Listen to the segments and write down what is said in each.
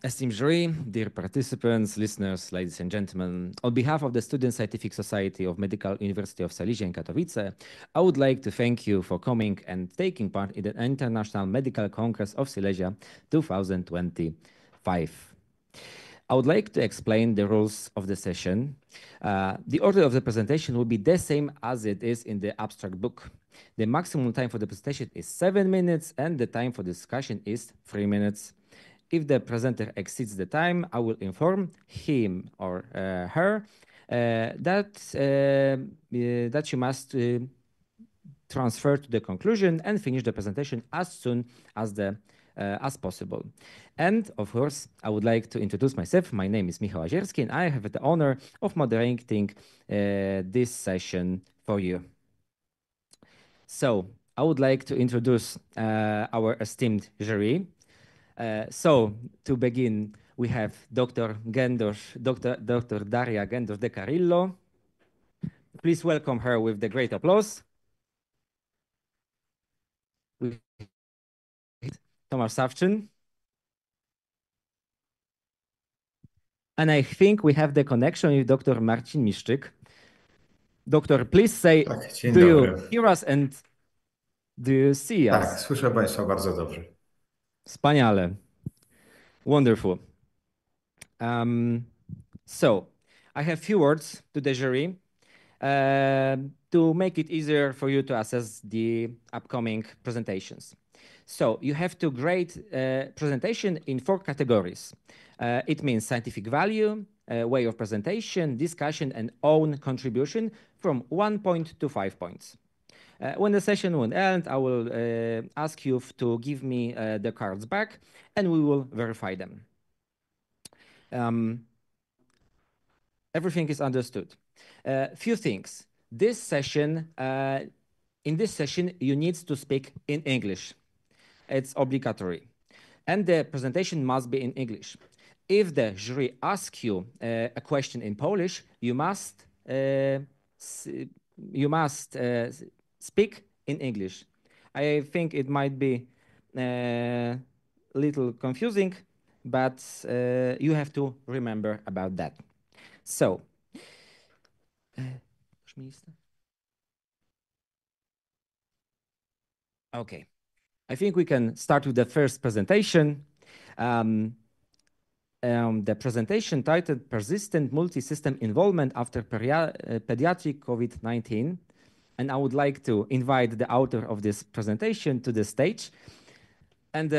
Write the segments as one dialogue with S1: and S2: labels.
S1: Esteemed jury, dear participants, listeners, ladies and gentlemen, on behalf of the Student Scientific Society of Medical University of Silesia in Katowice, I would like to thank you for coming and taking part in the International Medical Congress of Silesia 2025. I would like to explain the rules of the session. The order of the presentation will be the same as it is in the abstract book. The maximum time for the presentation is 7 minutes and the time for discussion is 3 minutes. If the presenter exceeds the time, I will inform him or her that she must transfer to the conclusion and finish the presentation as soon as possible. And of course, I would like to introduce myself. My name is Michał Azierski, and I have the honor of moderating this session for you. So I would like to introduce our esteemed jury. So to begin, we have Dr. Daria Gendosz de Carillo. Please welcome her with the great applause. Tomasz Sawczyn. And I think we have the connection with Dr. Marcin Miszczyk. Doctor, please say, do you hear us and do you see us?
S2: Tak, słyszę Państwa bardzo dobrze.
S1: Wspaniale. Wonderful. So, I have few words to the jury to make it easier for you to assess the upcoming presentations. So, you have to grade presentation in 4 categories. It means scientific value, way of presentation, discussion, and own contribution from 1 point to 5 points. When the session will end, I will ask you to give me the cards back, and we will verify them. Everything is understood. Few things. This session, in this session, you need to speak in English. It's obligatory. And the presentation must be in English. If the jury asks you a question in Polish, you must speak in English. I think it might be a little confusing, but you have to remember about that. So, okay, I think we can start with the first presentation. The presentation titled Persistent Multi-System Involvement After Pediatric COVID-19. And I would like to invite the author of this presentation to the stage. And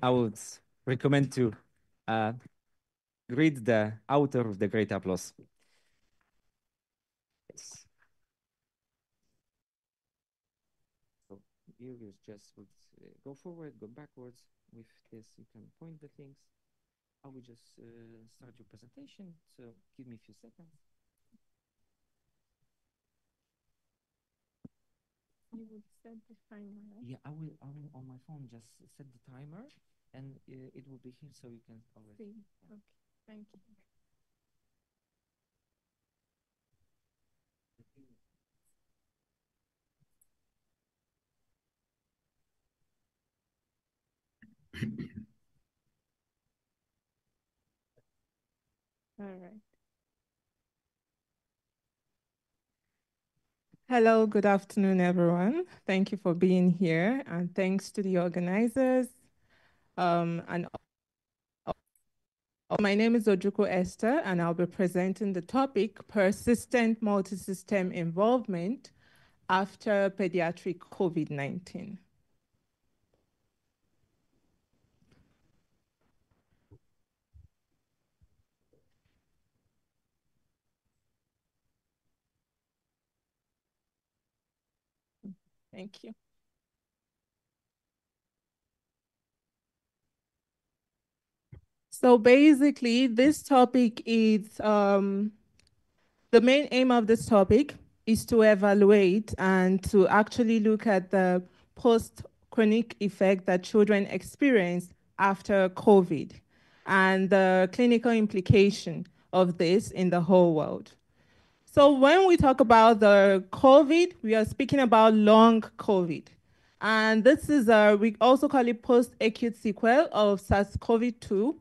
S1: I would recommend to greet the author with the great applause. Yes. So you just would go forward, go backwards. With this, you can point the things. I will just start your presentation, so give me a few seconds.
S3: You would set the timer, right?
S1: Yeah, I will on my phone just set the timer, and it will be here, so you can always
S3: see. Okay, thank you. All right. Hello, good afternoon, everyone. Thank you for being here, and thanks to the organizers. My name is Ojukwu Esther, and I'll be presenting the topic, Persistent Multisystem Involvement After Pediatric COVID-19. Thank you. So basically, this topic is, the main aim of this topic is to evaluate and to actually look at the post-chronic effect that children experience after COVID and the clinical implication of this in the whole world. So when we talk about the COVID, we are speaking about long COVID. And this is, we also call it post-acute sequel of SARS-CoV-2.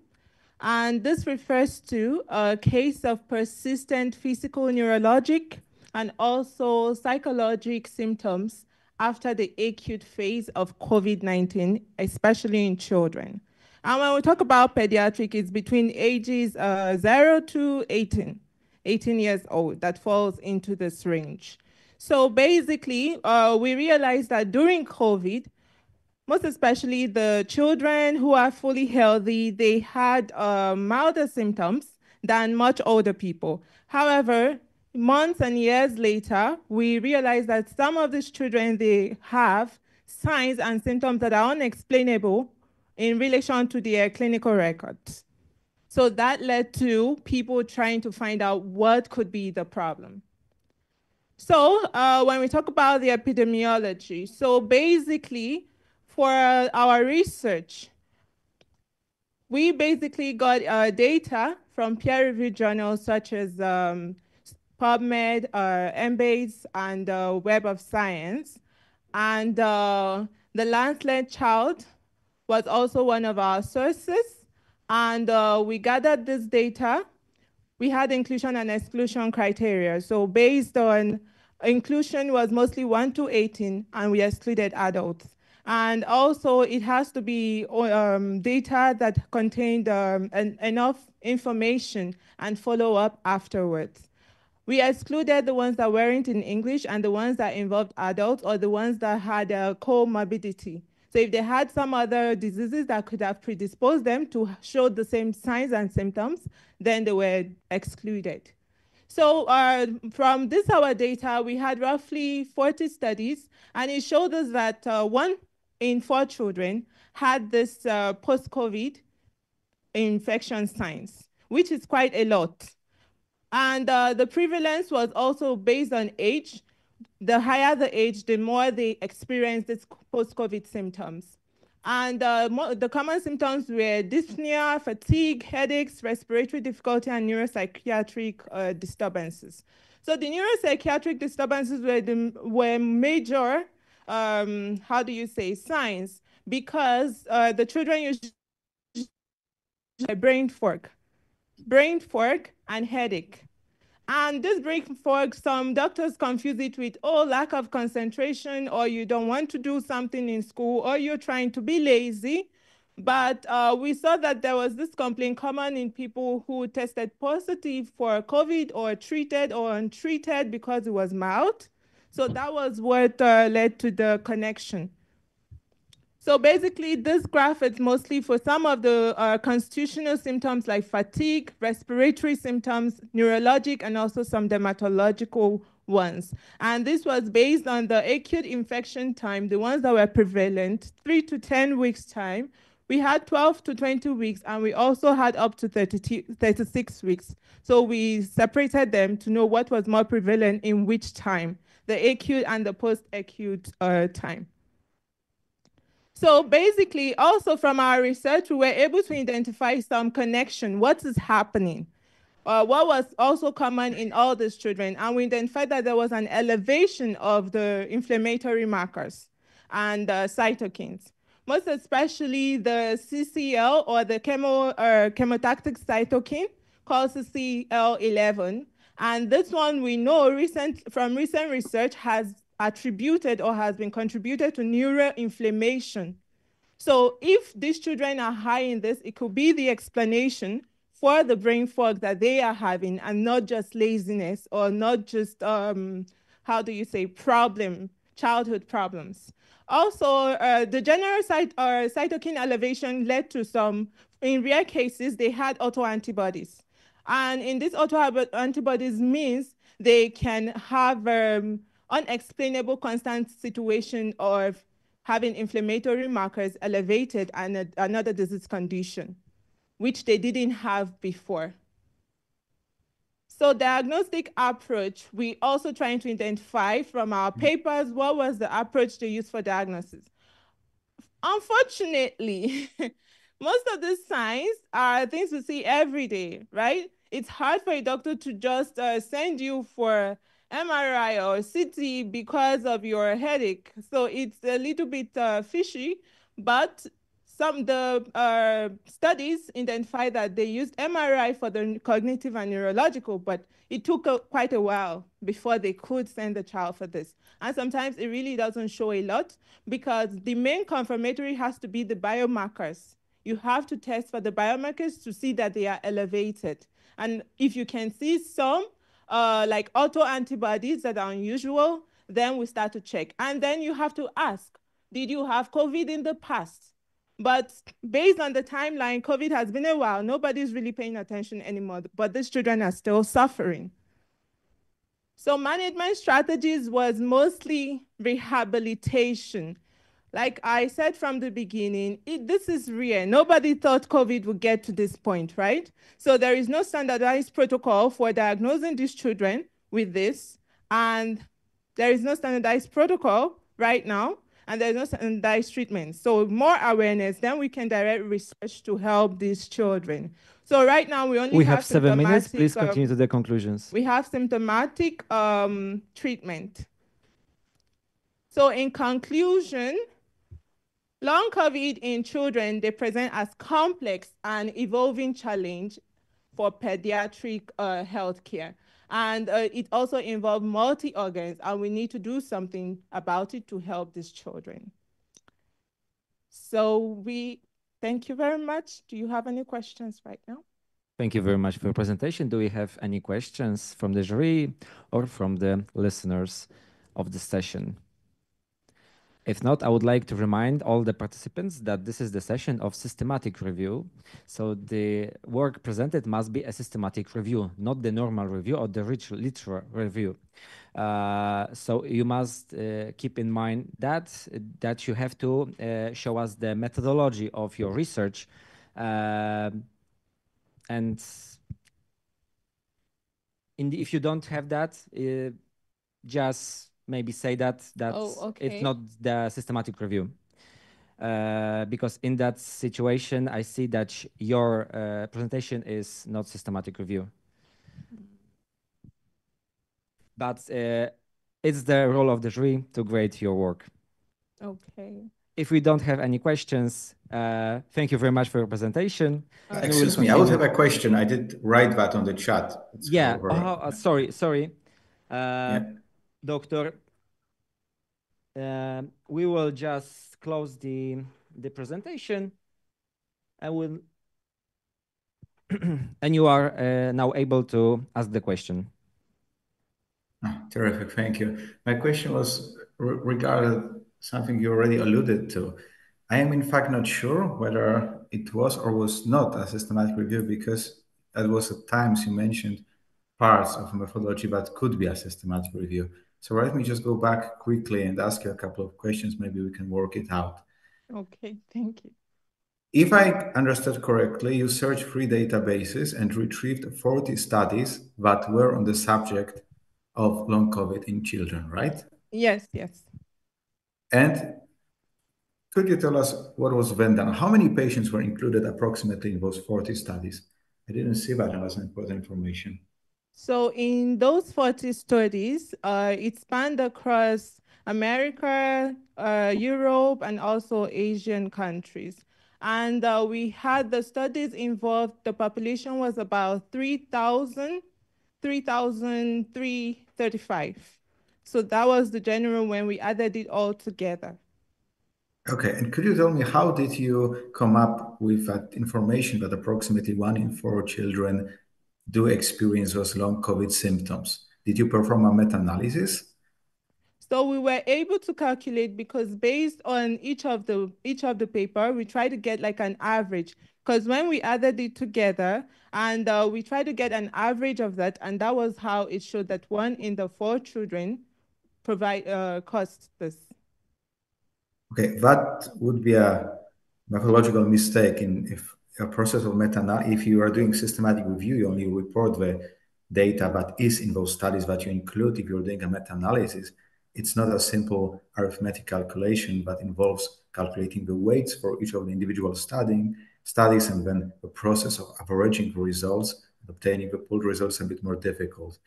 S3: And this refers to a case of persistent physical, neurologic, and also psychologic symptoms after the acute phase of COVID-19, especially in children. And when we talk about pediatric, it's between ages 0 to 18 years old that falls into this range. So basically, we realized that during COVID, most especially the children who are fully healthy, they had milder symptoms than much older people. However, months and years later, we realized that some of these children, they have signs and symptoms that are unexplainable in relation to their clinical records. So that led to people trying to find out what could be the problem. So when we talk about the epidemiology, so basically for our research, we basically got data from peer-reviewed journals such as PubMed, Embase, and Web of Science. And the Lancet Child was also one of our sources. And we gathered this data. We had inclusion and exclusion criteria. So based on inclusion was mostly 1 to 18, and we excluded adults. And also it has to be data that contained enough information and follow up afterwards. We excluded the ones that weren't in English and the ones that involved adults or the ones that had a comorbidity. So if they had some other diseases that could have predisposed them to show the same signs and symptoms, then they were excluded. So from this, our data, we had roughly 40 studies, and it showed us that 1 in 4 children had this post-COVID infection signs, which is quite a lot. And the prevalence was also based on age. The higher the age, the more they experience these post-COVID symptoms. And the common symptoms were dyspnea, fatigue, headaches, respiratory difficulty, and neuropsychiatric disturbances. So the neuropsychiatric disturbances were major, how do you say, signs, because the children usually have brain fog, and headache. And this brain fog, some doctors confuse it with, oh, lack of concentration, or you don't want to do something in school, or you're trying to be lazy. But we saw that there was this complaint common in people who tested positive for COVID or treated or untreated because it was mild. So that was what led to the connection. So basically, this graph is mostly for some of the constitutional symptoms like fatigue, respiratory symptoms, neurologic, and also some dermatological ones. And this was based on the acute infection time, the ones that were prevalent, 3 to 10 weeks time. We had 12 to 20 weeks, and we also had up to 36 weeks. So we separated them to know what was more prevalent in which time, the acute and the post-acute time. So basically, also from our research, we were able to identify some connection. What is happening? What was also common in all these children? And we identified that there was an elevation of the inflammatory markers and cytokines, most especially the CCL or the chemotactic cytokine called CCL11. And this one we know from recent research has attributed or has been contributed to neuroinflammation. So if these children are high in this, it could be the explanation for the brain fog that they are having, and not just laziness or not just, how do you say, childhood problems. Also, the general cytokine elevation led to some, in rare cases, they had autoantibodies. And in these autoantibodies means they can have unexplainable constant situation of having inflammatory markers elevated and another disease condition, which they didn't have before. So diagnostic approach, we also trying to identify from our papers, what was the approach they used for diagnosis? Unfortunately, most of these signs are things we see every day, right? It's hard for a doctor to just send you for MRI or CT because of your headache. So it's a little bit fishy, but the studies identify that they used MRI for the cognitive and neurological, but it took quite a while before they could send the child for this. And sometimes it really doesn't show a lot because the main confirmatory has to be the biomarkers. You have to test for the biomarkers to see that they are elevated. And if you can see some, like autoantibodies that are unusual, then we start to check. And then you have to ask, did you have COVID in the past? But based on the timeline, COVID has been a while. Nobody's really paying attention anymore, but these children are still suffering. So management strategies was mostly rehabilitation. Like I said from the beginning, this is rare. Nobody thought COVID would get to this point, right? So there is no standardized protocol for diagnosing these children with this. And there is no standardized protocol right now, and there's no standardized treatment. So more awareness, then we can direct research to help these children. So right now we only
S1: have 7 minutes. Please continue to the conclusions.
S3: We have symptomatic treatment. So in conclusion, long COVID in children, they present as complex and evolving challenge for pediatric healthcare. And it also involves multi-organs, and we need to do something about it to help these children. So we thank you very much. Do you have any questions right now?
S1: Thank you very much for your presentation. Do we have any questions from the jury or from the listeners of the session? If not, I would like to remind all the participants that this is the session of systematic review. So the work presented must be a systematic review, not the normal review or the literal review. So you must keep in mind that you have to show us the methodology of your research, and if you don't have that, just maybe say that it's not the systematic review. Because in that situation, I see that your presentation is not systematic review. But it's the role of the jury to grade your work.
S3: Okay.
S1: If we don't have any questions, thank you very much for your presentation.
S2: Excuse me, I would have a question. I did write that on the chat.
S1: Sorry. Doctor, we will just close the presentation. And you are now able to ask the question.
S2: Terrific, thank you. My question was regarding something you already alluded to. I am in fact not sure whether it was or was not a systematic review, because at times you mentioned parts of a methodology that could be a systematic review. So let me just go back quickly and ask you a couple of questions. Maybe we can work it out.
S3: Okay, thank you.
S2: If I understood correctly, you searched 3 databases and retrieved 40 studies that were on the subject of long COVID in children, right?
S3: Yes.
S2: And could you tell us what was then done? How many patients were included approximately in those 40 studies? I didn't see that as important information.
S3: So in those 40 studies, it spanned across America, Europe, and also Asian countries. And we had the studies involved, the population was about 3,335. So that was the general when we added it all together.
S2: Okay, and could you tell me, how did you come up with that information that approximately 1 in 4 children do experience those long COVID symptoms? Did you perform a meta-analysis?
S3: So we were able to calculate, because based on each of the paper, we try to get like an average. Because when we added it together, and we tried to get an average of that, and that was how it showed that 1 in the 4 children caused this.
S2: Okay, that would be a methodological mistake if a process of meta-analysis. If you are doing systematic review, you only report the data that is in those studies that you include. If you're doing a meta-analysis, it's not a simple arithmetic calculation that involves calculating the weights for each of the individual studies, and then the process of averaging the results and obtaining the pooled results a bit more difficult.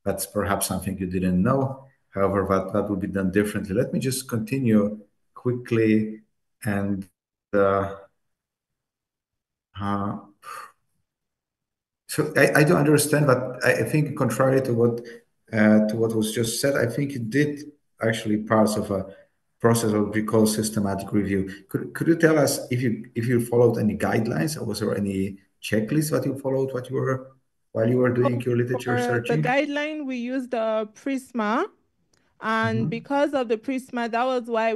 S2: That's perhaps something you didn't know. However, that would be done differently. Let me just continue quickly and so I do understand, but I think contrary to what was just said, I think you did actually parts of a process of what we call systematic review. Could you tell us if you followed any guidelines, or was there any checklist that you followed while you were doing your literature
S3: For the
S2: searching?
S3: guideline, we used the Prisma. And because of the Prisma, that was why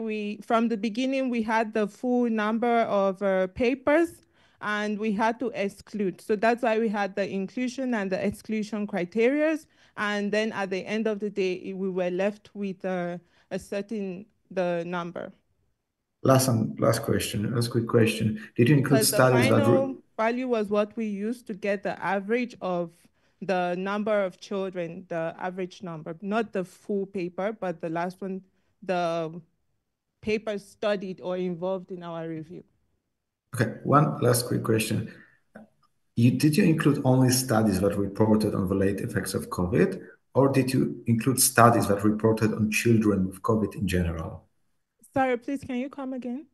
S3: from the beginning, we had the full number of papers and we had to exclude. So that's why we had the inclusion and the exclusion criteria. And then at the end of the day, we were left with a certain the number.
S2: Last question, last quick question. Did you include
S3: Because the
S2: studies that
S3: final value was what we used to get the average of the number of children, the average number, not the full paper, but the last one, the paper studied or involved in our review.
S2: Okay, one last quick question. Did you include only studies that reported on the late effects of COVID, or did you include studies that reported on children with COVID in general?
S3: Sorry, please, can you come again?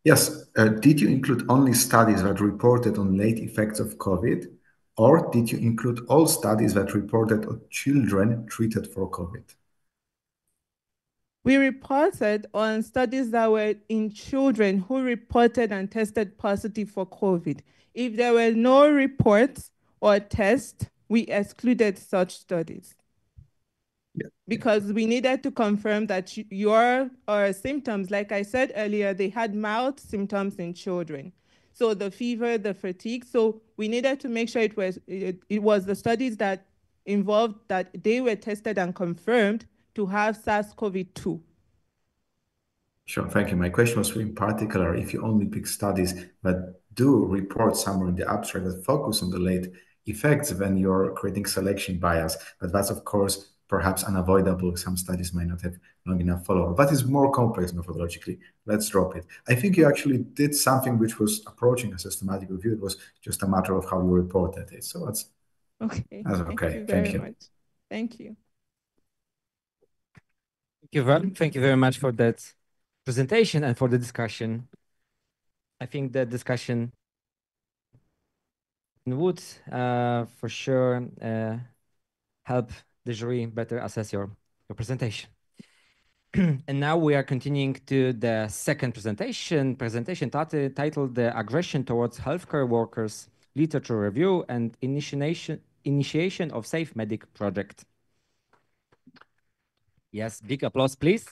S2: Yes. Did you include only studies that reported on late effects of COVID, or did you include all studies that reported on children treated for COVID?
S3: We reported on studies that were in children who reported and tested positive for COVID. If there were no reports or tests, we excluded such studies. Yeah. Because we needed to confirm that your symptoms, like I said earlier, they had mild symptoms in children. So the fever, the fatigue. So we needed to make sure it was the studies that involved that they were tested and confirmed to have SARS-CoV-2.
S2: Sure, thank you. My question was in particular, if you only pick studies that do report somewhere in the abstract that focus on the late effects, then you're creating selection bias. But that's, of course, perhaps unavoidable. Some studies might not have long enough follow-up. That is more complex methodologically. Let's drop it. I think you actually did something which was approaching a systematic review. It was just a matter of how you reported it. So that's
S3: okay.
S2: That's okay.
S3: Thank you very much. Thank you.
S1: Thank you very much for that presentation and for the discussion. I think the discussion would for sure help the jury better assess your presentation. And now we are continuing to the second presentation titled The Aggression Towards Healthcare Workers, Literature Review and Initiation of Safe Medic Project. Yes, big applause, please.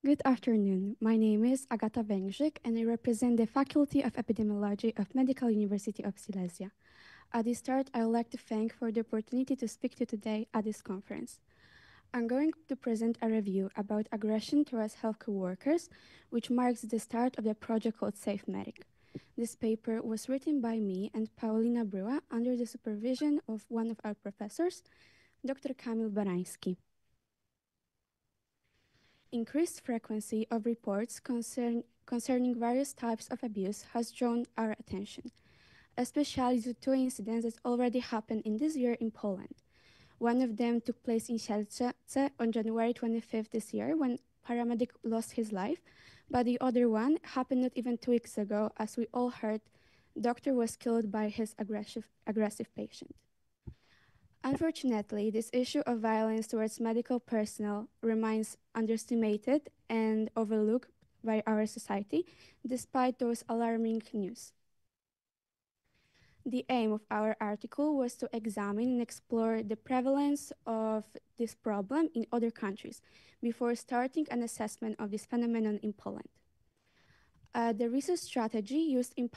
S4: Good afternoon. My name is Agata Węgrzyk, and I represent the Faculty of Epidemiology of Medical University of Silesia. At the start, I would like to thank for the opportunity to speak to you today at this conference. I'm going to present a review about aggression towards healthcare workers, which marks the start of the project called Safe Medic. This paper was written by me and Paulina Brua under the supervision of one of our professors, Dr. Kamil Barański. Increased frequency of reports concerning various types of abuse has drawn our attention, especially due to two incidents that already happened in this year in Poland. One of them took place in Sielce on January 25th this year when a paramedic lost his life, but the other one happened not even 2 weeks ago. As we all heard, the doctor was killed by his aggressive patient. Unfortunately, this issue of violence towards medical personnel remains underestimated and overlooked by our society, despite those alarming news. The aim of our article was to examine and explore the prevalence of this problem in other countries before starting an assessment of this phenomenon in Poland. The research strategy used in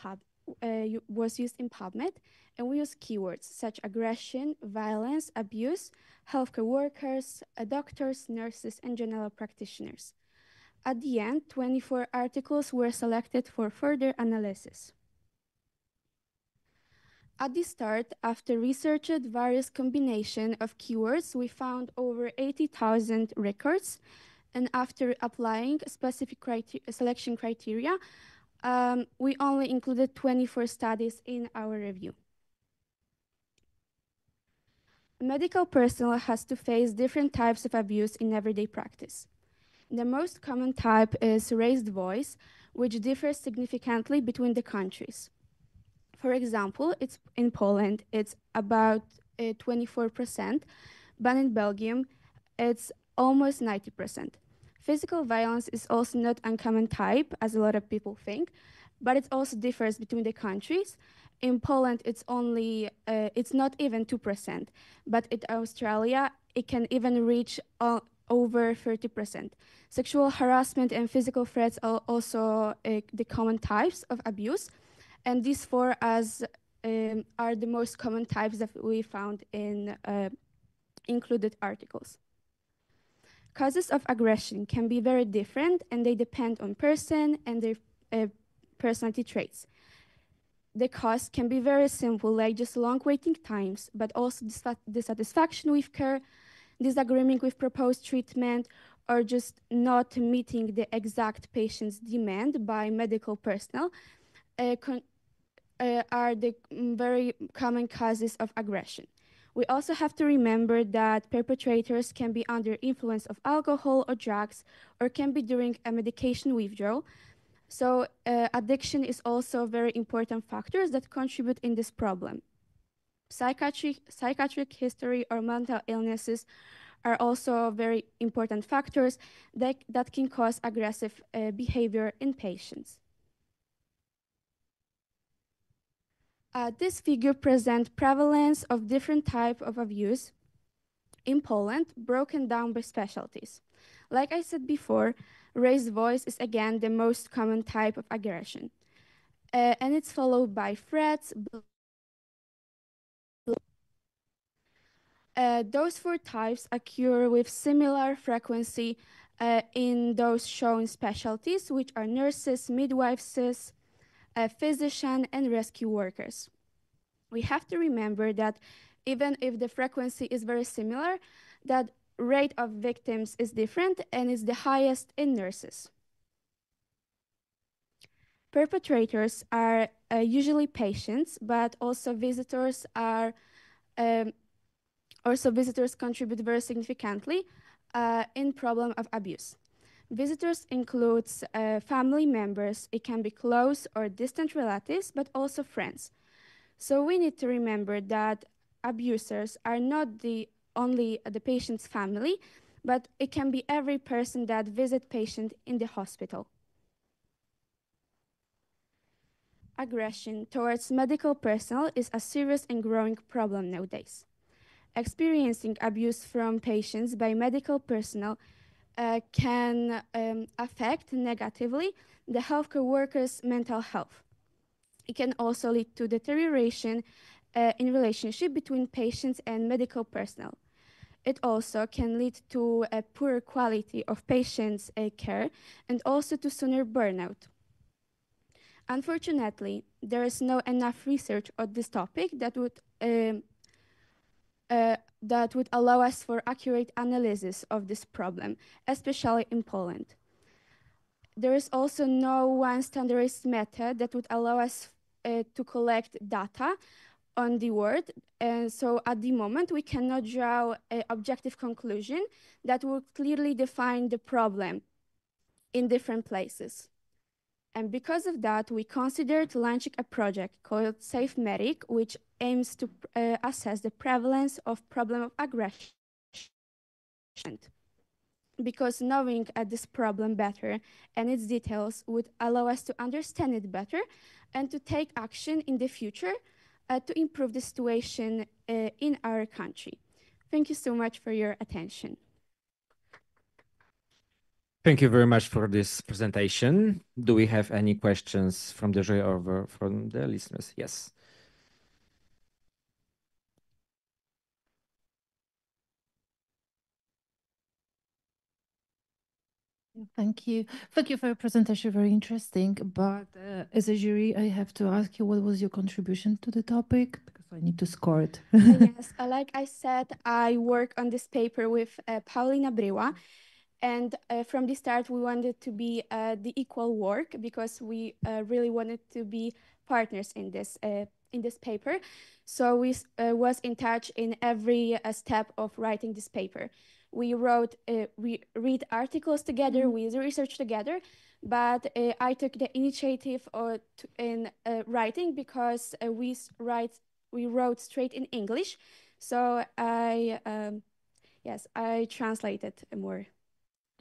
S4: was used in PubMed, and we use keywords such aggression, violence, abuse, healthcare workers, doctors, nurses, and general practitioners. At the end, 24 articles were selected for further analysis. At the start, after researching various combinations of keywords, we found over 80,000 records, and after applying specific selection criteria, we only included 24 studies in our review. Medical personnel has to face different types of abuse in everyday practice. The most common type is raised voice, which differs significantly between the countries. For example, in Poland, it's about 24%, but in Belgium, it's almost 90%. Physical violence is also not uncommon type, as a lot of people think, but it also differs between the countries. In Poland, it's not even 2%, but in Australia, it can even reach over 30%. Sexual harassment and physical threats are also the common types of abuse, and these four are the most common types that we found in included articles. Causes of aggression can be very different, and they depend on person and their personality traits. The cause can be very simple, like just long waiting times, but also dissatisfaction with care, disagreeing with proposed treatment, or just not meeting the exact patient's demand by medical personnel are the very common causes of aggression. We also have to remember that perpetrators can be under influence of alcohol or drugs, or can be during a medication withdrawal. So addiction is also a very important factors that contribute in this problem. Psychiatric history or mental illnesses are also very important factors that can cause aggressive behavior in patients. This figure presents prevalence of different types of abuse in Poland, broken down by specialties. Like I said before, raised voice is again the most common type of aggression. And it's followed by threats. Those four types occur with similar frequency in those shown specialties, which are nurses, midwives, physicians, and rescue workers. We have to remember that even if the frequency is very similar, that rate of victims is different and is the highest in nurses. Perpetrators are usually patients, but also visitors contribute very significantly in problem of abuse. Visitors includes family members. It can be close or distant relatives, but also friends. So we need to remember that abusers are not only the patient's family, but it can be every person that visits patient in the hospital. Aggression towards medical personnel is a serious and growing problem nowadays. Experiencing abuse from patients by medical personnel can affect negatively the healthcare workers' mental health. It can also lead to deterioration in relationship between patients and medical personnel. It also can lead to a poor quality of patients' care and also to sooner burnout. Unfortunately, there is not enough research on this topic that would allow us for accurate analysis of this problem, especially in Poland. There is also no one standardized method that would allow us to collect data on the world, and so at the moment we cannot draw an objective conclusion that would clearly define the problem in different places. And because of that, we considered launching a project called Safe Medic, which aims to assess the prevalence of problem of aggression. Because knowing this problem better and its details would allow us to understand it better and to take action in the future to improve the situation in our country. Thank you so much for your attention.
S1: Thank you very much for this presentation. Do we have any questions from the jury or from the listeners? Yes.
S5: Thank you. Thank you for your presentation. Very interesting. But as a jury, I have to ask you, what was your contribution to the topic? Because I need to score it.
S4: Yes, like I said, I work on this paper with Paulina Bryła. And from the start, we wanted to be the equal work because we really wanted to be partners in this paper. So we was in touch in every step of writing this paper. We read articles together, we research together, but I took the initiative in writing because we wrote straight in English. So I translated more.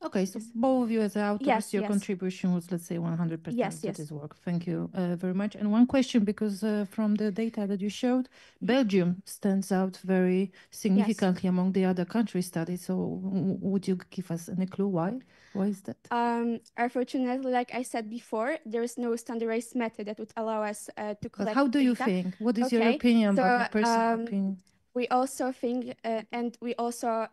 S5: Okay, so both of you as authors,
S4: Yes,
S5: your
S4: yes.
S5: contribution was, let's say, 100%
S4: Yes,
S5: to
S4: yes.
S5: this work. Thank you very much. And one question, because from the data that you showed, Belgium stands out very significantly among the other country studies. So would you give us any clue why? Why is that?
S4: Unfortunately, like I said before, there is no standardized method that would allow us to collect
S5: But how do you
S4: data.
S5: think? What is your
S4: Okay,
S5: opinion,
S4: so,
S5: your personal opinion?
S4: We also think, and we also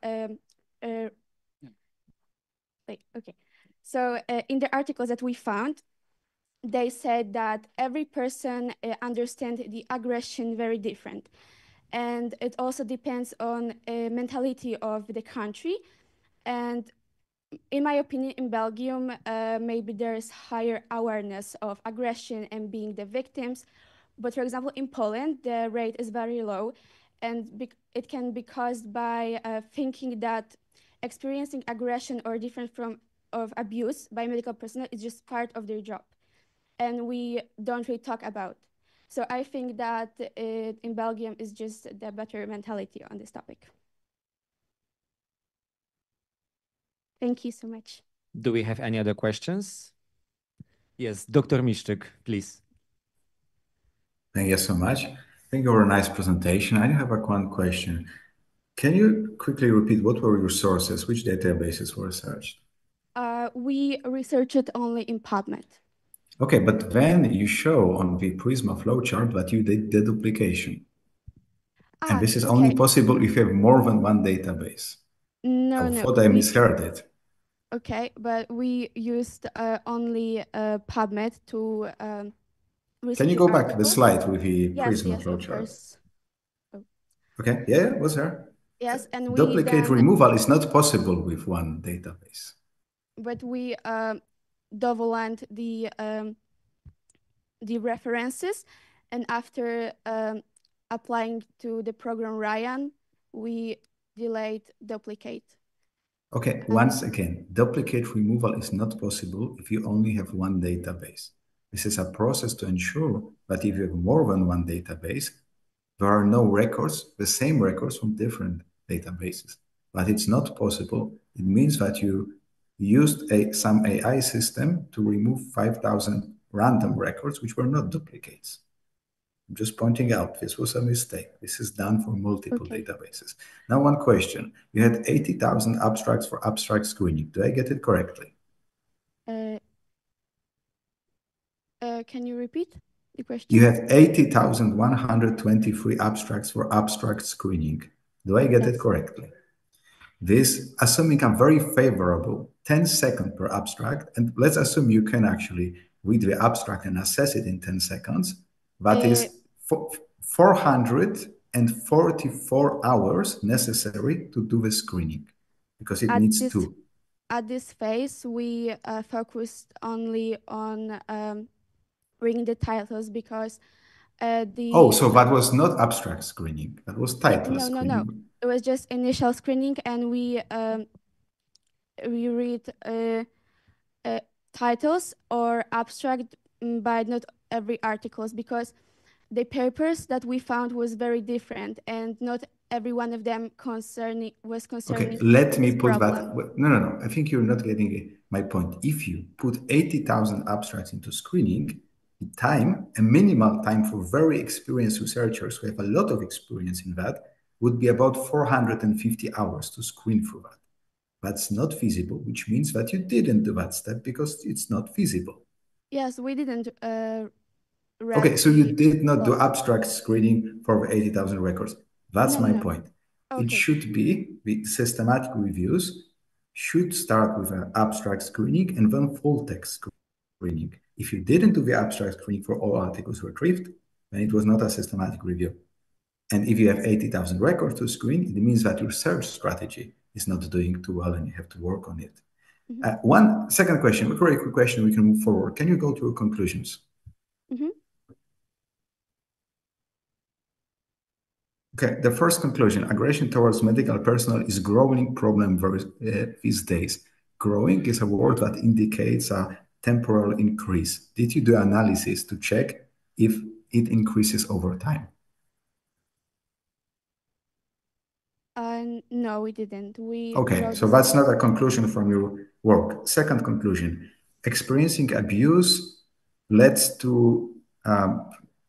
S4: okay. So in the articles that we found, they said that every person understands the aggression very different. And it also depends on mentality of the country. And in my opinion, in Belgium, maybe there's higher awareness of aggression and being the victims. But for example, in Poland, the rate is very low. And it can be caused by thinking that experiencing aggression or different of abuse by medical personnel is just part of their job. And we don't really talk about. So I think that in Belgium is just the better mentality on this topic. Thank you so much.
S1: Do we have any other questions? Yes, Dr. Miszczyk, please.
S2: Thank you so much. Thank you for a nice presentation. I have one question. Can you quickly repeat what were your sources? Which databases were searched?
S4: We researched only in PubMed.
S2: Okay, but then you show on the Prisma flowchart that you did the duplication. And this is only possible if you have more than one database.
S4: No,
S2: I thought I misheard it.
S4: Okay, but we used only PubMed to research.
S2: Can you go back to the slide with the Prisma
S4: flowchart?
S2: flowchart?
S4: Yes,
S2: Okay, yeah, was there?
S4: Yes, and
S2: duplicate removal is not possible with one database.
S4: But we double-land the references, and after applying to the program Ryan, we delayed duplicate.
S2: Okay, once again, duplicate removal is not possible if you only have one database. This is a process to ensure that if you have more than one database, there are no records, the same records from different databases. But it's not possible. It means that you used some AI system to remove 5,000 random records, which were not duplicates. I'm just pointing out this was a mistake. This is done for multiple databases. Now, one question. You had 80,000 abstracts for abstract screening. Do I get it correctly?
S4: Can you repeat the question?
S2: You had 80,123 abstracts for abstract screening. Do I get it correctly? This, assuming a very favorable 10 seconds per abstract, and let's assume you can actually read the abstract and assess it in 10 seconds, that is 444 hours necessary to do the screening, because it needs two.
S4: At this phase, we focused only on reading the titles because
S2: so that was not abstract screening. That was title screening.
S4: No. It was just initial screening, and we read titles or abstract, but not every articles, because the papers that we found was very different, and not every one of them was concerning.
S2: Okay, let me put that. No. I think you're not getting my point. If you put 80,000 abstracts into screening, time, a minimal time for very experienced researchers who have a lot of experience in that, would be about 450 hours to screen through that. That's not feasible, which means that you didn't do that step because it's not feasible.
S4: Yes, we didn't.
S2: Okay, so you did not do abstract screening for the 80,000 records. That's my point.
S4: Okay.
S2: It should be the systematic reviews should start with an abstract screening and then full text screening. If you didn't do the abstract screening for all articles retrieved, then it was not a systematic review. And if you have 80,000 records to screen, it means that your search strategy is not doing too well and you have to work on it. One second question, a very quick question, we can move forward. Can you go to your conclusions? Okay, the first conclusion, aggression towards medical personnel is a growing problem these days. Growing is a word that indicates a temporal increase. Did you do analysis to check if it increases over time?
S4: No, we didn't.
S2: Okay, so that's not a conclusion from your work. Second conclusion, experiencing abuse leads to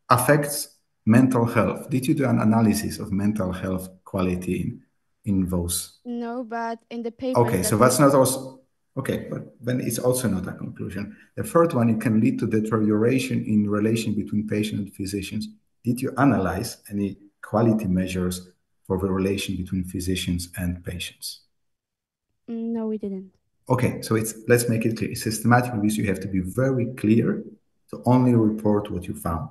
S2: affects mental health. Did you do an analysis of mental health quality in those?
S4: No, but in the papers.
S2: Okay, so that's not also, okay, but then it's also not a conclusion. The third one, it can lead to deterioration in relation between patient and physicians. Did you analyze any quality measures for the relation between physicians and patients?
S4: No, we didn't.
S2: Okay, so let's make it clear. Systematic reviews, you have to be very clear to only report what you found.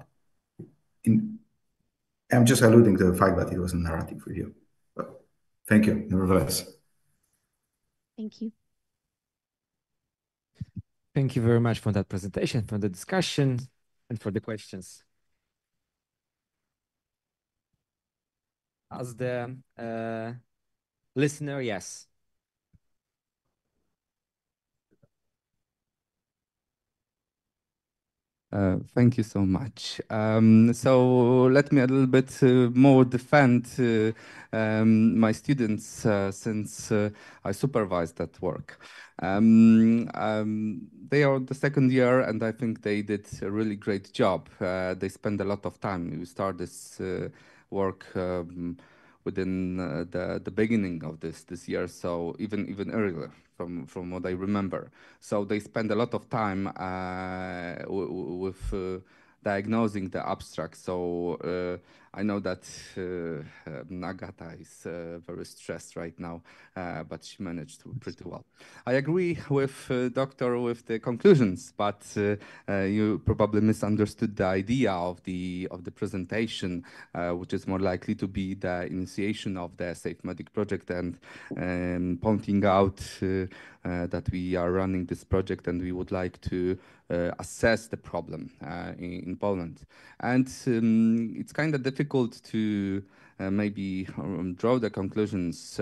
S2: I'm just alluding to the fact that it was a narrative review. But thank you, nevertheless.
S4: Thank you.
S1: Thank you very much for that presentation, for the discussion, and for the questions. As the listener, yes.
S6: Thank you so much. So let me a little bit more defend my students since I supervised that work. They are the second year and I think they did a really great job. They spend a lot of time. We start this work within the beginning of this year, so even earlier from what I remember. So they spend a lot of time with diagnosing the abstract. So I know that Agata is very stressed right now, but she managed to pretty well. I agree with Doctor with the conclusions, but you probably misunderstood the idea of the presentation, which is more likely to be the initiation of the Safe Medic project and pointing out that we are running this project and we would like to assess the problem in Poland. And it's kind of difficult to maybe draw the conclusions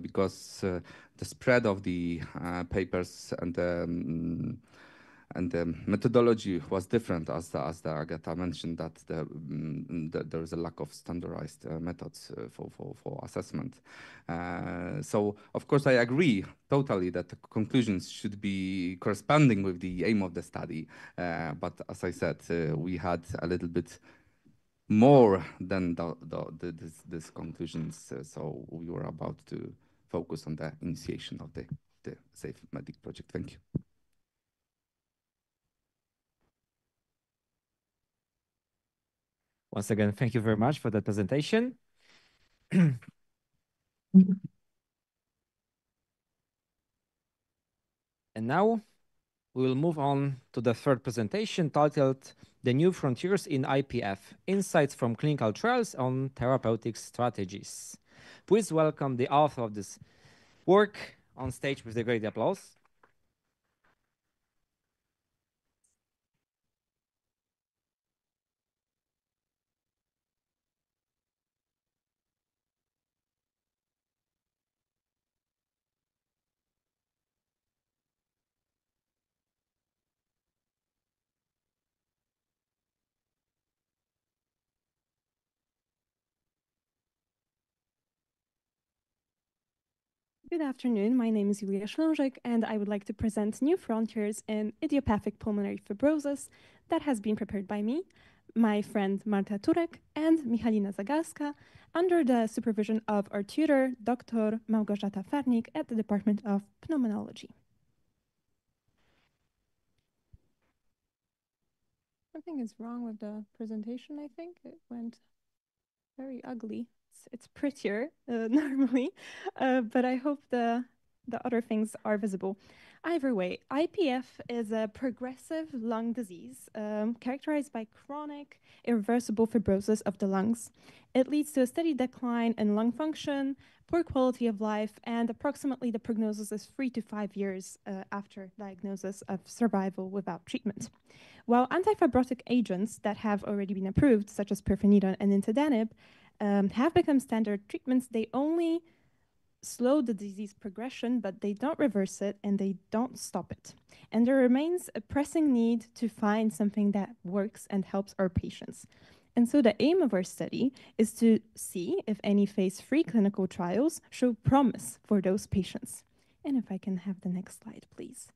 S6: because the spread of the papers and the methodology was different, as the Agata mentioned, that there is a lack of standardized methods for assessment. So, of course, I agree totally that the conclusions should be corresponding with the aim of the study. But as I said, we had a little bit more than these conclusions. So we were about to focus on the initiation of the Safe Medic project. Thank you.
S1: Once again, thank you very much for that presentation. And now we will move on to the third presentation titled The New Frontiers in IPF, Insights from Clinical Trials on Therapeutic Strategies. Please welcome the author of this work on stage with a great applause.
S7: Good afternoon. My name is Julia Ślążek, and I would like to present New Frontiers in Idiopathic Pulmonary Fibrosis, that has been prepared by me, my friend Marta Turek, and Michalina Zagalska, under the supervision of our tutor, Dr. Małgorzata Farnik at the Department of Pneumonology. Something is wrong with the presentation, I think. It went very ugly. It's prettier normally, but I hope the other things are visible. Either way, IPF is a progressive lung disease characterized by chronic, irreversible fibrosis of the lungs. It leads to a steady decline in lung function, poor quality of life, and approximately the prognosis is 3 to 5 years after diagnosis of survival without treatment. While antifibrotic agents that have already been approved, such as pirfenidone and nintedanib, have become standard treatments, they only slow the disease progression, but they don't reverse it and they don't stop it. And there remains a pressing need to find something that works and helps our patients. And so the aim of our study is to see if any phase 3 clinical trials show promise for those patients. And if I can have the next slide, please.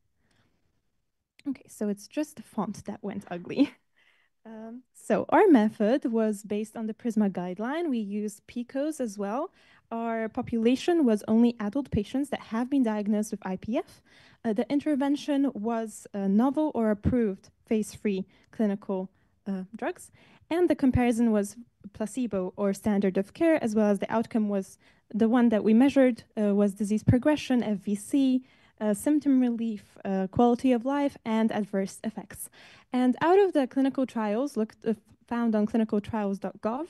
S7: Okay, so it's just the font that went ugly. So our method was based on the PRISMA guideline. We used PICOs as well. Our population was only adult patients that have been diagnosed with IPF. The intervention was novel or approved phase 3 clinical drugs. And the comparison was placebo or standard of care, as well as the outcome was the one that we measured was disease progression, FVC, symptom relief, quality of life, and adverse effects. And out of the clinical trials found on clinicaltrials.gov,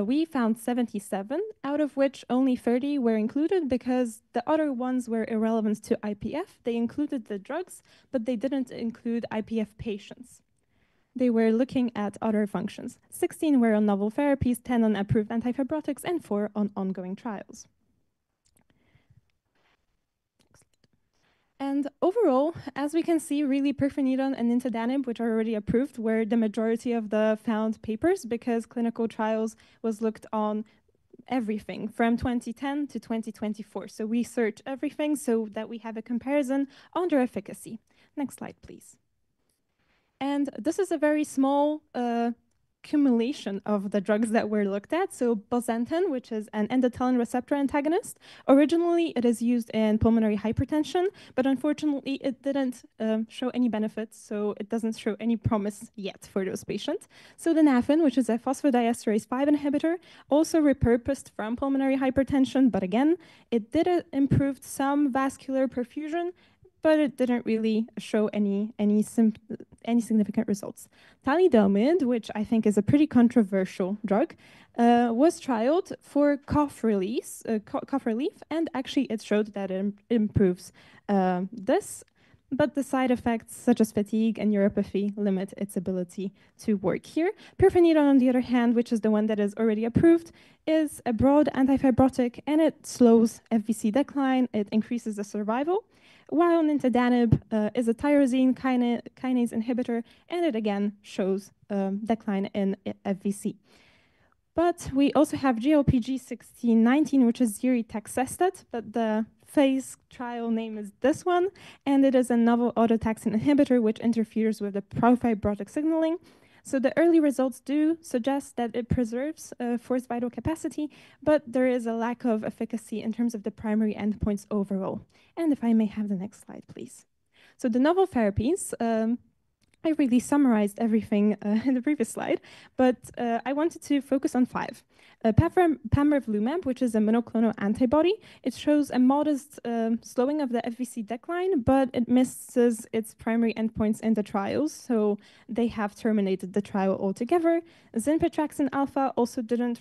S7: we found 77, out of which only 30 were included because the other ones were irrelevant to IPF. They included the drugs, but they didn't include IPF patients. They were looking at other functions. 16 were on novel therapies, 10 on approved antifibrotics, and 4 on ongoing trials. And overall, as we can see, really pirfenidone and nintedanib, which are already approved, were the majority of the found papers because clinical trials was looked on everything from 2010 to 2024. So we search everything so that we have a comparison on their efficacy. Next slide, please. And this is a very small accumulation of the drugs that were looked at. So bosentan, which is an endothelin receptor antagonist, originally it is used in pulmonary hypertension, but unfortunately it didn't show any benefits, so it doesn't show any promise yet for those patients. So the sildenafil, which is a phosphodiesterase 5 inhibitor, also repurposed from pulmonary hypertension, but again, it did improve some vascular perfusion, but it didn't really show any significant results. Thalidomide, which I think is a pretty controversial drug, was trialed for cough relief, and actually it showed that it improves this, but the side effects such as fatigue and neuropathy limit its ability to work here. Pirfenidone, on the other hand, which is the one that is already approved, is a broad antifibrotic and it slows FVC decline, it increases the survival, while nintedanib is a tyrosine kinase inhibitor, and it again shows decline in FVC. But we also have GLPG1619, which is ziritaxestat, but the phase trial name is this one, and it is a novel autotaxin inhibitor which interferes with the profibrotic signaling. So the early results do suggest that it preserves forced vital capacity, but there is a lack of efficacy in terms of the primary endpoints overall. And if I may have the next slide, please. So the novel therapies, I really summarized everything in the previous slide, but I wanted to focus on 5. Pamrevlumab, which is a monoclonal antibody, it shows a modest slowing of the FVC decline, but it misses its primary endpoints in the trials, so they have terminated the trial altogether. Zinpetraxin alpha also didn't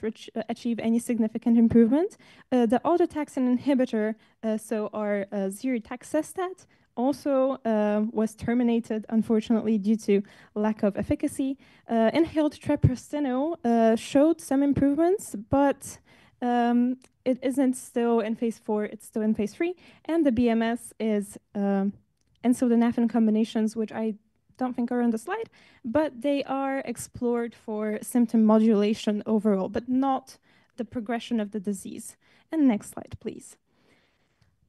S7: achieve any significant improvement. The autotaxin inhibitor, so our ziritaxestat, also was terminated, unfortunately, due to lack of efficacy. Inhaled treprostinil showed some improvements, but it isn't still in phase 4, it's still in phase 3. And the BMS is sildenafil combinations, which I don't think are on the slide, but they are explored for symptom modulation overall, but not the progression of the disease. And next slide, please.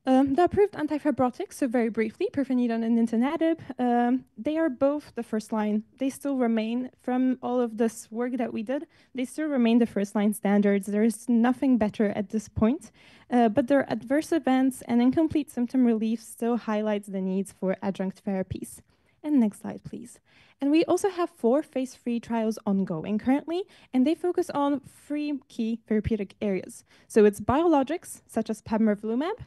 S7: The approved antifibrotics, so very briefly, pirfenidone and nintedanib, they are both the first line. They still remain, from all of this work that we did, they still remain the first line standards. There is nothing better at this point, but their adverse events and incomplete symptom relief still highlights the needs for adjunct therapies. And next slide, please. And we also have 4 phase 3 trials ongoing currently, and they focus on 3 key therapeutic areas. So it's biologics, such as pamrevlumab,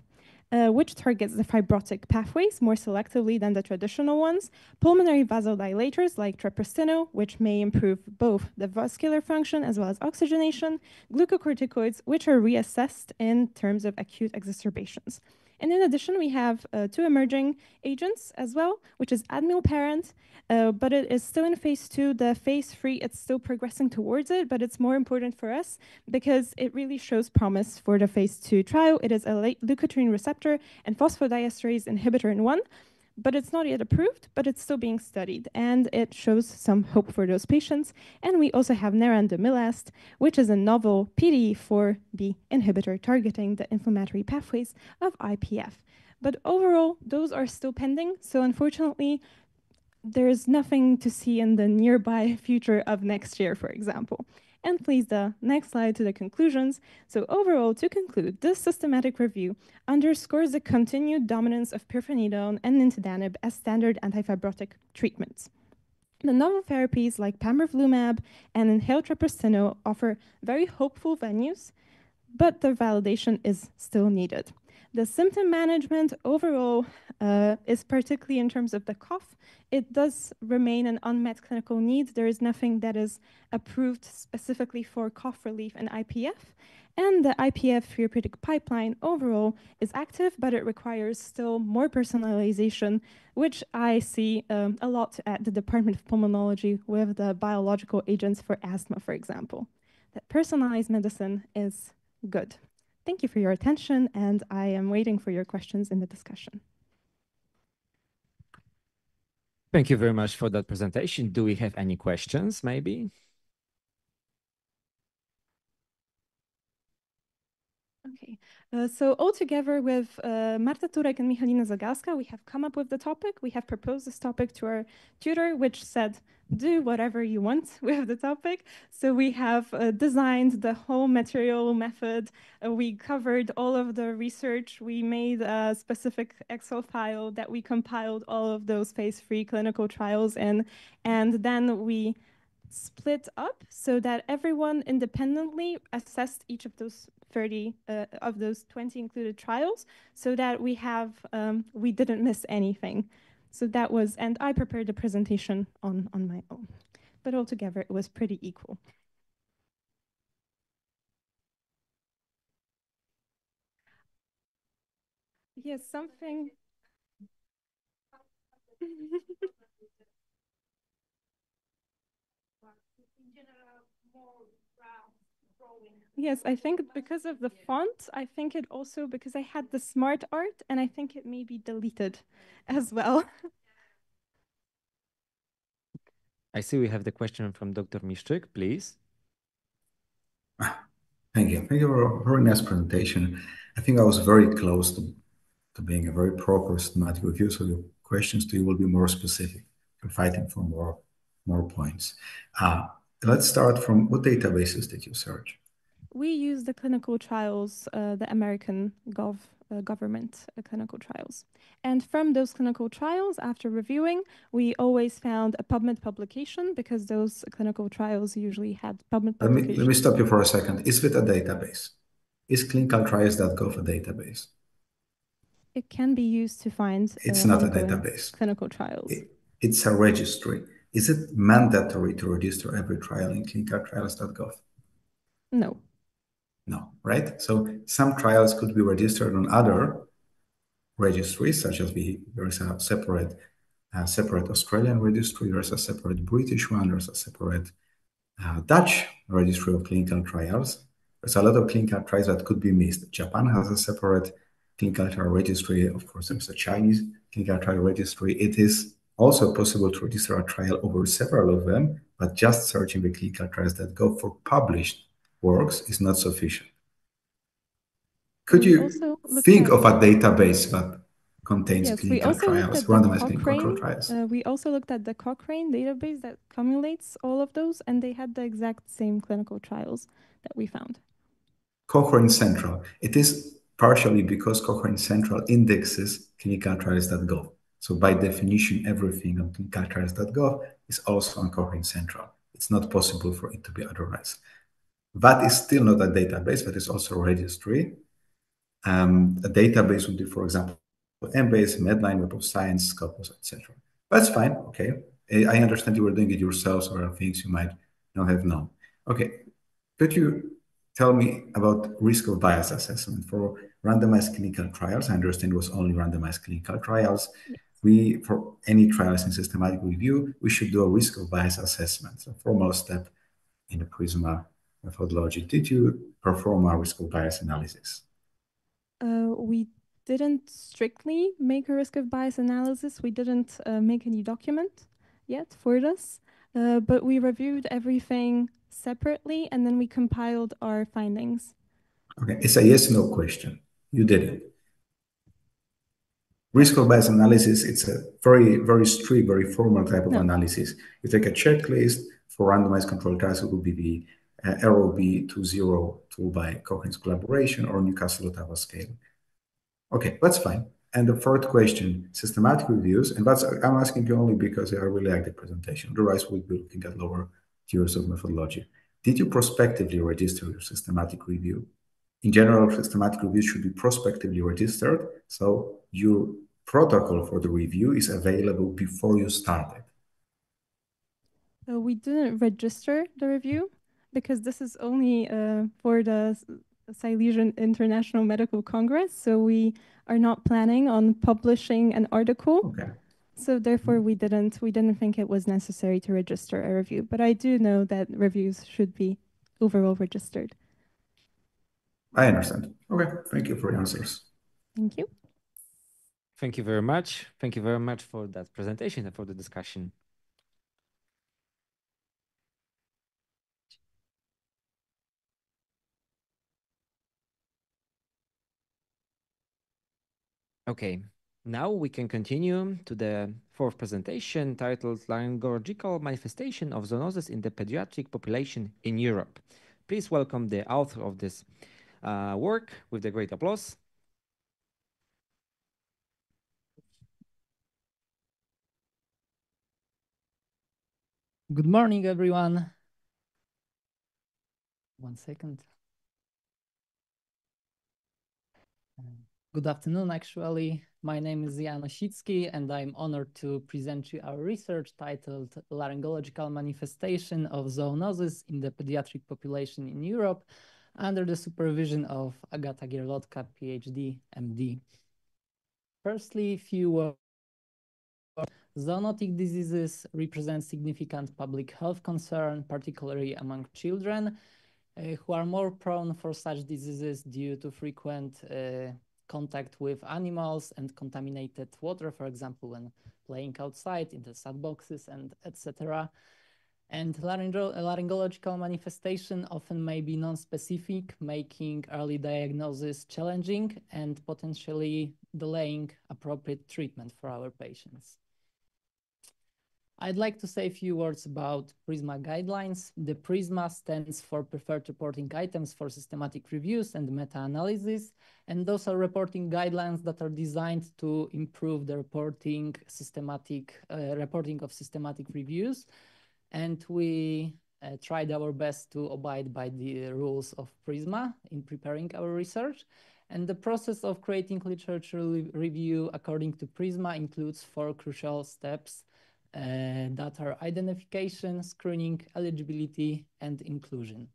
S7: which targets the fibrotic pathways more selectively than the traditional ones, pulmonary vasodilators like treprostinil, which may improve both the vascular function as well as oxygenation, glucocorticoids, which are reassessed in terms of acute exacerbations. And in addition, we have 2 emerging agents as well, which is admilparant, but it is still in phase 2. The phase 3, it's still progressing towards it, but it's more important for us because it really shows promise for the phase 2 trial. It is a leukotriene receptor and phosphodiesterase inhibitor in one, but it's not yet approved, but it's still being studied, and it shows some hope for those patients. And we also have nerandomilast, which is a novel PDE4B inhibitor targeting the inflammatory pathways of IPF. But overall, those are still pending, so unfortunately, there's nothing to see in the nearby future of next year, for example. And please, the next slide to the conclusions. So overall, to conclude, this systematic review underscores the continued dominance of pirfenidone and nintedanib as standard antifibrotic treatments. The novel therapies like pamrevlumab and inhaled treprostinil offer very hopeful venues, but the validation is still needed. The symptom management overall is particularly in terms of the cough. It does remain an unmet clinical need. There is nothing that is approved specifically for cough relief and IPF. And the IPF therapeutic pipeline overall is active, but it requires still more personalization, which I see a lot at the Department of Pulmonology with the biological agents for asthma, for example. That personalized medicine is good. Thank you for your attention, and I am waiting for your questions in the discussion.
S1: Thank you very much for that presentation. Do we have any questions, maybe?
S7: Okay, so all together with Marta Turek and Michalina Zagalska, we have come up with the topic. We have proposed this topic to our tutor, which said, do whatever you want with the topic. So we have designed the whole material method. We covered all of the research. We made a specific Excel file that we compiled all of those phase 3 clinical trials in, and then we split up so that everyone independently assessed each of those 30 of those 20 included trials, so that we didn't miss anything. So that was, and I prepared the presentation on my own, but altogether it was pretty equal. Yes, something. Yes, I think because of the font, I think it also, because I had the smart art, and I think it may be deleted as well.
S1: I see we have the question from Dr. Miszczyk, please.
S2: Thank you. Thank you for a very nice presentation. I think I was very close to being a very proper systematic review, so your questions to you will be more specific. You're fighting for more points. Let's start from what databases did you search?
S7: We use the clinical trials, the American government clinical trials. And from those clinical trials, after reviewing, we always found a PubMed publication, because those clinical trials usually had PubMed publications.
S2: Let me stop you for a second. Is it a database? Is clinicaltrials.gov a database?
S7: It can be used to find
S2: it's not a database.
S7: Clinical trials.
S2: It's a registry. Is it mandatory to register every trial in clinicaltrials.gov?
S7: No.
S2: No, right? So some trials could be registered on other registries, such as there is a separate Australian registry, there's a separate British one, there's a separate Dutch registry of clinical trials. There's a lot of clinical trials that could be missed. Japan has a separate clinical trial registry. Of course, there's a Chinese clinical trial registry. It is also possible to register a trial over several of them, but just searching the clinical trials that go for published works is not sufficient. Could you think of a database that contains clinical trials, randomized clinical control trials?
S7: We also looked at the Cochrane database that cumulates all of those, and they had the exact same clinical trials that we found.
S2: Cochrane Central. It is partially because Cochrane Central indexes clinicaltrials.gov. So by definition, everything on clinicaltrials.gov is also on Cochrane Central. It's not possible for it to be otherwise. That is still not a database, but it's also a registry. A database would be, for example, Embase, Medline, Web of Science, Scopus, etc. That's fine. Okay. I understand you were doing it yourselves, or things you might not have known. Okay. Could you tell me about risk of bias assessment for randomized clinical trials? I understand it was only randomized clinical trials. Yes. For any trials in systematic review, we should do a risk of bias assessment, a formal step in the PRISMA methodology. Did you perform a risk of bias analysis?
S7: We didn't strictly make a risk of bias analysis. We didn't make any document yet for this, but we reviewed everything separately, and then we compiled our findings.
S2: Okay, it's a yes/no question. You did it. Risk of bias analysis, it's a very, very strict, very formal type of analysis. You take a checklist for randomized control trials. It would be the ROB20 tool by Cochrane's collaboration or Newcastle-Ottawa scale. Okay, that's fine. And the third question, systematic reviews, and I'm asking you only because I really like the presentation. Otherwise, we'll be looking at lower tiers of methodology. Did you prospectively register your systematic review? In general, systematic reviews should be prospectively registered, so your protocol for the review is available before you start it.
S7: We didn't register the review because this is only for the Silesian International Medical Congress, so we are not planning on publishing an article.
S2: Okay.
S7: So therefore, we didn't think it was necessary to register a review. But I do know that reviews should be overall registered.
S2: I understand. Okay, thank you for your answers.
S7: Thank you.
S1: Thank you very much. Thank you very much for that presentation and for the discussion. Okay, now we can continue to the fourth presentation titled Laryngological Manifestation of Zoonosis in the Pediatric Population in Europe. Please welcome the author of this work with a great applause.
S8: Good morning, everyone. One second. Good afternoon, actually. My name is Jan Osicki, and I'm honored to present you our research titled Laryngological Manifestation of Zoonosis in the Pediatric Population in Europe under the supervision of Agata Gierlotka, PhD, MD. Firstly, few words. Zoonotic diseases represent significant public health concern, particularly among children, who are more prone for such diseases due to frequent contact with animals and contaminated water, for example, when playing outside in the sandboxes and etc. And laryngological manifestation often may be non-specific, making early diagnosis challenging and potentially delaying appropriate treatment for our patients. I'd like to say a few words about PRISMA guidelines. The PRISMA stands for Preferred Reporting Items for Systematic Reviews and Meta-analyses, and those are reporting guidelines that are designed to improve the reporting of systematic reviews. And we tried our best to abide by the rules of PRISMA in preparing our research. And the process of creating literature review according to PRISMA includes 4 crucial steps that are identification, screening, eligibility, and inclusion.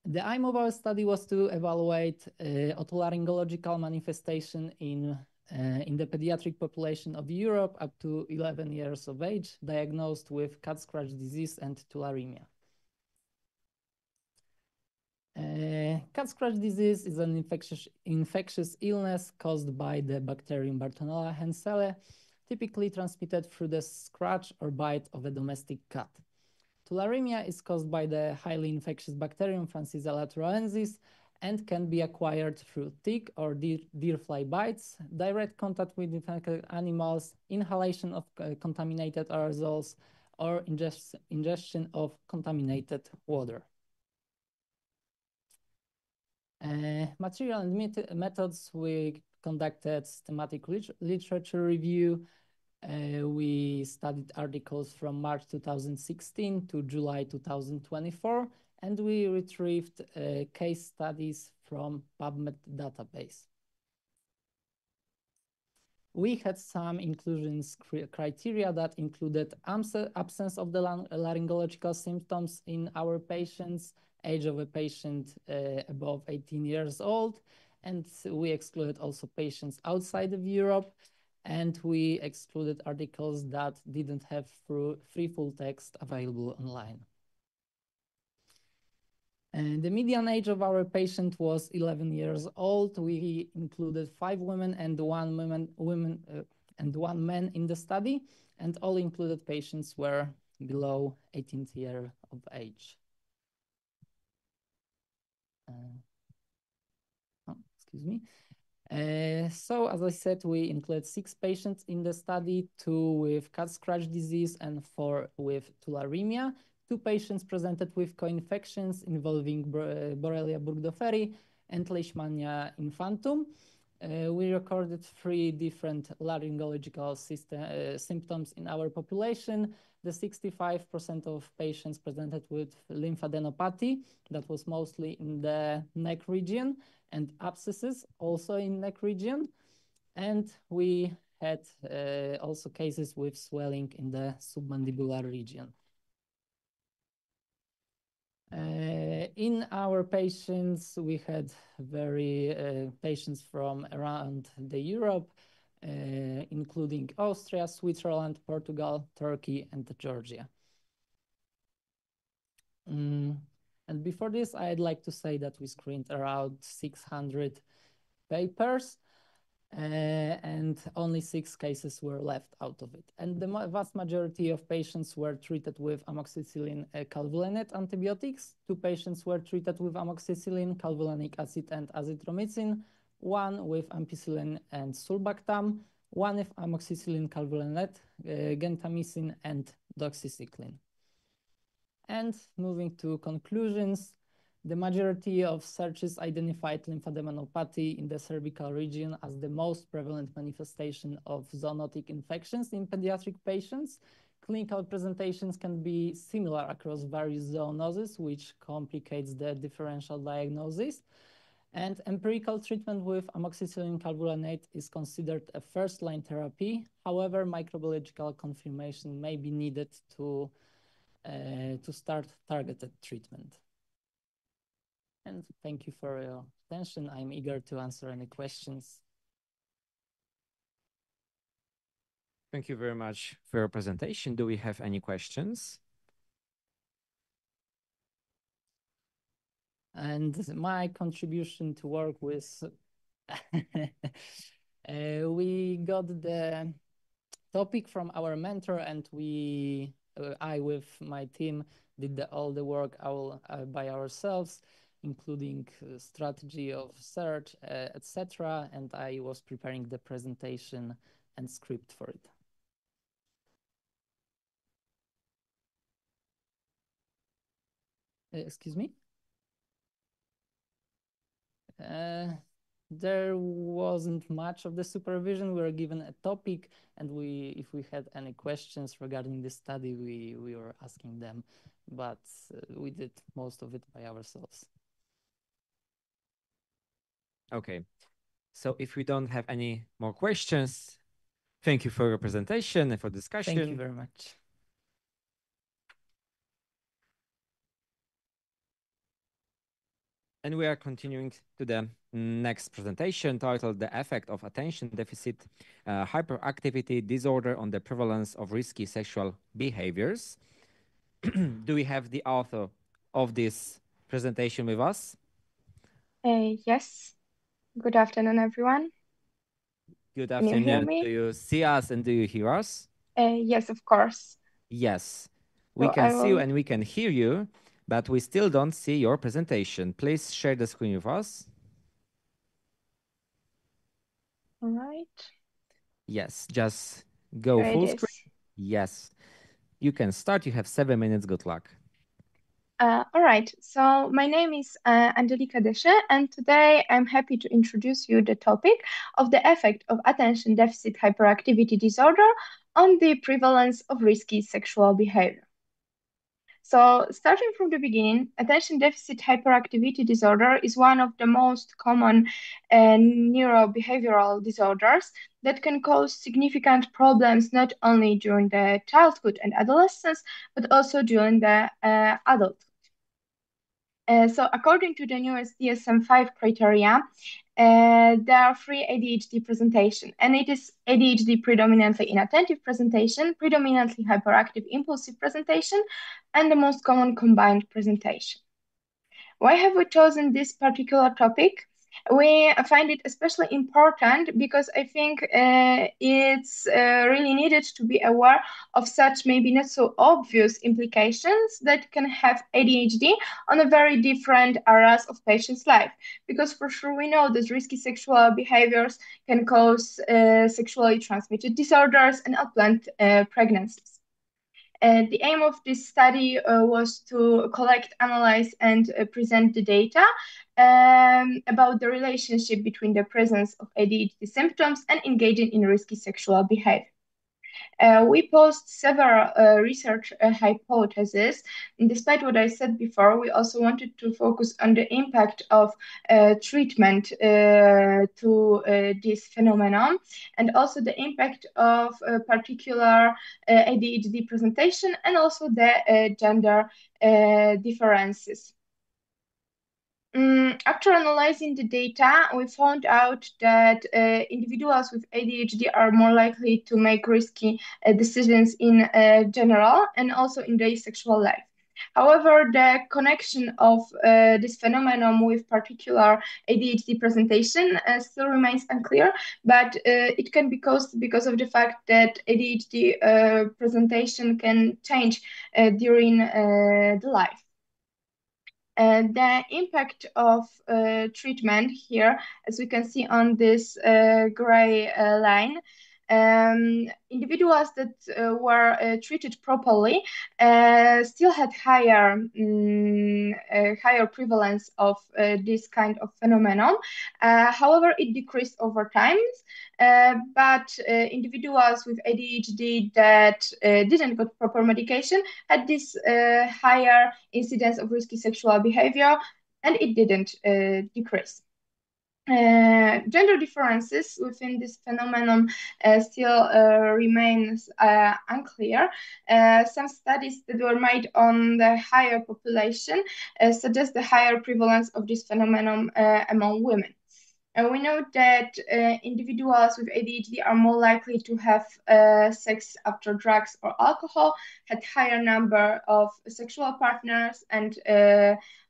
S8: The aim of our study was to evaluate otolaryngological manifestation in the pediatric population of Europe up to 11 years of age, diagnosed with cat scratch disease and tularemia. Cat scratch disease is an infectious illness caused by the bacterium Bartonella henselae, typically transmitted through the scratch or bite of a domestic cat. Tularemia is caused by the highly infectious bacterium Francisella tularensis and can be acquired through tick or deer fly bites, direct contact with infected animals, inhalation of contaminated aerosols, or ingestion of contaminated water. Material and methods, we conducted systematic literature review. We studied articles from March 2016 to July 2024, and we retrieved case studies from PubMed database. We had some inclusions criteria that included absence of the laryngological symptoms in our patients, age of a patient above 18 years old, and we excluded also patients outside of Europe, and we excluded articles that didn't have free full text available online. And the median age of our patient was 11 years old. We included 5 women and one man in the study, and all included patients were below 18th year of age. Excuse me. So as I said, we included 6 patients in the study, 2 with cat scratch disease and 4 with tularemia. 2 patients presented with co-infections involving Borrelia burgdorferi and Leishmania infantum. We recorded 3 different laryngological symptoms in our population. The 65% of patients presented with lymphadenopathy, that was mostly in the neck region, and abscesses also in neck region. And we had also cases with swelling in the submandibular region. In our patients, we had patients from around the Europe, including Austria, Switzerland, Portugal, Turkey, and Georgia. And before this, I'd like to say that we screened around 600 papers, and only 6 cases were left out of it. And the vast majority of patients were treated with amoxicillin calvulenate antibiotics. 2 patients were treated with amoxicillin, calvulanic acid, and azithromycin, 1 with ampicillin and sulbactam, 1 with amoxicillin calvulenate, gentamicin, and doxycycline. And moving to conclusions, the majority of searches identified lymphadenopathy in the cervical region as the most prevalent manifestation of zoonotic infections in pediatric patients. Clinical presentations can be similar across various zoonoses, which complicates the differential diagnosis. And empirical treatment with amoxicillin calvulenate is considered a first-line therapy. However, microbiological confirmation may be needed to start targeted treatment. And thank you for your attention. I'm eager to answer any questions.
S1: Thank you very much for your presentation. Do we have any questions?
S8: And my contribution to work with, we got the topic from our mentor, and I with my team did all the work by ourselves, including strategy of search, etc. And I was preparing the presentation and script for it. Excuse me? There wasn't much of the supervision. We were given a topic, and if we had any questions regarding this study, we were asking them, but we did most of it by ourselves.
S1: Okay, so if we don't have any more questions, thank you for your presentation and for discussion.
S8: Thank you very much.
S1: And we are continuing to the next presentation titled The Effect of Attention Deficit Hyperactivity Disorder on the Prevalence of Risky Sexual Behaviors. Do we have the author of this presentation with us?
S9: Yes. Good afternoon, everyone.
S1: Good
S9: Can you
S1: afternoon.
S9: hear me?
S1: Do you see us and do you hear us?
S9: Yes, of course.
S1: Yes, we
S9: So
S1: can
S9: I
S1: see you
S9: will-
S1: and we can hear you. but we still don't see your presentation. Please share the screen with us.
S9: All right.
S1: Yes, just go
S9: Here
S1: full
S9: it
S1: screen.
S9: is.
S1: Yes, you can start. You have 7 minutes. Good luck.
S9: All right, so my name is Angelika Desche, and today I'm happy to introduce you the topic of the effect of attention deficit hyperactivity disorder on the prevalence of risky sexual behavior. So, starting from the beginning, attention deficit hyperactivity disorder is one of the most common neurobehavioral disorders that can cause significant problems not only during the childhood and adolescence, but also during the adulthood. So according to the newest DSM-5 criteria, there are three ADHD presentation, and it is ADHD predominantly inattentive presentation, predominantly hyperactive impulsive presentation, and the most common combined presentation. Why have we chosen this particular topic? We find it especially important because I think it's really needed to be aware of such maybe not so obvious implications that can have ADHD on a very different areas of patients' life. Because for sure we know that risky sexual behaviors can cause sexually transmitted disorders and unplanned pregnancies. The aim of this study was to collect, analyze, and present the data about the relationship between the presence of ADHD symptoms and engaging in risky sexual behavior. We posed several research hypotheses. And despite what I said before, we also wanted to focus on the impact of treatment to this phenomenon, and also the impact of particular ADHD presentation, and also the gender differences. After analyzing the data, we found out that individuals with ADHD are more likely to make risky decisions in general and also in their sexual life. However, the connection of this phenomenon with particular ADHD presentation still remains unclear, but it can be caused because of the fact that ADHD presentation can change during the life. The impact of treatment here, as we can see on this gray line, individuals that were treated properly still had higher prevalence of this kind of phenomenon. However, it decreased over time. But individuals with ADHD that didn't get proper medication had this higher incidence of risky sexual behavior, and it didn't decrease. Gender differences within this phenomenon still remains unclear. Some studies that were made on the higher population suggest the higher prevalence of this phenomenon among women. And we know that individuals with ADHD are more likely to have sex after drugs or alcohol, had higher number of sexual partners, and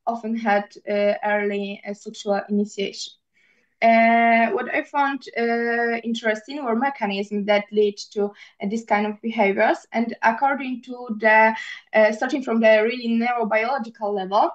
S9: often had early sexual initiation. What I found interesting were mechanisms that lead to this kind of behaviors. And according to the, starting from the really neurobiological level,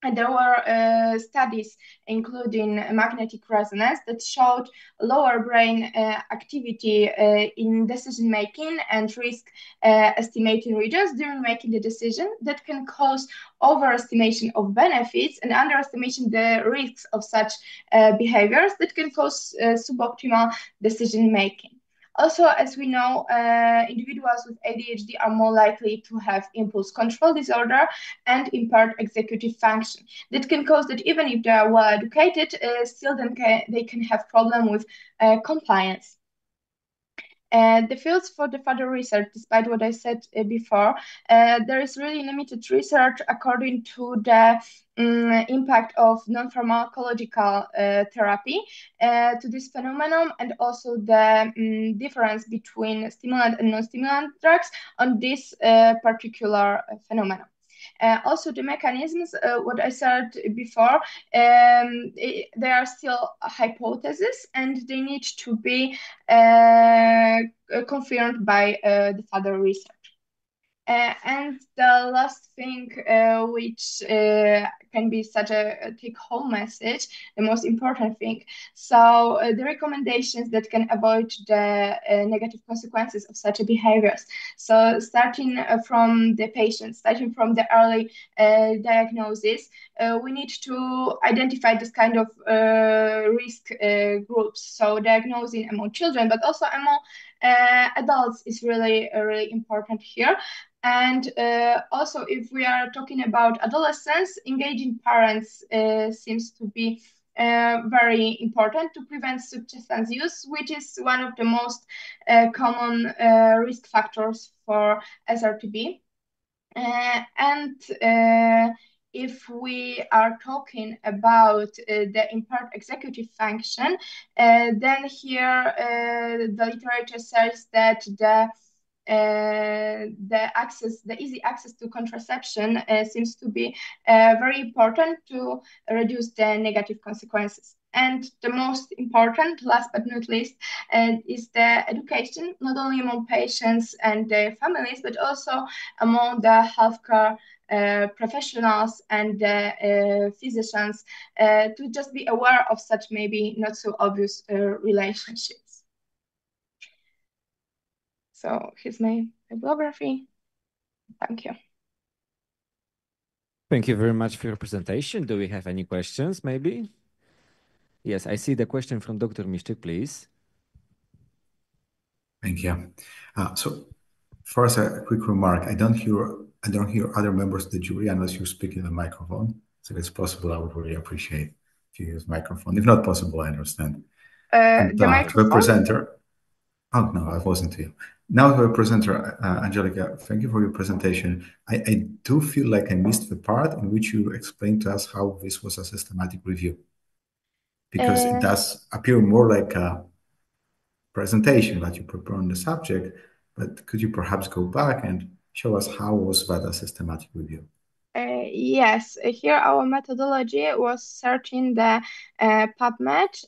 S9: and there were studies, including magnetic resonance, that showed lower brain activity in decision-making and risk estimating regions during making the decision that can cause overestimation of benefits and underestimation the risks of such behaviors that can cause suboptimal decision-making. Also, as we know, individuals with ADHD are more likely to have impulse control disorder and impaired executive function. That can cause that even if they are well educated, still they can have problem with compliance. The fields for the further research, despite what I said before, there is really limited research according to the impact of non-pharmacological therapy to this phenomenon, and also the difference between stimulant and non-stimulant drugs on this particular phenomenon. Also, the mechanisms, what I said before, they are still a hypothesis, and they need to be confirmed by the further research. And the last thing, which can be such a take-home message, the most important thing. So the recommendations that can avoid the negative consequences of such a behaviors. So starting from the patient, starting from the early diagnosis, we need to identify this kind of risk groups. So diagnosing among children, but also among adults is really, really important here. And also, if we are talking about adolescents, engaging parents seems to be very important to prevent substance use, which is one of the most common risk factors for SRTB. If we are talking about the impaired executive function, then here the literature says that the easy access to contraception seems to be very important to reduce the negative consequences. And the most important, last but not least, is the education, not only among patients and their families, but also among the healthcare professionals and physicians to just be aware of such maybe not so obvious relationships. So here's my bibliography. Thank you.
S1: Thank you very much for your presentation. Do we have any questions, maybe? Yes, I see the question from Dr. Miszczyk, please.
S2: Thank you. So first, a quick remark. I don't hear other members of the jury unless you speak in the microphone. So if it's possible, I would really appreciate if you use microphone. If not possible, I understand.
S9: The microphone?
S2: The presenter. Oh, no, I wasn't to you. Now the presenter, Angelica, thank you for your presentation. I do feel like I missed the part in which you explained to us how this was a systematic review. Because it does appear more like a presentation that you prepare on the subject, but could you perhaps go back and show us how was that a systematic review?
S9: Yes, here our methodology was searching the PubMed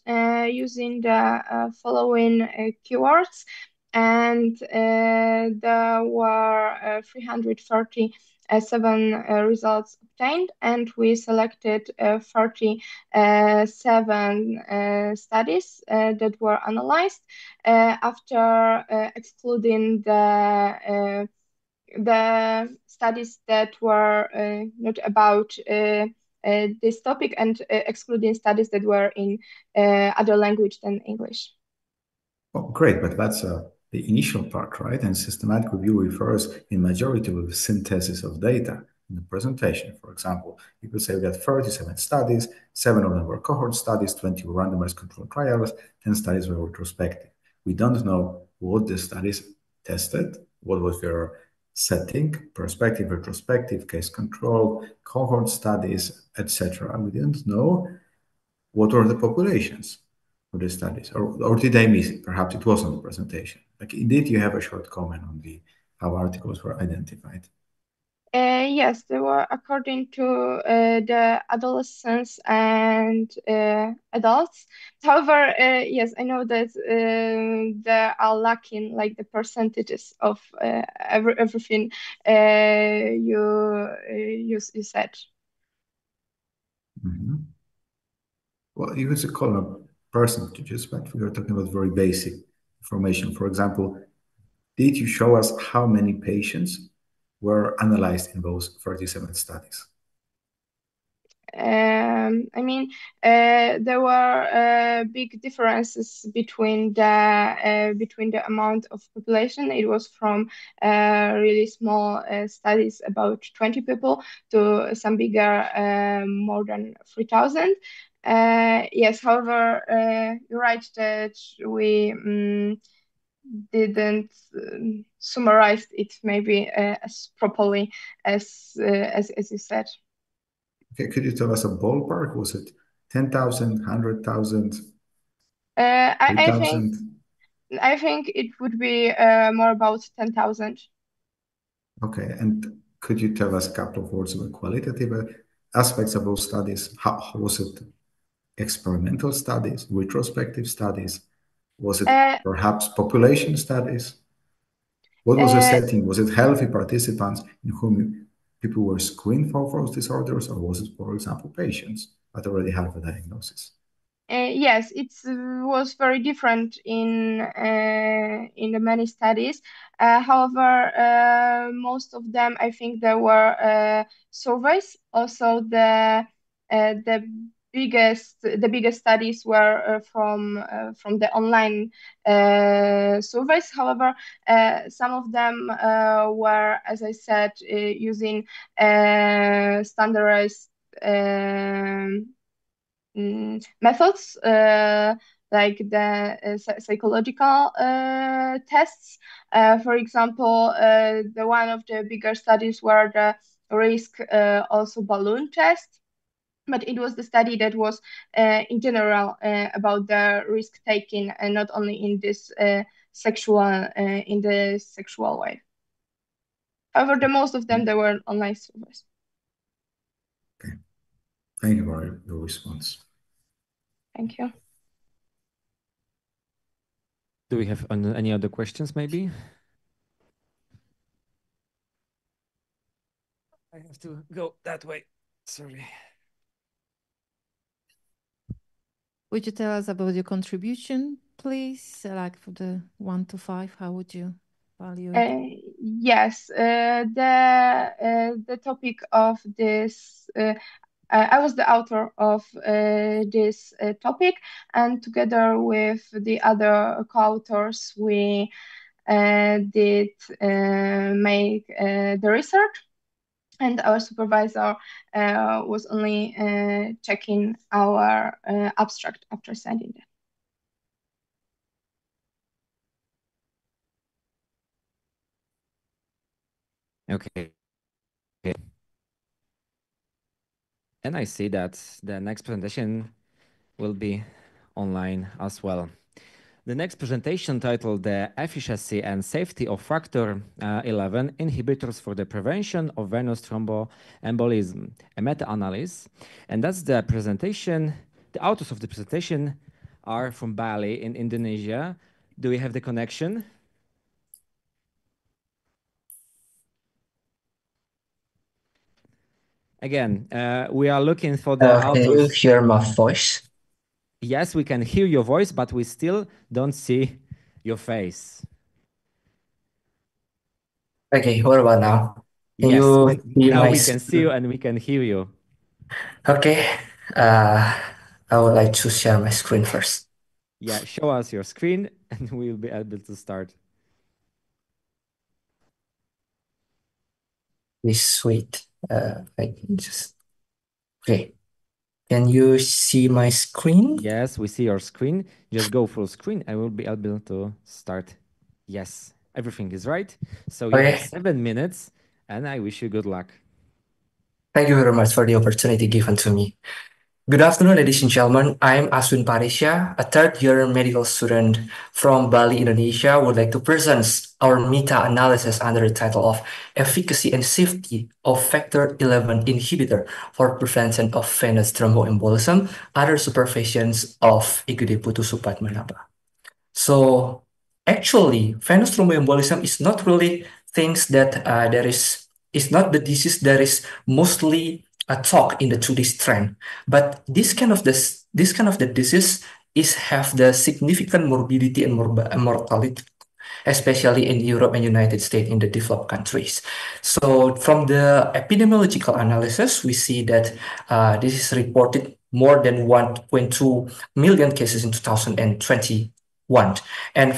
S9: using the following keywords, and there were 337 results obtained, and we selected 37 studies that were analyzed after excluding the studies that were not about this topic and excluding studies that were in other language than English.
S2: Oh, great, but that's the initial part, right? And systematic review refers in majority to the synthesis of data in the presentation. For example, you could say we had 37 studies, 7 of them were cohort studies, 20 were randomized controlled trials, 10 studies were retrospective. We don't know what the studies tested, what was their setting, perspective, retrospective, case control, cohort studies, etc. We didn't know what were the populations for the studies, or did I miss it? Perhaps it was on the presentation. Like, indeed, you have a short comment on how articles were identified.
S9: Yes, they were according to the adolescents and adults. However, yes, I know that they are lacking like the percentages of everything you said.
S2: Mm-hmm. Well, you could call them percentages, but we are talking about very basic information. For example, did you show us how many patients were analyzed in those 37 studies?
S9: I mean, there were big differences between the amount of population. It was from really small studies, about 20 people, to some bigger, more than 3,000. Yes, however, you're right that we didn't summarize it maybe as properly as you said.
S2: Okay, could you tell us a ballpark? Was it 10,000, 100,000?
S9: I think it would be more about 10,000.
S2: Okay, and could you tell us a couple of words about qualitative aspects of those studies? How was it experimental studies, retrospective studies? Was it perhaps population studies? What was the setting? Was it healthy participants in whom people were screened for those disorders, or was it, for example, patients that already have a diagnosis?
S9: Yes, it was very different in the many studies. However, most of them, I think, there were surveys. Also, the biggest studies were from the online surveys. However, some of them were, as I said, using standardized methods like the psychological tests. For example, the one of the bigger studies were the risk also balloon test. But it was the study that was in general about the risk taking and not only in this sexual way. However, the most of them, they were online surveys.
S2: Okay. Thank you for your response.
S9: Thank you.
S1: Do we have any other questions, maybe? I have to go that way. Sorry.
S5: Would you tell us about your contribution, please? Like for the 1 to 5, how would you value it?
S9: Yes, the topic of this, I was the author of this topic, and together with the other co-authors, we did make the research, and our supervisor was only checking our abstract after sending it.
S1: Okay. And I see that the next presentation will be online as well. The next presentation, titled The Efficacy and Safety of Factor 11 Inhibitors for the Prevention of Venous Thromboembolism, a meta-analysis. And that's the presentation. The authors of the presentation are from Bali in Indonesia. Do we have the connection? Again, we are looking for the authors.
S10: Can you hear my voice?
S1: Yes, we can hear your voice, but we still don't see your face.
S10: Okay, what about now? Can
S1: Yes,
S10: you see
S1: now
S10: my
S1: we can see you and we can hear you.
S10: Okay, I would like to share my screen first.
S1: Yeah, show us your screen and we'll be able to start.
S10: Please wait. I can just... Okay. Can you see my screen?
S1: Yes, we see your screen. Just go full screen. I will be able to start. Yes, everything is right. So you have 7 minutes and I wish you good luck.
S10: Thank you very much for the opportunity given to me. Good afternoon, ladies and gentlemen. I'm Aswin Parisya, a third-year medical student from Bali, Indonesia. Would like to present our meta-analysis under the title of Efficacy and Safety of Factor 11 Inhibitor for Prevention of Venous Thromboembolism under supervisions of Igede Putusu Padmanabha. So actually, venous thromboembolism is not really things that is not the disease that is mostly a talk in the today's trend, but this kind of the disease have the significant morbidity and mortality, especially in Europe and United States in the developed countries. So from the epidemiological analysis, we see that this is reported more than 1.2 million cases in 2021. And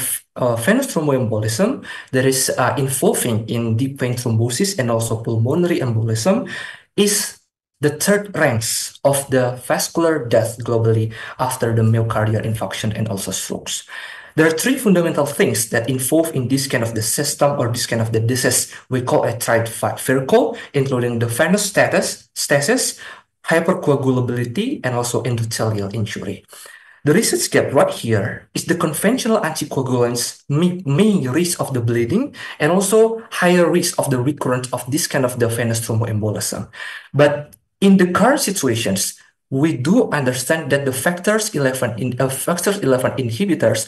S10: venous thromboembolism that is involving in deep vein thrombosis and also pulmonary embolism is the third ranks of the vascular death globally after the myocardial infarction and also strokes. There are three fundamental things that involve in this kind of the system or this kind of the disease we call a triumvirate, including the venous stasis, hypercoagulability, and also endothelial injury. The research gap right here is the conventional anticoagulants may risk of the bleeding and also higher risk of the recurrence of this kind of the venous thromboembolism. But in the current situations, we do understand that the factors 11 inhibitors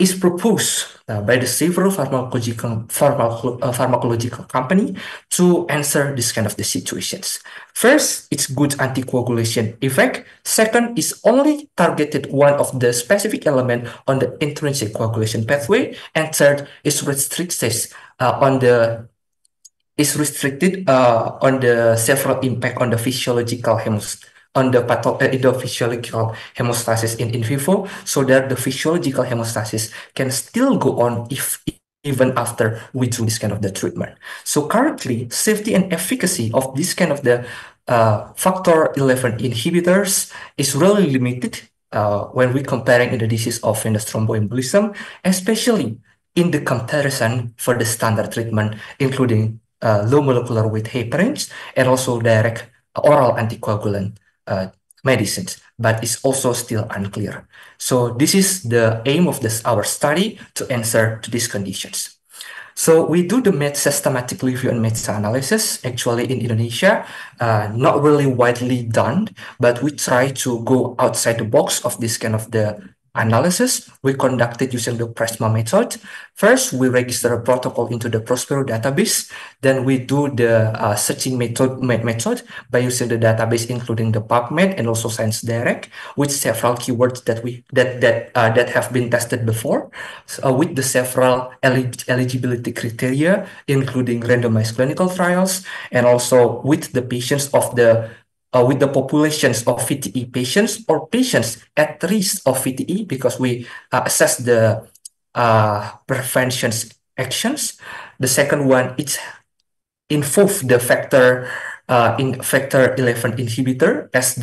S10: is proposed by the several pharmacological company to answer this kind of the situations. First, it's good anticoagulation effect. Second, is only targeted one of the specific element on the intrinsic coagulation pathway. And third, is restricted on the several impact on the physiological physiological hemostasis in vivo, so that the physiological hemostasis can still go on even after we do this kind of the treatment. So currently, safety and efficacy of this kind of the factor 11 inhibitors is really limited when we comparing in the disease of venous thromboembolism, especially in the comparison for the standard treatment, including low molecular weight heparins and also direct oral anticoagulant medicines, but it's also still unclear. So this is the aim of our study, to answer to these conditions. So we do the systematic review and meta-analysis actually in Indonesia, not really widely done, but we try to go outside the box of this kind of the analysis. We conducted using the PRESMA method. First, we register a protocol into the Prospero database. Then we do the searching method by using the database, including the PubMed and also Science Direct, with several keywords that have been tested before, with the several eligibility criteria, including randomized clinical trials, and also with the patients of the with the populations of VTE patients or patients at risk of VTE, because we assess the prevention actions. The second one, it's involve the factor 11 inhibitor as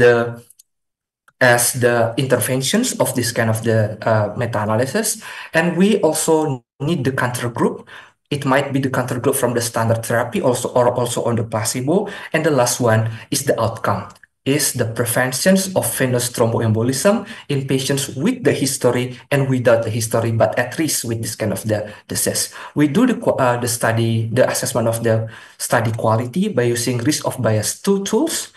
S10: the interventions of this kind of the meta-analysis. And we also need the control group. It might be the control group from the standard therapy also, or also on the placebo. And the last one is the outcome, is the prevention of venous thromboembolism in patients with the history and without the history, but at risk with this kind of the disease. We do the assessment of the study quality by using risk of bias 2 tools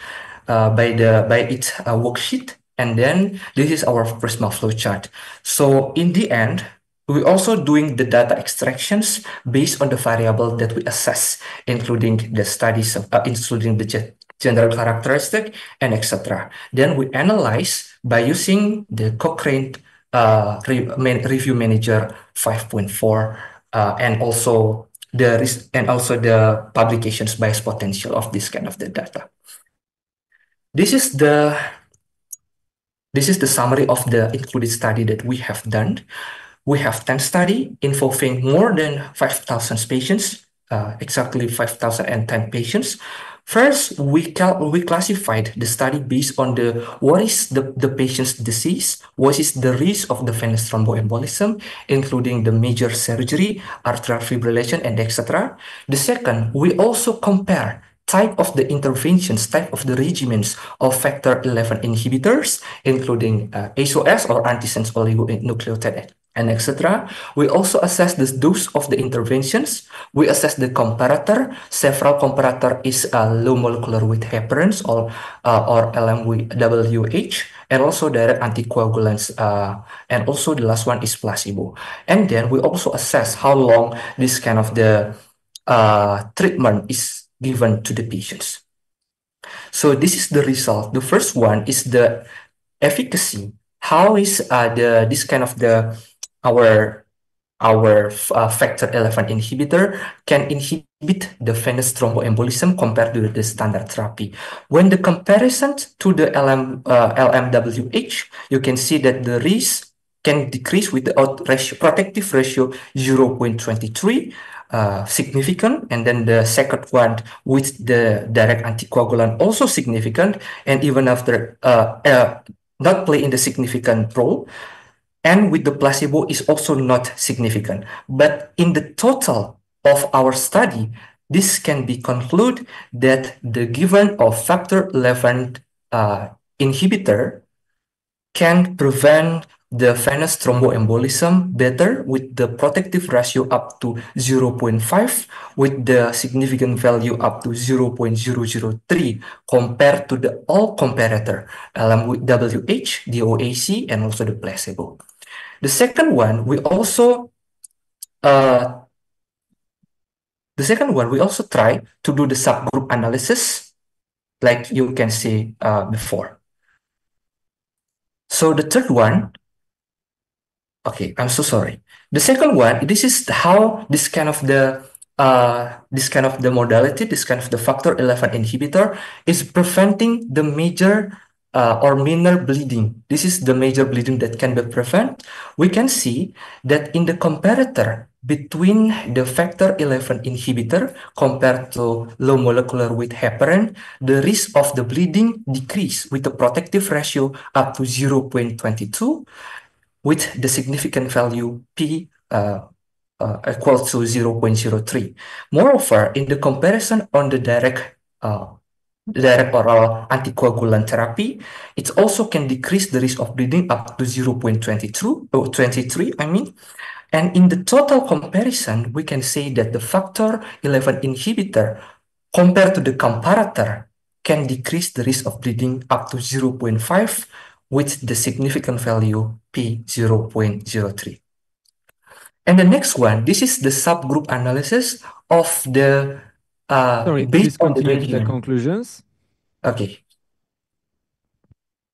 S10: by its worksheet. And then this is our PRISMA flowchart. So in the end, we're also doing the data extractions based on the variable that we assess, including the studies, including the general characteristic and etc. Then we analyze by using the Cochrane Review Manager 5.4 and also the publications bias potential of this kind of the data. This is the summary of the included study that we have done. We have 10 studies involving more than 5,000 patients, exactly 5,010 patients. First, we classified the study based on what is the patient's disease, what is the risk of the venous thromboembolism, including the major surgery, atrial fibrillation, and etc. The second, we also compare type of the interventions, type of the regimens of factor 11 inhibitors, including ASOS or antisense oligonucleotide and etc. We also assess the dose of the interventions. We assess the comparator. Several comparator is low molecular weight heparins or LMWH, and also direct anticoagulants. And also the last one is placebo. And then we also assess how long this kind of the treatment is given to the patients. So this is the result. The first one is the efficacy. How is this kind of the our factor 11 inhibitor can inhibit the venous thromboembolism compared to the standard therapy. When the comparison to the LMWH, you can see that the risk can decrease with the protective ratio 0.23, significant, and then the second one with the direct anticoagulant also significant, and even after not playing the significant role. And with the placebo is also not significant. But in the total of our study, this can be concluded that the given of factor 11 inhibitor can prevent the venous thromboembolism better with the protective ratio up to 0.5, with the significant value up to 0.003 compared to the all comparator LMWH, the OAC, and also the placebo. The second one, we also try to do the subgroup analysis, like you can see before. So the third one, okay, I'm so sorry. The second one, this is how this kind of the modality, this kind of the factor 11 inhibitor is preventing the major or minor bleeding. This is the major bleeding that can be prevented. We can see that in the comparator between the factor 11 inhibitor compared to low molecular weight heparin, the risk of the bleeding decrease with a protective ratio up to 0.22 with the significant value P equal to 0.03. Moreover, in the comparison on the direct oral anticoagulant therapy, it also can decrease the risk of bleeding up to 0.23, I mean. And in the total comparison, we can say that the factor 11 inhibitor compared to the comparator can decrease the risk of bleeding up to 0.5 with the significant value P 0.03. And the next one, this is the subgroup analysis of the
S1: Sorry, please continue with the conclusions.
S10: Okay.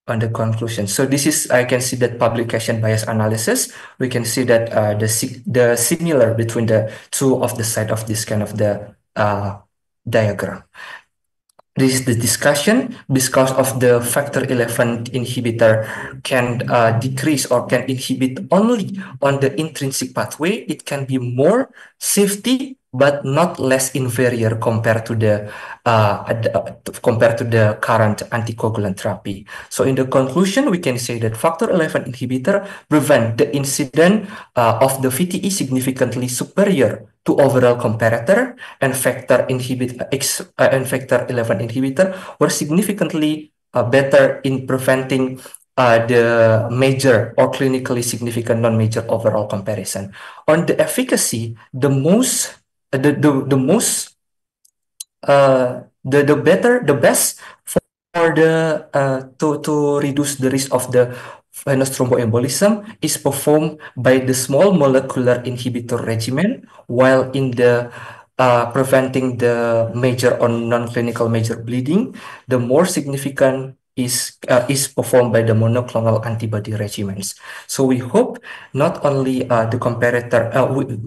S10: On the conclusion. So this is, I can see that publication bias analysis. We can see that the similar between the two of the side of this kind of the diagram. This is the discussion because of the factor 11 inhibitor can decrease or can inhibit only on the intrinsic pathway. It can be more safety, but not less inferior compared to the current anticoagulant therapy. So in the conclusion, we can say that factor 11 inhibitor prevent the incidence of the VTE significantly superior to overall comparator, and factor 11 inhibitor were significantly better in preventing the major or clinically significant non-major overall comparison. On the efficacy, the best for the to reduce the risk of the venous thromboembolism is performed by the small molecular inhibitor regimen, while in the preventing the major or non-clinical major bleeding, the more significant is performed by the monoclonal antibody regimens. So we hope not only the comparator,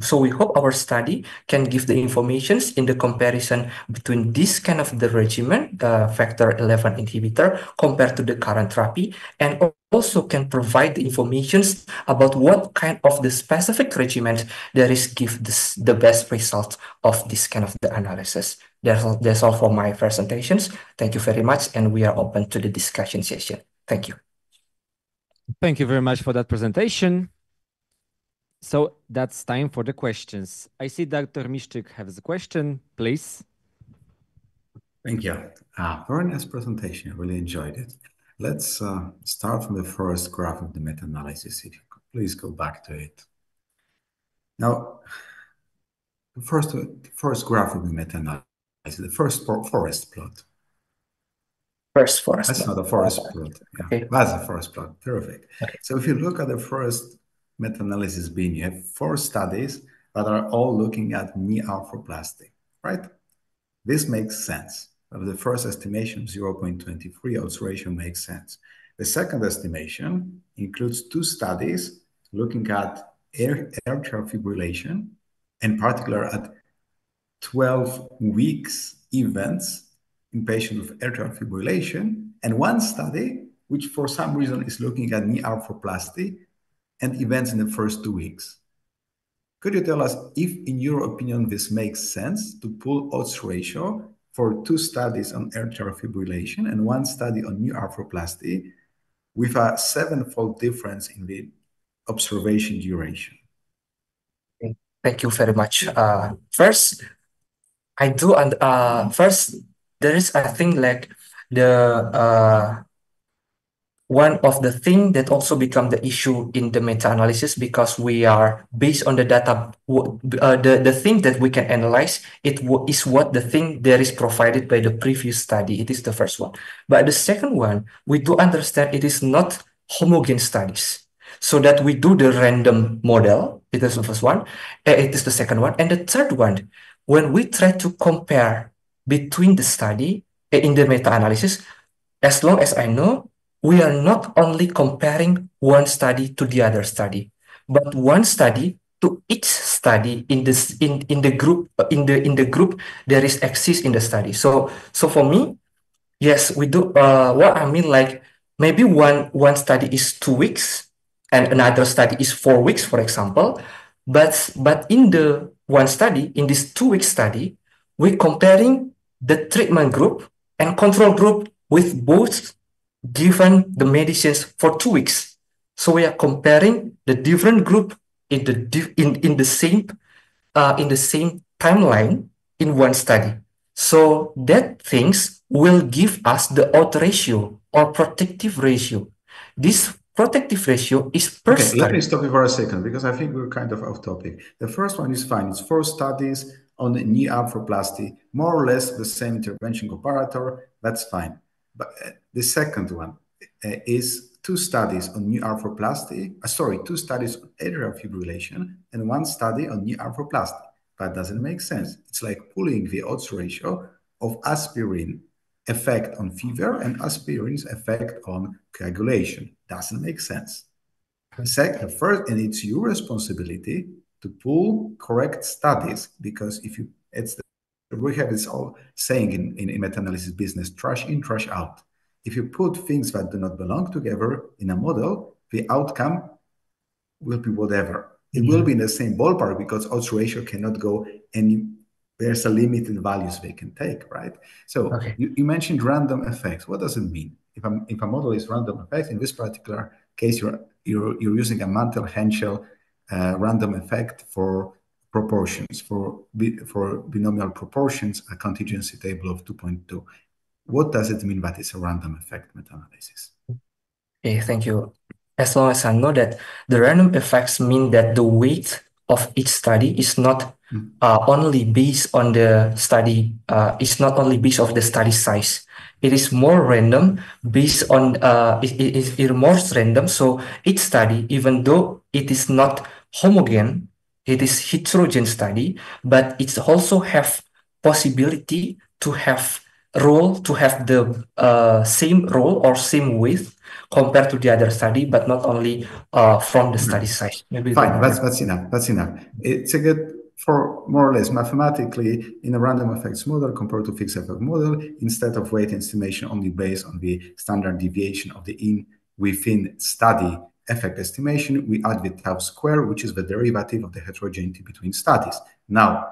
S10: so we hope our study can give the informations in the comparison between this kind of the regimen, factor 11 inhibitor, compared to the current therapy, and also can provide the informations about what kind of the specific regimen that is give this, the best result of this kind of the analysis. That's all for my presentations. Thank you very much, and we are open to the discussion session. Thank you.
S1: Thank you very much for that presentation. So that's time for the questions. I see Dr. Miszczyk has a question, please.
S2: Thank you. Very nice presentation. I really enjoyed it. Let's start from the first graph of the meta-analysis. If you could please go back to it. Now, the first graph of the meta-analysis, the first forest plot.
S10: First forest.
S2: That's not a forest plot. Yeah, okay. That's a forest plot. Perfect.
S10: Okay.
S2: So if you look at the first meta-analysis being, you have 4 studies that are all looking at knee arthroplasty, right? This makes sense. The first estimation, 0.23 odds ratio, makes sense. The second estimation includes 2 studies looking at atrial fibrillation, in particular at 12 weeks events in patients with atrial fibrillation, and 1 study which for some reason is looking at knee arthroplasty and events in the first 2 weeks. Could you tell us if, in your opinion, this makes sense to pull odds ratio for 2 studies on atrial fibrillation and 1 study on knee arthroplasty with a 7-fold difference in the observation duration?
S10: Thank you very much. First, I do, and first, there is, I think, like the one of the thing that also become the issue in the meta-analysis, because we are based on the data, the thing that we can analyze, is what the thing that is provided by the previous study. It is the first one. But the second one, we do understand it is not homogeneous studies. so that we do the random model. It is the first one. It is the second one. And the third one, when we try to compare between the study in the meta-analysis, as long as I know, we are not only comparing one study to the other study, but one study to each study in this in the group in the group there is exists in the study. So for me, yes, we do. What I mean, like maybe one study is 2 weeks and another study is 4 weeks, for example. But in the one study, in this 2 week study, we're comparing the treatment group and control group with both given the medicines for 2 weeks. So we are comparing the different group in the same timeline in one study. So that things will give us the odds ratio or protective ratio. This protective ratio is per
S2: Okay,
S10: study.
S2: let me stop you for a second because I think we're kind of off topic. The first one is fine. It's 4 studies on the knee arthroplasty, more or less the same intervention comparator. That's fine. But the second one is 2 studies on knee arthroplasty. 2 studies on atrial fibrillation and 1 study on knee arthroplasty. That doesn't make sense. It's like pulling the odds ratio of aspirin effect on fever and aspirin's effect on coagulation. Doesn't make sense. Second, first, and it's your responsibility to pull correct studies, because if you, we have this all saying in meta-analysis business, trash in, trash out. If you put things that do not belong together in a model, the outcome will be whatever. It will be in the same ballpark because odds ratio cannot go any, there's a limited values they can take, right? So you mentioned random effects. What does it mean? If a model is random effects, in this particular case, you're using a Mantel-Henschel random effect for proportions, for binomial proportions, a contingency table of 2.2. What does it mean that it's a random effect meta-analysis?
S10: Okay, thank you. As long as I know that the random effects mean that the weight of each study is not only based on the study, it's not only based on the study size. It is more random based on, it is more random. So each study, even though it is not homogeneous, it is heterogeneous study, but it also have possibility to have the same role or same weight compared to the other study, but not only from the study size. Maybe
S2: fine. That's enough. That's enough. It's a good, for more or less mathematically in a random effects model compared to fixed effect model, instead of weight estimation only based on the standard deviation of the within study effect estimation, we add the tau square, which is the derivative of the heterogeneity between studies. Now,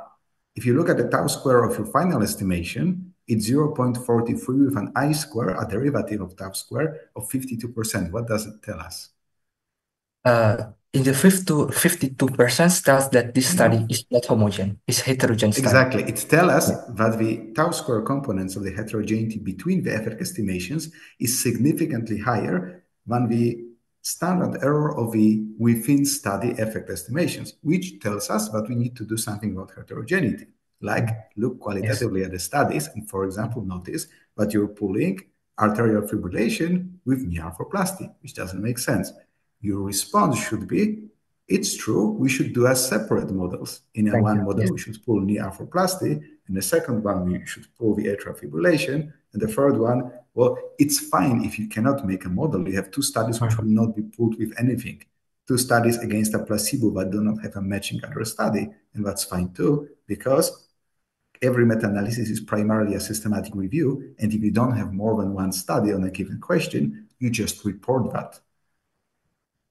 S2: if you look at the tau square of your final estimation, it's 0.43 with an I square, a derivative of tau square of 52%. What does it tell us?
S10: In the 52% tells that this study is not homogeneous, it's heterogeneous study.
S2: Exactly. It tells us that the tau square components of the heterogeneity between the effect estimations is significantly higher than the standard error of the within study effect estimations, which tells us that we need to do something about heterogeneity, like look qualitatively at the studies and, for example, notice that you're pulling arterial fibrillation with knee arthroplasty, which doesn't make sense. Your response should be, it's true, we should do as separate models. In one model, we should pull knee arthroplasty. In the second one, we should pull the atrial fibrillation. And the third one, well, it's fine if you cannot make a model. You have 2 studies which will not be pulled with anything. 2 studies against a placebo that do not have a matching other study. And that's fine too, because every meta-analysis is primarily a systematic review. And if you don't have more than 1 study on a given question, you just report that.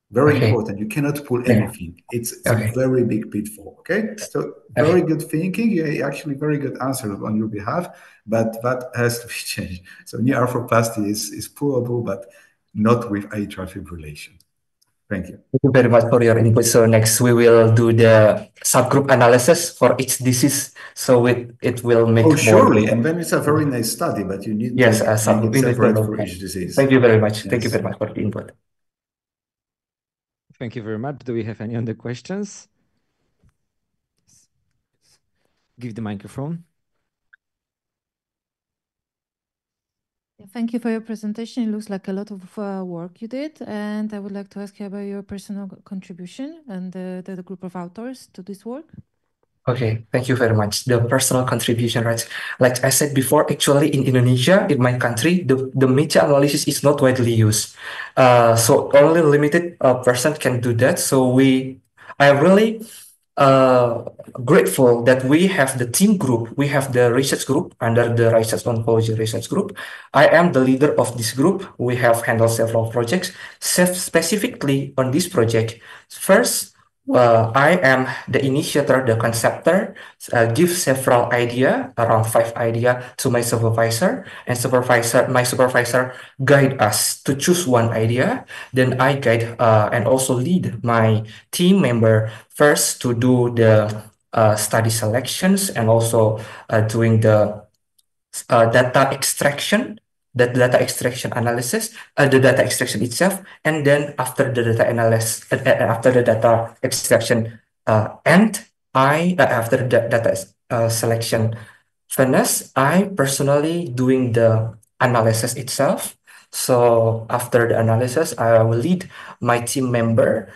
S2: Very important. You cannot pull anything. It's a very big pitfall. Okay. So very good thinking. Yeah, actually very good answer on your behalf, but that has to be changed. So knee arthroplasty is pullable, but not with atrial fibrillation. Thank you.
S10: Thank you very much for your input. So next we will do the subgroup analysis for each disease. So it will make
S2: surely. And then it's a very nice study, but you need to make it separate for each disease.
S10: Thank you very much. Yes. Thank you very much for the input.
S1: Thank you very much. Do we have any other questions? Give the microphone.
S5: Thank you for your presentation. It looks like a lot of work you did, and I would like to ask you about your personal contribution and the group of authors to this work.
S10: Okay, thank you very much. The personal contribution, right? Like I said before, actually in Indonesia, in my country, the meta-analysis is not widely used. So only limited person can do that. So I really grateful that we have the team group, we have the research group under the research oncology research group. I am the leader of this group. We have handled several projects. Specifically on this project, first, I am the initiator, the conceptor, give several idea, around 5 idea to my supervisor, and my supervisor guide us to choose one idea. Then I guide and also lead my team member first to do the study selections and also doing the data extraction, the data extraction analysis, the data extraction itself, and then after the data analysis, after the data extraction end, after the data selection finished, I personally doing the analysis itself. So after the analysis, I will lead my team member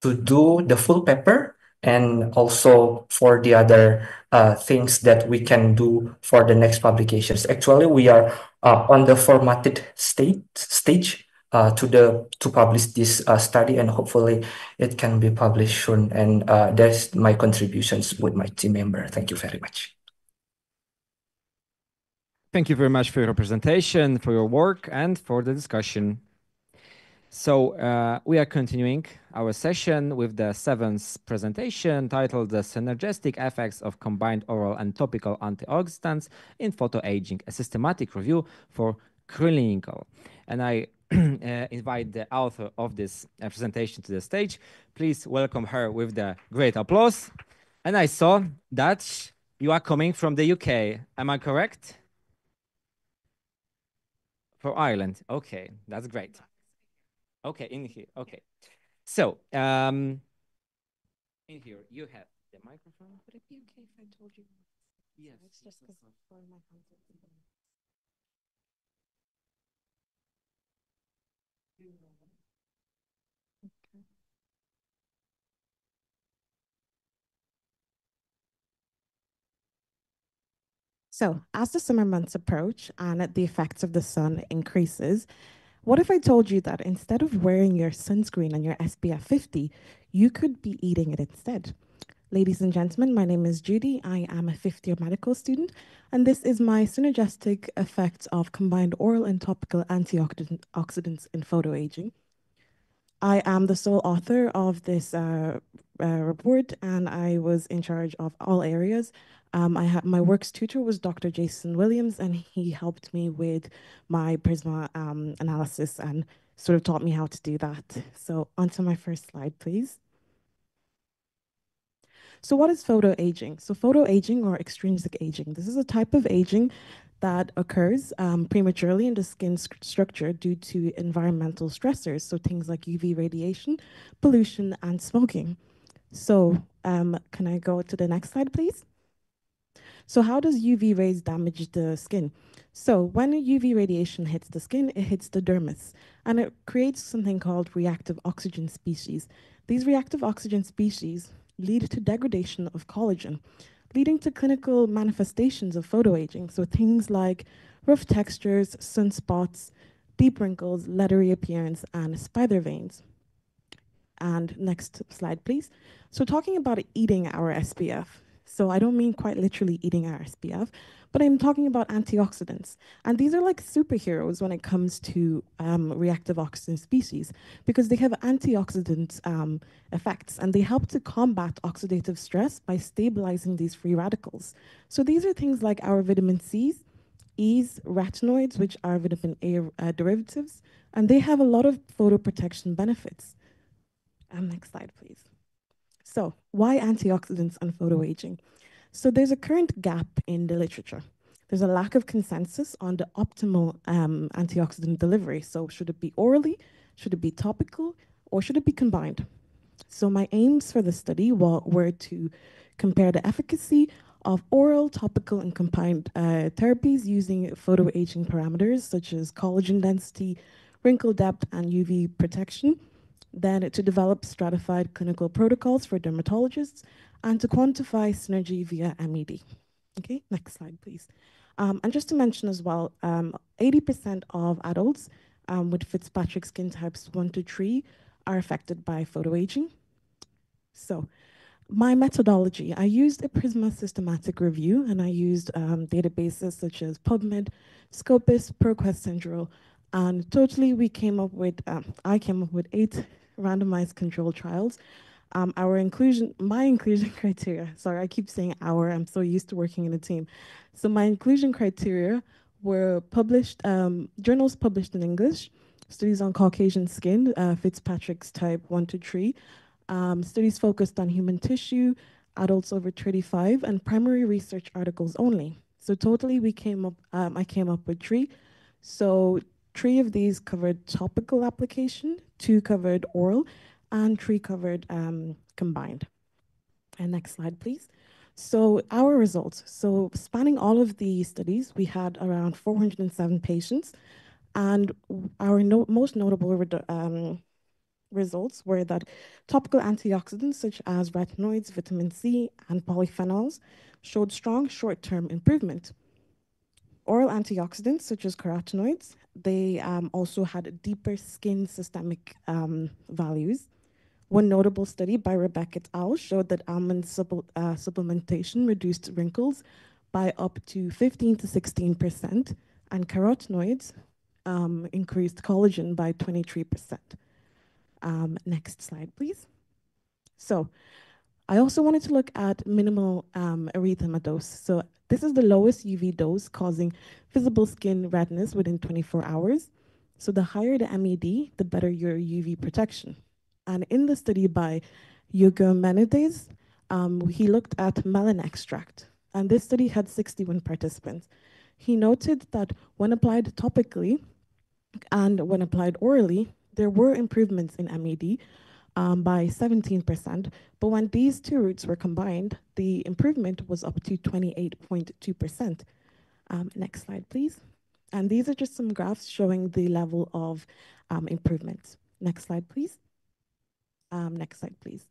S10: to do the full paper and also for the other things that we can do for the next publications. Actually, we are on the formatted stage to publish this study, and hopefully it can be published soon. And that's my contributions with my team member. Thank you very much.
S1: Thank you very much for your presentation, for your work, and for the discussion. So we are continuing our session with the 7th presentation titled The Synergistic Effects of Combined Oral and Topical Antioxidants in Photoaging, a Systematic Review for Clinical. And I invite the author of this presentation to the stage. Please welcome her with the great applause. And I saw that you are coming from the UK. Am I correct? For Ireland. Okay, that's great. Okay, in here. Okay. So, in here you have the microphone.
S3: Would it be okay if I told you?
S1: Yes.
S3: It's just because for my content. Okay. So, as the summer months approach and the effects of the sun increases, what if I told you that instead of wearing your sunscreen and your SPF 50, you could be eating it instead? Ladies and gentlemen, my name is Judy. I am a 5th-year medical student, and this is my synergistic effects of combined oral and topical antioxidants in photoaging. I am the sole author of this report, and I was in charge of all areas. My works tutor was Dr. Jason Williams, and he helped me with my Prisma analysis and sort of taught me how to do that. So onto my first slide, please. So what is photoaging? So photoaging or extrinsic aging, this is a type of aging that occurs prematurely in the skin structure due to environmental stressors, so things like UV radiation, pollution, and smoking. So can I go to the next slide, please? So how does UV rays damage the skin? So when UV radiation hits the skin, it hits the dermis, and it creates something called reactive oxygen species. These reactive oxygen species lead to degradation of collagen, leading to clinical manifestations of photoaging. So things like rough textures, sunspots, deep wrinkles, leathery appearance, and spider veins. And next slide, please. So talking about eating our SPF. So I don't mean quite literally eating our SPF, but I'm talking about antioxidants. And these are like superheroes when it comes to reactive oxygen species, because they have antioxidant effects, and they help to combat oxidative stress by stabilizing these free radicals. So these are things like our vitamin C's, E's, retinoids, which are vitamin A derivatives, and they have a lot of photoprotection benefits. Next slide, please. So why antioxidants and photoaging? So there's a current gap in the literature. There's a lack of consensus on the optimal antioxidant delivery. So should it be orally, should it be topical, or should it be combined? So my aims for the study were to compare the efficacy
S11: of oral, topical, and combined therapies using photoaging parameters such as collagen density, wrinkle depth, and UV protection. Then to develop stratified clinical protocols for dermatologists and to quantify synergy via MED. Okay, next slide, please. And just to mention as well, 80% of adults with Fitzpatrick skin types 1 to 3 are affected by photoaging. So my methodology, I used a Prisma systematic review, and I used databases such as PubMed, Scopus, ProQuest Central, and totally we came up with, I came up with 8 randomized controlled trials. My inclusion criteria, sorry, I keep saying our, I'm so used to working in a team. So my inclusion criteria were published, journals published in English, studies on Caucasian skin, Fitzpatrick's type 1 to 3, studies focused on human tissue, adults over 35, and primary research articles only. So totally I came up with 3. So 3 of these covered topical application, 2 covered oral, and 3 covered combined. And next slide, please. So our results. So spanning all of the studies, we had around 407 patients, and our most notable results were that topical antioxidants such as retinoids, vitamin C, and polyphenols showed strong short-term improvement. Oral antioxidants such as carotenoids, they also had deeper skin systemic values. One notable study by Rebecca et al. Showed that almond supplementation reduced wrinkles by up to 15 to 16%, and carotenoids increased collagen by 23%. Next slide, please. So I also wanted to look at minimal erythema dose. So this is the lowest UV dose causing visible skin redness within 24 hours. So the higher the MED, the better your UV protection. And in the study by Eugomenides, he looked at melon extract. And this study had 61 participants. He noted that when applied topically and when applied orally, there were improvements in MED by 17%, but when these 2 routes were combined, the improvement was up to 28.2%. Next slide, please. And these are just some graphs showing the level of improvements. Next slide, please. Next slide, please.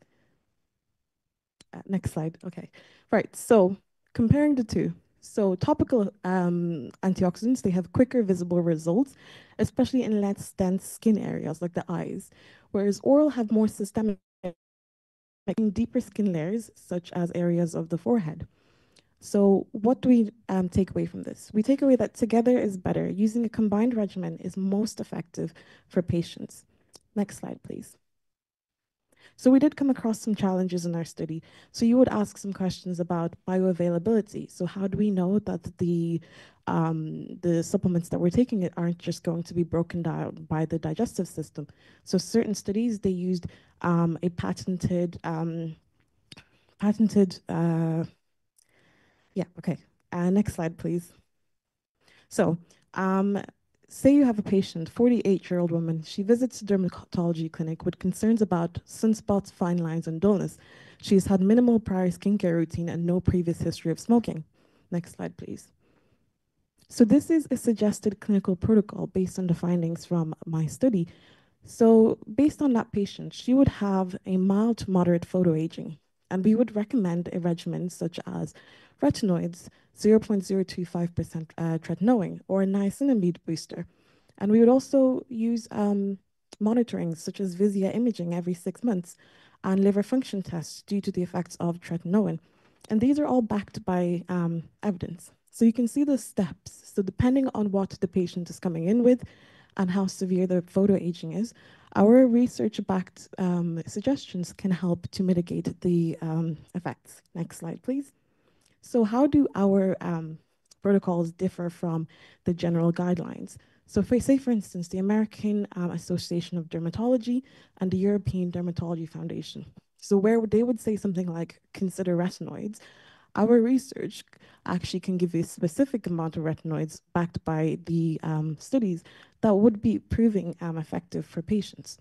S11: Next slide, okay. Right, so comparing the 2. So topical antioxidants, they have quicker visible results, especially in less dense skin areas like the eyes, whereas oral have more systemic, making deeper skin layers, such as areas of the forehead. So what do we take away from this? We take away that together is better. Using a combined regimen is most effective for patients. Next slide, please. So we did come across some challenges in our study. So you would ask some questions about bioavailability. So how do we know that the supplements that we're taking aren't just going to be broken down by the digestive system? So certain studies, they used a patented, next slide, please. So say you have a patient, 48-year-old woman, she visits a dermatology clinic with concerns about sunspots, fine lines, and dullness. She's had minimal prior skincare routine and no previous history of smoking. Next slide, please. So this is a suggested clinical protocol based on the findings from my study. So based on that patient, she would have a mild to moderate photoaging, and we would recommend a regimen such as retinoids, 0.025% tretinoin, or a niacinamide booster. And we would also use monitoring such as Visia imaging every 6 months and liver function tests due to the effects of tretinoin. And these are all backed by evidence. So you can see the steps. So depending on what the patient is coming in with and how severe the photoaging is, our research-backed suggestions can help to mitigate the effects. Next slide, please. So how do our protocols differ from the general guidelines? So say, for instance, the American Association of Dermatology and the European Dermatology Foundation. So where they would say something like, consider retinoids, our research actually can give you a specific amount of retinoids backed by the studies that would be proving effective for patients.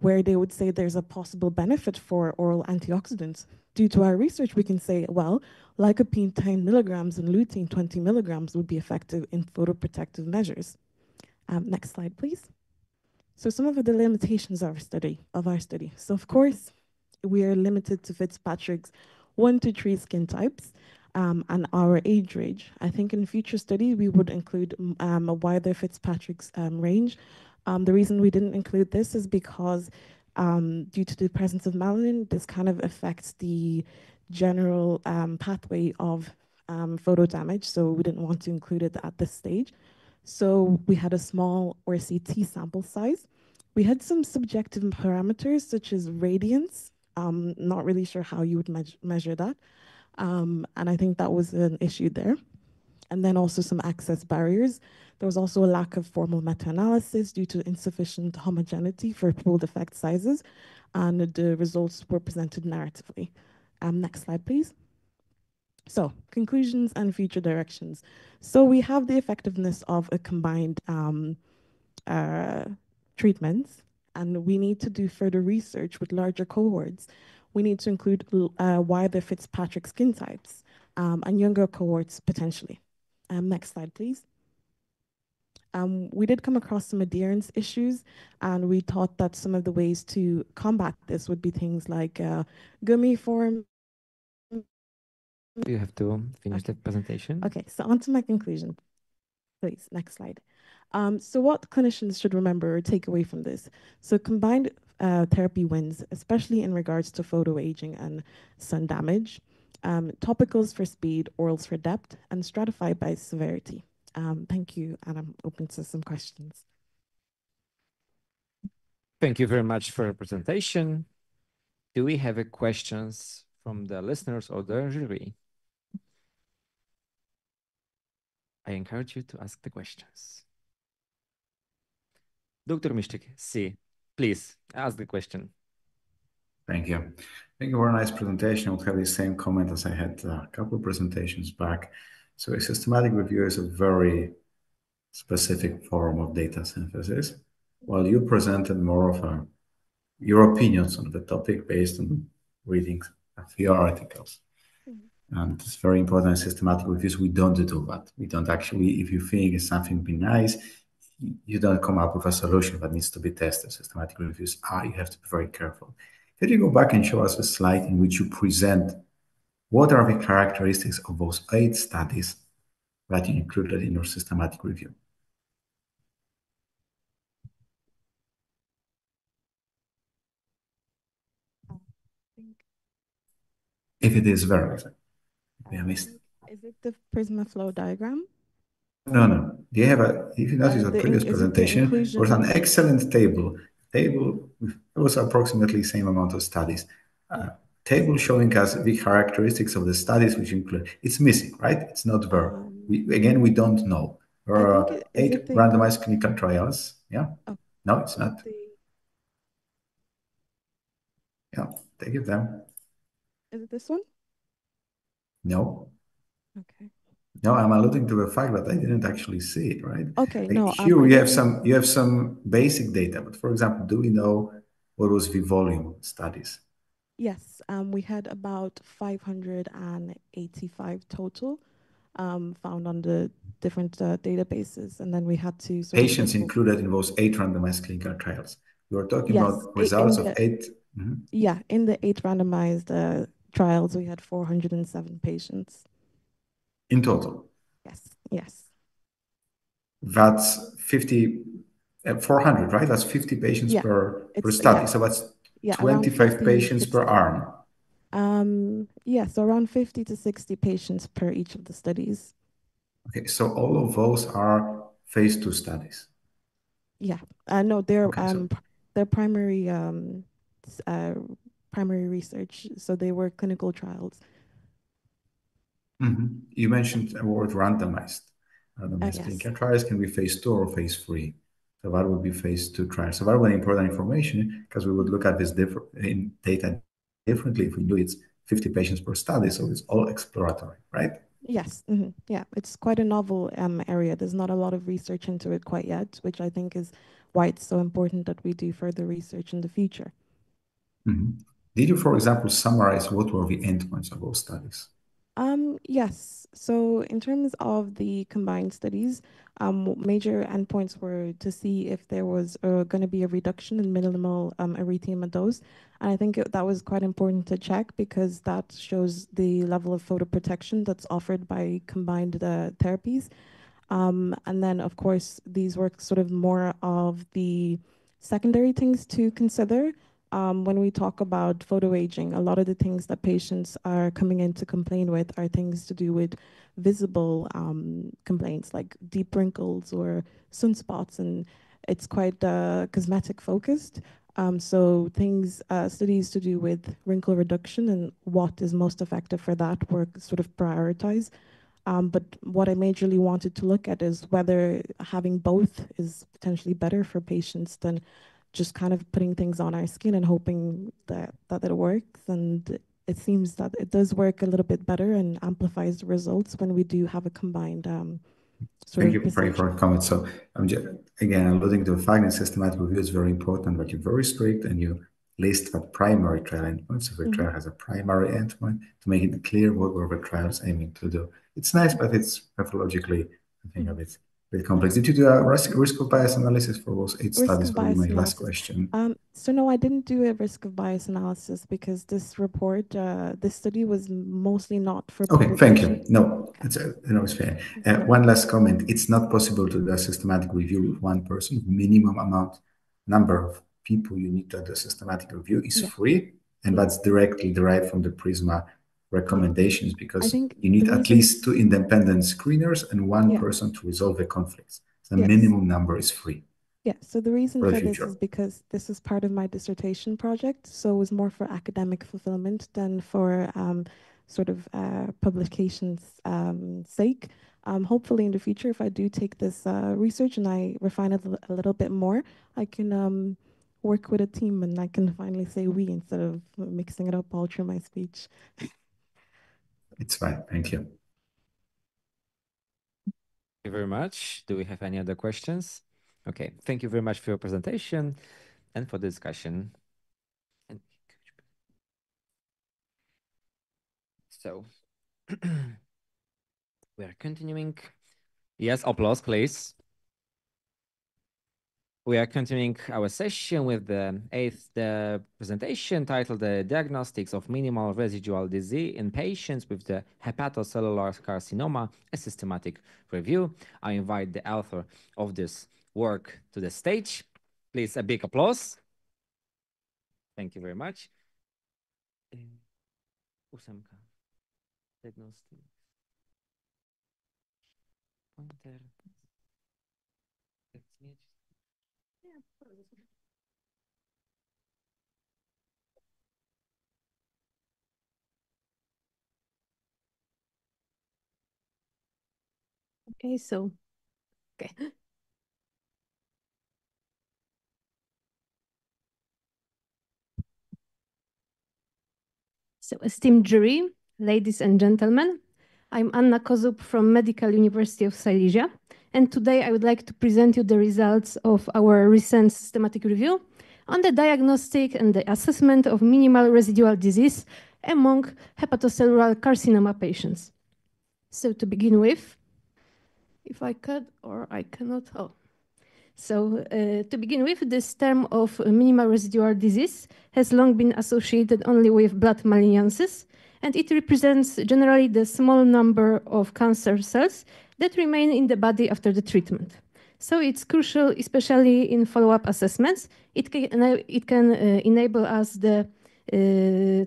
S11: where they would say there's a possible benefit for oral antioxidants. Due to our research, we can say, well, lycopene 10 milligrams and lutein 20 milligrams would be effective in photoprotective measures. Next slide, please. So some of the limitations of our study. So of course, we are limited to Fitzpatrick's 1 to 3 skin types and our age range. I think in future study, we would include a wider Fitzpatrick's range. The reason we didn't include this is because due to the presence of melanin, this kind of affects the general pathway of photo damage. So we didn't want to include it at this stage. So we had a small RCT sample size. We had some subjective parameters such as radiance. Not really sure how you would measure that. And I think that was an issue there. And then also some access barriers. There was also a lack of formal meta-analysis due to insufficient homogeneity for pooled effect sizes, and the results were presented narratively. Next slide, please. So, conclusions and future directions. So we have the effectiveness of a combined treatments, and we need to do further research with larger cohorts. We need to include wider Fitzpatrick skin types and younger cohorts potentially. Next slide, please. We did come across some adherence issues, and we thought that some of the ways to combat this would be things like gummy form.
S1: You have to finish the presentation.
S11: Okay, so on to my conclusion. Please, next slide. So what clinicians should remember or take away from this? So combined therapy wins, especially in regards to photo aging and sun damage. Topicals for speed, orals for depth, and stratified by severity. Thank you, and I'm open to some questions.
S1: Thank you very much for your presentation. Do we have questions from the listeners or the jury? I encourage you to ask the questions. Dr. Mishtik, please ask the question.
S2: Thank you. Thank you for a nice presentation. I would have the same comment as I had a couple of presentations back. So a systematic review is a very specific form of data synthesis, while you presented more of your opinions on the topic based on reading a few articles. And it's very important in systematic reviews, we don't do that. We don't actually, if you think something be nice, you don't come up with a solution that needs to be tested. Systematic reviews you have to be very careful. Could you go back and show us a slide in which you present what are the characteristics of those 8 studies that you included in your systematic review? If it is very we have missed.
S11: Is it the Prisma flow diagram?
S2: No. Do you have if you notice the previous presentation, there was an excellent table. Table was approximately the same amount of studies. Table showing us the characteristics of the studies which include, it's missing, right? It's not there. We don't know. There are 8 randomized clinical trials. Yeah? Oh. No, it's not. Yeah, take it down.
S11: Is it this one?
S2: No.
S11: Okay.
S2: No, I'm alluding to the fact that I didn't actually see it, right?
S11: Okay, no.
S2: Here you have some basic data, but for example, do we know what was the volume studies?
S11: Yes, we had about 585 total found on the different databases, and then we had to
S2: patients included in those 8 randomized clinical trials. We were talking about results of 8.
S11: Yeah, in the 8 randomized trials, we had 407 patients.
S2: In total?
S11: Yes.
S2: That's 400, right? That's 50 patients per study. Yeah. So that's 25 patients per arm.
S11: So around 50 to 60 patients per each of the studies.
S2: Okay, so all of those are phase 2 studies?
S11: Yeah, no, they're primary research, so they were clinical trials.
S2: You mentioned the word randomized. Randomized clinical trials can be phase 2 or phase 3. So that would be phase 2 trials. So that would be important information because we would look at this data differently if we knew it's 50 patients per study. So it's all exploratory, right?
S11: Yes, yeah, it's quite a novel area. There's not a lot of research into it quite yet, which I think is why it's so important that we do further research in the future.
S2: Did you, for example, summarize what were the endpoints of those studies?
S11: Yes. So in terms of the combined studies, major endpoints were to see if there was going to be a reduction in minimal erythema dose. And I think that was quite important to check because that shows the level of photoprotection that's offered by combined therapies. And then, of course, these were sort of more of the secondary things to consider. When we talk about photoaging, a lot of the things that patients are coming in to complain with are things to do with visible complaints like deep wrinkles or sunspots, and it's quite cosmetic focused. So studies to do with wrinkle reduction and what is most effective for that were sort of prioritized. But what I majorly wanted to look at is whether having both is potentially better for patients than just kind of putting things on our skin and hoping that it works. And it seems that it does work a little bit better and amplifies the results when we do have a combined
S2: Thank you for your comment. So I'm just, again, alluding to the fact that systematic review is very important, but you're very strict and you list the primary trial endpoints. Every trial has a primary endpoint to make it clear what were the trials aiming to do. It's nice, but it's methodologically, I think, a bit complex. Did you do a risk of bias analysis for those 8 studies? That would be my last question.
S11: So no, I didn't do a risk of bias analysis because this report, this study was mostly not for
S2: Okay, thank you. No, it's fair. One last comment. It's not possible to do a systematic review with one person. Minimum number of people you need to do a systematic review is free, and that's directly derived from the PRISMA recommendations because you need at least 2 independent screeners and 1 person to resolve the conflicts. The minimum number is free.
S11: Yeah, so the reason for this is because this is part of my dissertation project, so it was more for academic fulfillment than for sort of publication's sake. Hopefully in the future, if I do take this research and I refine it a little bit more, I can work with a team and I can finally say we instead of mixing it up all through my speech.
S2: It's fine, thank you.
S1: Thank you very much. Do we have any other questions? Okay, thank you very much for your presentation and for the discussion. So we are continuing. Yes, applause, please. We are continuing our session with the 8th presentation titled The Diagnostics of Minimal Residual Disease in Patients with the Hepatocellular Carcinoma, a Systematic Review. I invite the author of this work to the stage. Please, a big applause. Thank you very much. Diagnostic. Pointer.
S12: Okay, so, okay. So, esteemed jury, ladies and gentlemen, I'm Anna Kozub from Medical University of Silesia, and today I would like to present you the results of our recent systematic review on the diagnostic and the assessment of minimal residual disease among hepatocellular carcinoma patients. So to begin with, if I could, or I cannot, oh. So to begin with, this term of minimal residual disease has long been associated only with blood malignancies, and it represents generally the small number of cancer cells that remain in the body after the treatment. So it's crucial, especially in follow-up assessments. It can enable us to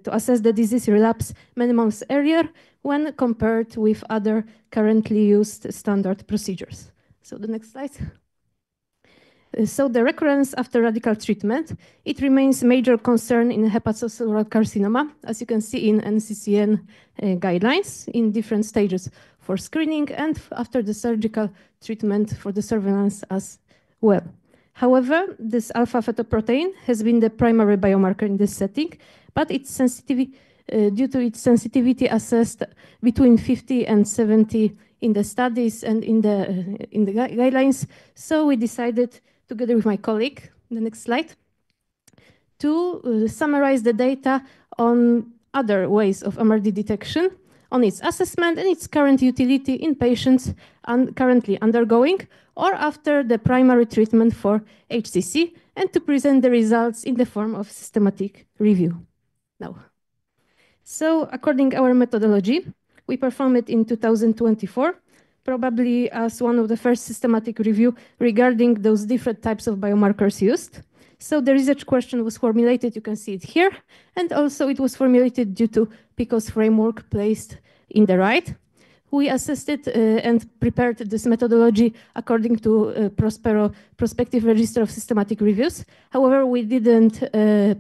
S12: assess the disease relapse many months earlier when compared with other currently used standard procedures. So the next slide. So the recurrence after radical treatment, it remains a major concern in hepatocellular carcinoma, as you can see in NCCN guidelines in different stages for screening and after the surgical treatment for the surveillance as well. However, this alpha fetoprotein has been the primary biomarker in this setting, but its sensitivity due to its sensitivity assessed between 50 and 70 in the studies and in the guidelines. So we decided, together with my colleague, the next slide, to summarize the data on other ways of MRD detection, on its assessment and its current utility in patients currently undergoing or after the primary treatment for HCC, and to present the results in the form of systematic review. Now, so according to our methodology, we performed it in 2024, probably as one of the first systematic review regarding those different types of biomarkers used. So the research question was formulated, you can see it here, and also it was formulated due to PICO's framework placed in the right. We assessed it and prepared this methodology according to Prospero Prospective Register of Systematic Reviews. However, we didn't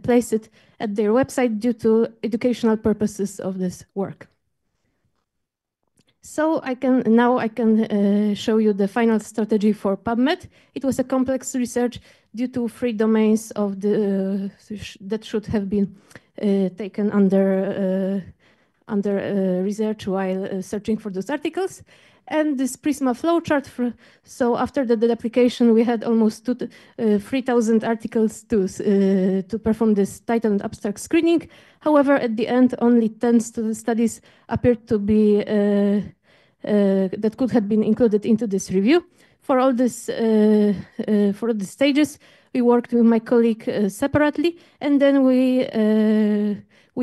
S12: place it at their website due to educational purposes of this work. So now I can show you the final strategy for PubMed. It was a complex research due to 3 domains of the that should have been taken under research while searching for those articles. And this Prisma flowchart, so after the application, we had almost 3,000 articles to perform this title and abstract screening. However, at the end, only 10 studies appeared to be that could have been included into this review. For all this, for the stages, we worked with my colleague separately, and then we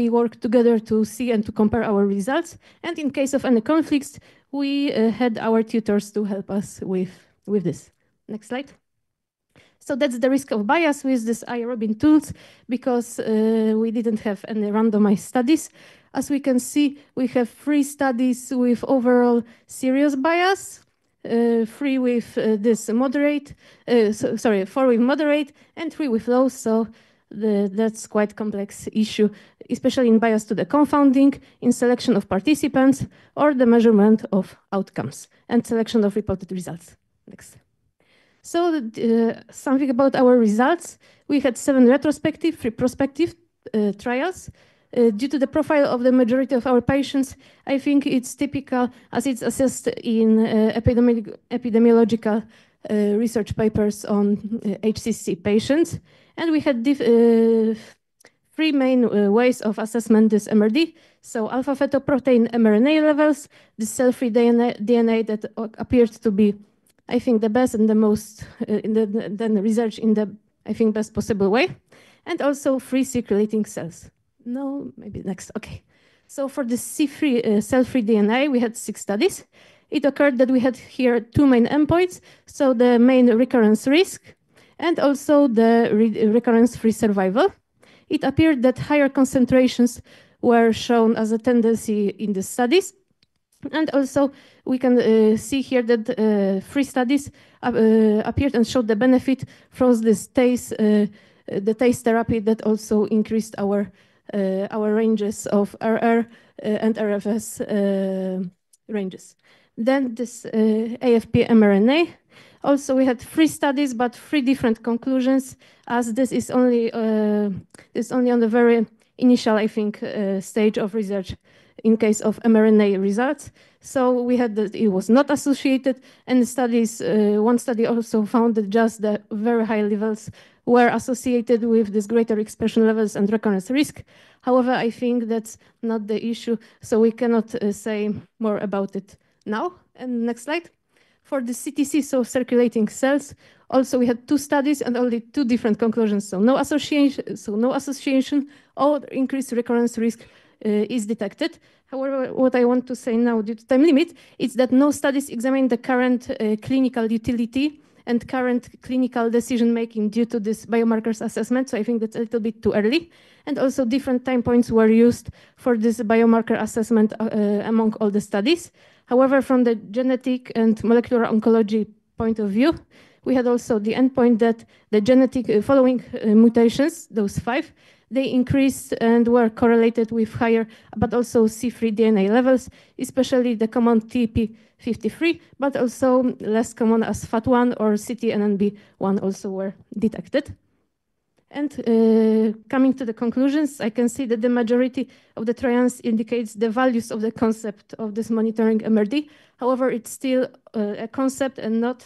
S12: worked together to see and to compare our results. And in case of any conflicts, we had our tutors to help us with this. Next slide. So that's the risk of bias with this iRobin tools, because we didn't have any randomized studies. As we can see, we have 3 studies with overall serious bias, 3 with this moderate, 4 with moderate, and 3 with low. So that's quite complex issue, especially in bias to the confounding, in selection of participants, or the measurement of outcomes and selection of reported results. Next. So something about our results. We had 7 retrospective, 3 prospective trials. Due to the profile of the majority of our patients, I think it's typical as it's assessed in epidemiological research papers on HCC patients. And we had 3 main ways of assessment this MRD. So alpha-fetoprotein mRNA levels, the cell-free DNA that appeared to be, I think, the best and the most then research in the, I think, best possible way. And also free circulating cells. No, maybe next. Okay. So for the cell-free DNA, we had 6 studies. It occurred that we had here 2 main endpoints. So the main recurrence risk and also the recurrence-free survival. It appeared that higher concentrations were shown as a tendency in the studies. And also we can see here that 3 studies appeared and showed the benefit from this the TACE therapy that also increased our ranges of RR and RFS ranges. Then this AFP mRNA. Also, we had 3 studies, but 3 different conclusions, as this is only on the very initial, I think, stage of research in case of mRNA results. So we had that it was not associated, and the studies, one study also found that just the very high levels were associated with this greater expression levels and recurrence risk. However, I think that's not the issue, so we cannot say more about it now. And next slide. For the CTC, so circulating cells, also we had 2 studies and only 2 different conclusions. So no association or increased recurrence risk is detected. However, what I want to say now due to time limit is that no studies examine the current clinical utility and current clinical decision-making due to this biomarkers assessment. So I think that's a little bit too early. And also different time points were used for this biomarker assessment among all the studies. However, from the genetic and molecular oncology point of view, we had also the endpoint that the genetic following mutations, those 5, they increased and were correlated with higher, but also C3 DNA levels, especially the common TP53, but also less common as FAT1 or CTNNB1 also were detected. And coming to the conclusions, I can see that the majority of the trials indicates the values of the concept of this monitoring MRD. However, it's still a concept and not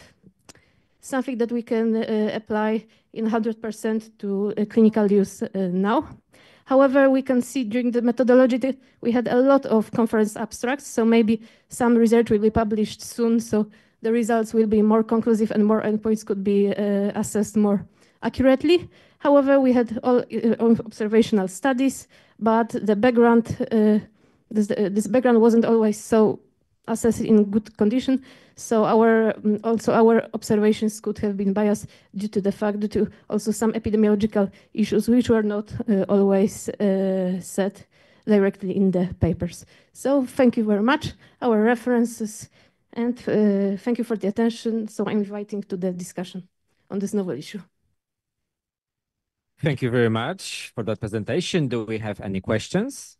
S12: something that we can apply in 100% to clinical use now. However, we can see during the methodology that we had a lot of conference abstracts, so maybe some research will be published soon, so the results will be more conclusive and more endpoints could be assessed more accurately. However, we had all observational studies, but the background, this background wasn't always so assessed in good condition. So also our observations could have been biased due to the fact due to also some epidemiological issues which were not always set directly in the papers. So thank you very much, our references, and thank you for the attention. So I'm inviting to the discussion on this novel issue.
S1: Thank you very much for that presentation. Do we have any questions?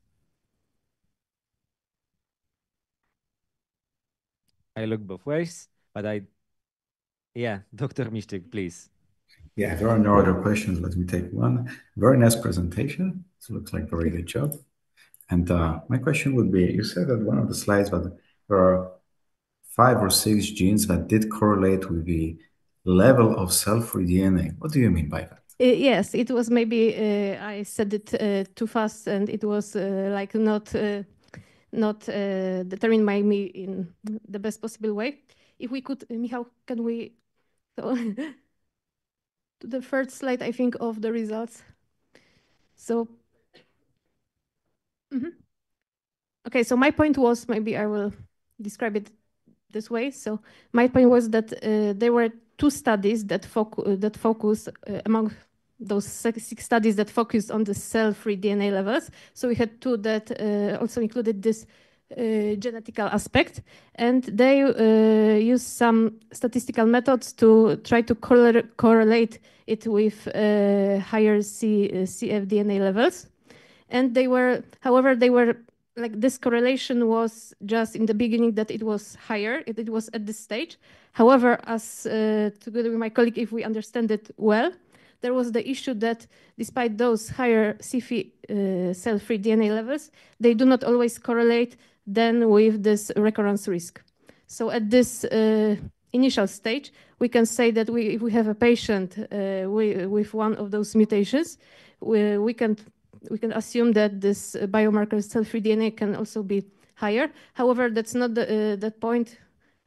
S1: I look both ways, but yeah, Dr. Misztyk, please.
S2: Yeah, there are no other questions. Let me take one. Very nice presentation. It looks like a very good job. And my question would be, you said that one of the slides, but there are 5 or 6 genes that did correlate with the level of cell-free DNA. What do you mean by that?
S12: Yes, it was maybe I said it too fast, and it was like not determined by me in the best possible way. If we could, Michał, can we go to the third slide, I think, of the results. So, okay, so my point was, maybe I will describe it this way. So my point was that there were 2 studies that focus among those 6 studies that focused on the cell-free DNA levels. So we had 2 that also included this genetical aspect, and they use some statistical methods to try to correlate it with higher cfDNA levels. And they were, however, like this correlation was just in the beginning that it was higher, it was at this stage. However, as together with my colleague, if we understand it well, there was the issue that despite those higher cfDNA cell-free DNA levels, they do not always correlate then with this recurrence risk. So at this initial stage, we can say that if we have a patient with one of those mutations, we can assume that this biomarker cell-free DNA can also be higher. However, that's not the point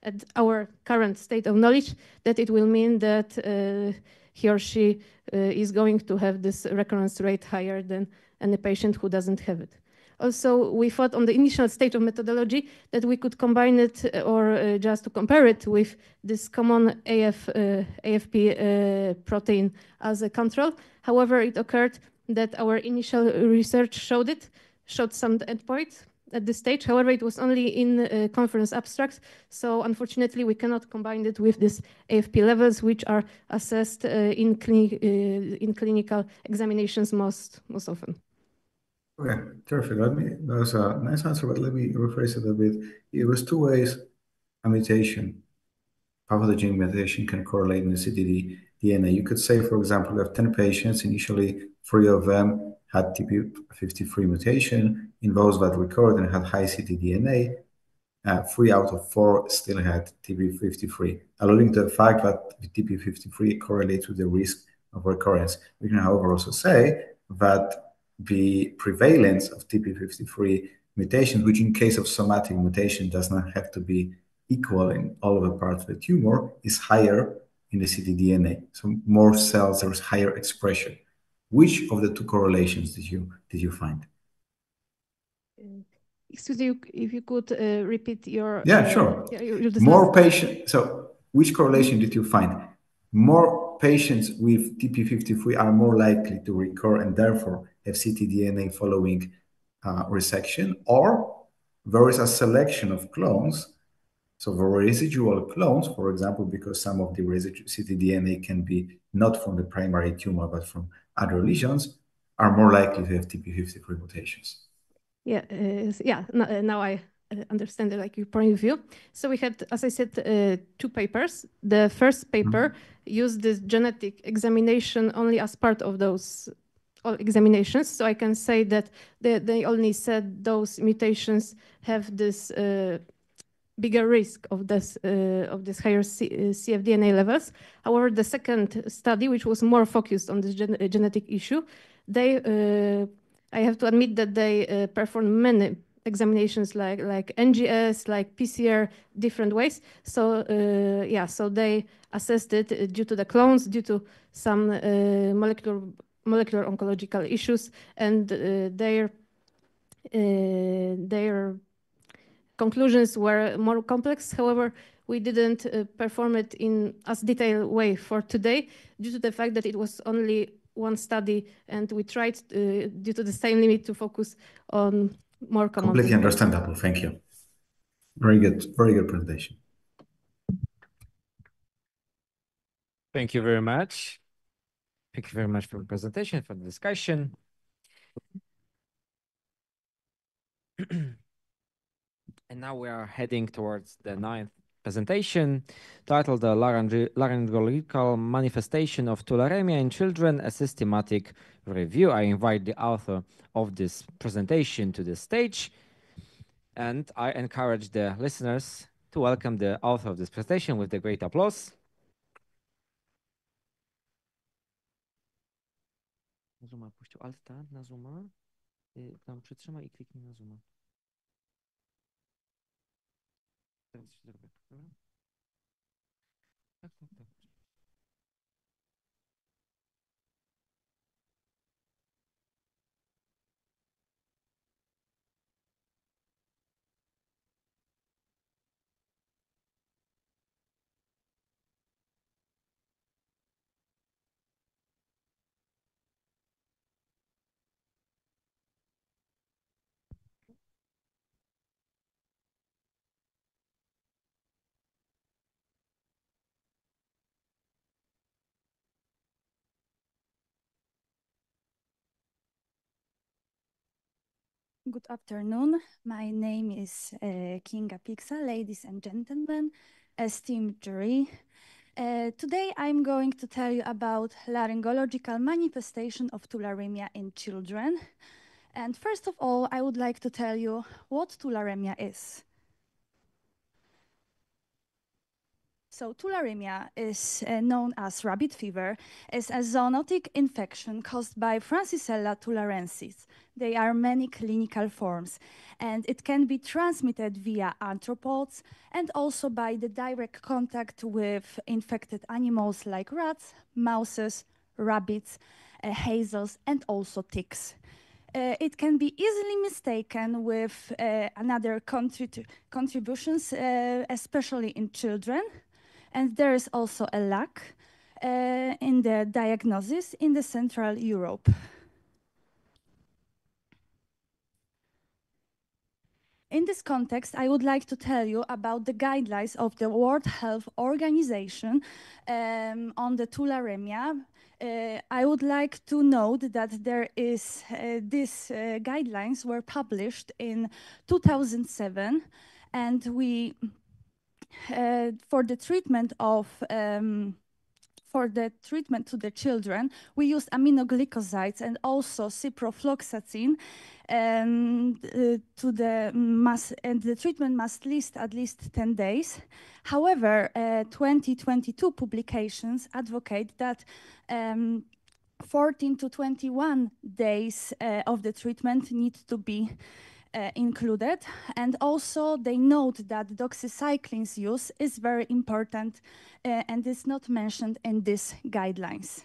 S12: at our current state of knowledge that it will mean that he or she is going to have this recurrence rate higher than any patient who doesn't have it. Also, we thought on the initial stage of methodology that we could combine it or just to compare it with this common AFP protein as a control. However, it occurred that our initial research showed some endpoints at this stage. However, it was only in conference abstracts. So unfortunately, we cannot combine it with these AFP levels, which are assessed in clinical examinations most often.
S2: Okay, terrific. That was a nice answer, but let me rephrase it a bit. It was 2 ways a mutation, pathogenic mutation can correlate in the ctDNA. You could say, for example, you have 10 patients, initially 3 of them had TP53 mutation. In those that recurred and had high ctDNA, 3 out of 4 still had TP53, alluding to the fact that the TP53 correlates with the risk of recurrence. We can, however, also say that the prevalence of TP53 mutations, which in case of somatic mutation does not have to be equal in all of the parts of the tumor, is higher in the ctDNA. So more cells, there is higher expression. Which of the 2 correlations did you find?
S12: Excuse me, if you could repeat your...
S2: Yeah, sure. More patients. So which correlation did you find? More patients with TP53 are more likely to recur and therefore have ctDNA following resection, or there is a selection of clones. So the residual clones, for example, because some of the residual ctDNA can be not from the primary tumor, but from other lesions, are more likely to have TP53 mutations.
S12: Yeah, now I understand like your point of view. So we had, as I said, 2 papers. The first paper used this genetic examination only as part of those all examinations. So I can say that they only said those mutations have this bigger risk of this higher cfDNA levels. However, the second study, which was more focused on this genetic issue, they I have to admit that they performed many examinations like NGS, like PCR, different ways. So yeah, so they assessed it due to the clones, due to some molecular oncological issues, and their conclusions were more complex. However, we didn't perform it in as detailed way for today due to the fact that it was only one study, and we tried, due to the same limit, to focus on more common.
S2: Completely understandable. Thank you. Very good presentation.
S1: Thank you very much. Thank you very much for the presentation, for the discussion. And now we are heading towards the 9th presentation, titled The Laryngological Manifestation of Tularemia in Children, a Systematic Review. I invite the author of this presentation to the stage, and I encourage the listeners to welcome the author of this presentation with the great applause. Zooma, puścił Alt-Tab na Zooma. Tam przytrzymaj i kliknij na Zooma. Teraz się zrobię. Dobra? Tak.
S13: Good afternoon. My name is Kinga Pixa, ladies and gentlemen, esteemed jury. Today I'm going to tell you about laryngological manifestation of tularemia in children. And first of all, I would like to tell you what tularemia is. So tularemia is known as rabbit fever, is a zoonotic infection caused by Francisella tularensis. There are many clinical forms, and it can be transmitted via arthropods and also by the direct contact with infected animals like rats, mouses, rabbits, hazels, and also ticks. It can be easily mistaken with another contributions, especially in children. And there is also a lack in the diagnosis in the Central Europe. In this context, I would like to tell you about the guidelines of the World Health Organization on the tularemia. I would like to note that there is these guidelines were published in 2007, and we for the treatment to the children, we use aminoglycosides and also ciprofloxacin, and the treatment must last at least 10 days. However, 2022 publications advocate that 14 to 21 days of the treatment need to be included, and also they note that doxycycline's use is very important and is not mentioned in these guidelines.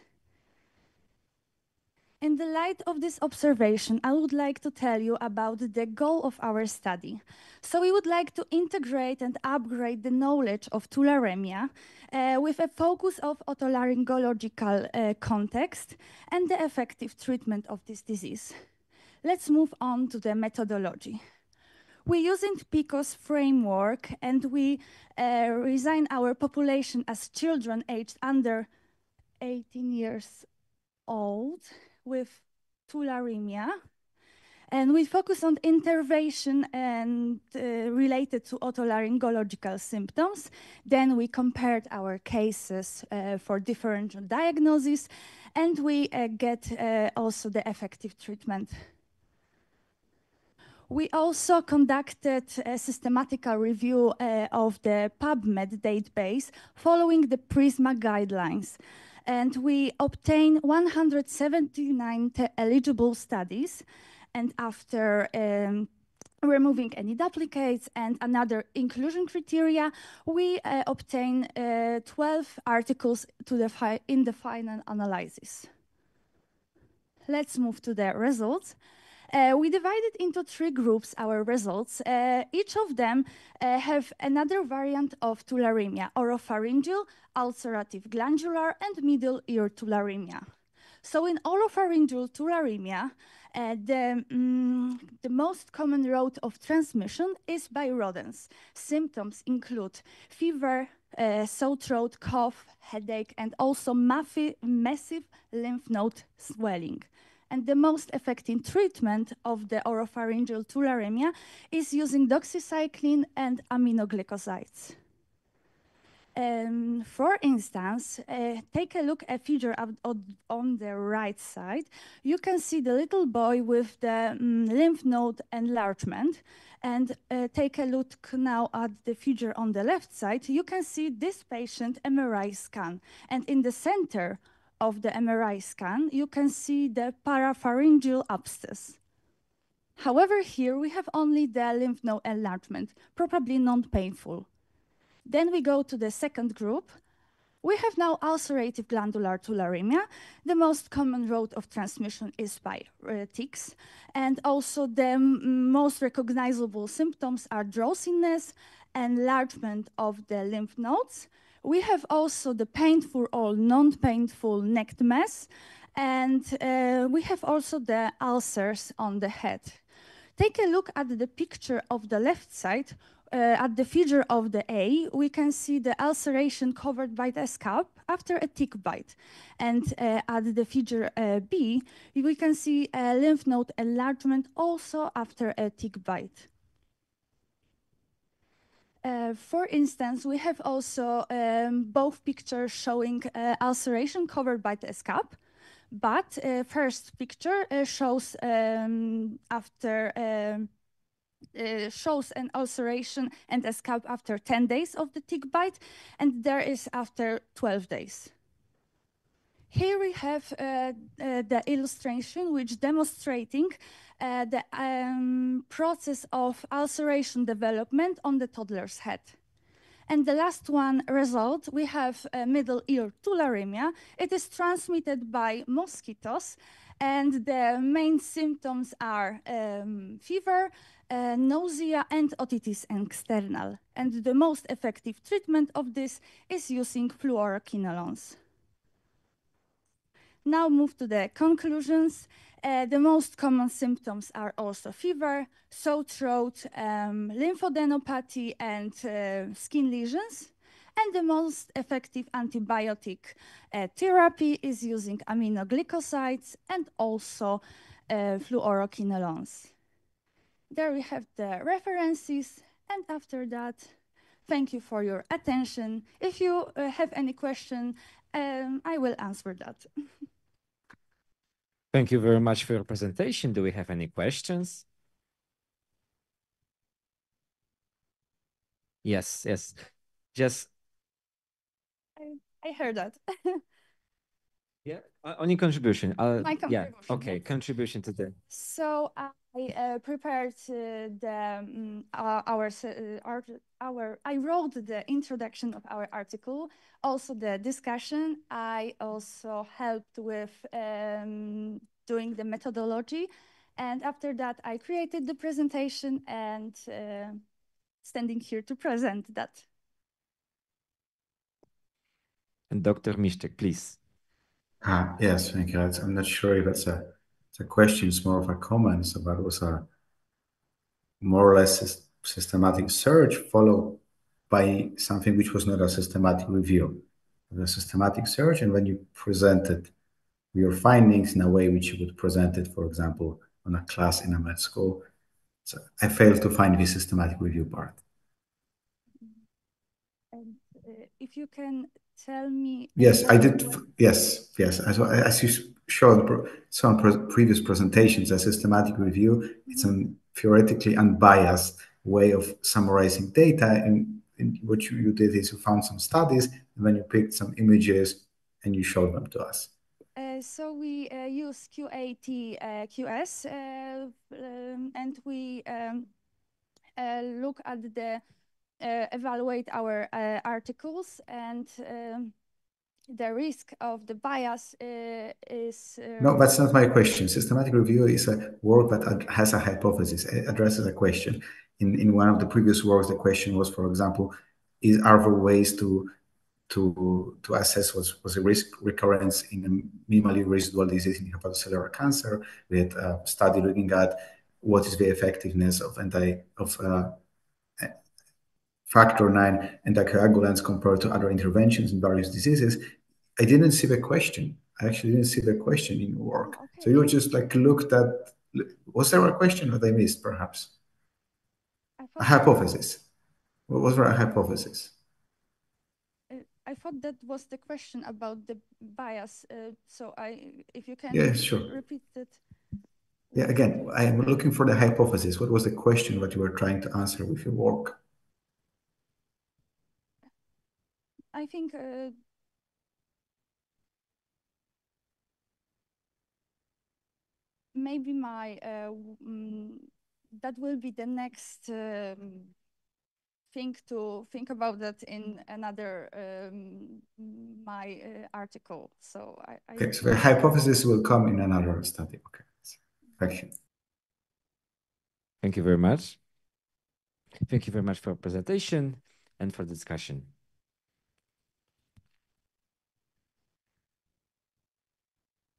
S13: In the light of this observation, I would like to tell you about the goal of our study. So we would like to integrate and upgrade the knowledge of tularemia with a focus of otolaryngological context and the effective treatment of this disease. Let's move on to the methodology. We using PICOS framework, and we resign our population as children aged under 18 years old with tularemia. And we focus on intervention and related to otolaryngological symptoms. Then we compared our cases for differential diagnosis, and we get also the effective treatment. We also conducted a systematical review of the PubMed database following the PRISMA guidelines. And we obtained 179 eligible studies. And after removing any duplicates and another inclusion criteria, we obtained 12 articles in the final analysis. Let's move to the results. We divided into 3 groups our results. Each of them have another variant of tularemia: oropharyngeal, ulcerative glandular, and middle ear tularemia. So in oropharyngeal tularemia, the most common route of transmission is by rodents. Symptoms include fever, sore throat, cough, headache, and also massive lymph node swelling. And the most effective treatment of the oropharyngeal tularemia is using doxycycline and aminoglycosides. For instance, take a look at a figure on the right side. You can see the little boy with the lymph node enlargement. And take a look now at the figure on the left side. You can see this patient MRI scan. And in the center of the MRI scan, you can see the parapharyngeal abscess. However, here we have only the lymph node enlargement, probably non-painful. Then we go to the second group. We have now ulcerative glandular tularemia. The most common route of transmission is by ticks. And also the most recognizable symptoms are drowsiness, enlargement of the lymph nodes. We have also the painful or non-painful neck mass, and we have also the ulcers on the head. Take a look at the picture of the left side. At the figure of the A, we can see the ulceration covered by the scalp after a tick bite. And at the figure B, we can see a lymph node enlargement also after a tick bite. For instance, we have also both pictures showing ulceration covered by the scalp, but first picture shows shows an ulceration and a scalp after 10 days of the tick bite, and there is after 12 days. Here we have the illustration which demonstrating the process of ulceration development on the toddler's head. And the last one result, we have middle ear tularemia. It is transmitted by mosquitoes, and the main symptoms are fever, nausea, and otitis external. And the most effective treatment of this is using fluoroquinolones. Now move to the conclusions. The most common symptoms are also fever, sore throat, lymphadenopathy, and skin lesions. And the most effective antibiotic therapy is using aminoglycosides and also fluoroquinolones. There we have the references. And after that, thank you for your attention. If you have any question, I will answer that.
S1: Thank you very much for your presentation. Do we have any questions? Yes, yes. Just
S13: I heard that.
S1: yeah, only contribution.
S13: My contribution.
S1: Yeah, okay,
S13: yes.
S1: contribution to the.
S13: So I prepared I wrote the introduction of our article, also the discussion. I also helped with doing the methodology, and after that I created the presentation and standing here to present that.
S1: And Dr. Miszczek, please.
S2: Yes, thank you. I'm not sure if it's a question, it's more of a comment, but it was a more or less systematic search followed by something which was not a systematic review. The systematic search, and when you presented your findings in a way which you would present it, for example, on a class in a med school. So I failed to find the systematic review part.
S13: And if you can tell me.
S2: Yes, I did. Yes. As you showed some previous presentations, a systematic review, it's a theoretically unbiased way of summarizing data. And what you did is you found some studies, and then you picked some images and you showed them to us.
S13: So we use QAT QS and we look at the evaluate our articles, and the risk of the bias is...
S2: No, that's not my question. Systematic review is a work that has a hypothesis, addresses a question. In one of the previous works, the question was, for example, are there ways to assess what's the risk recurrence in a minimally residual disease in hepatocellular cancer. We had a study looking at what is the effectiveness of factor 9 anticoagulants compared to other interventions in various diseases. I didn't see the question. I actually didn't see the question in your work. Oh, okay. So you just like looked at, was there a question that I missed perhaps? A hypothesis. What was there a hypothesis?
S13: I thought that was the question about the bias. So if you can repeat it.
S2: Yeah, again, I am looking for the hypothesis. What was the question that you were trying to answer with your work?
S13: I think maybe that will be the next thing to think about that in another my article. So
S2: okay, so the hypothesis will come in another study. Okay, thank you.
S1: Thank you very much. Thank you very much for presentation and for discussion.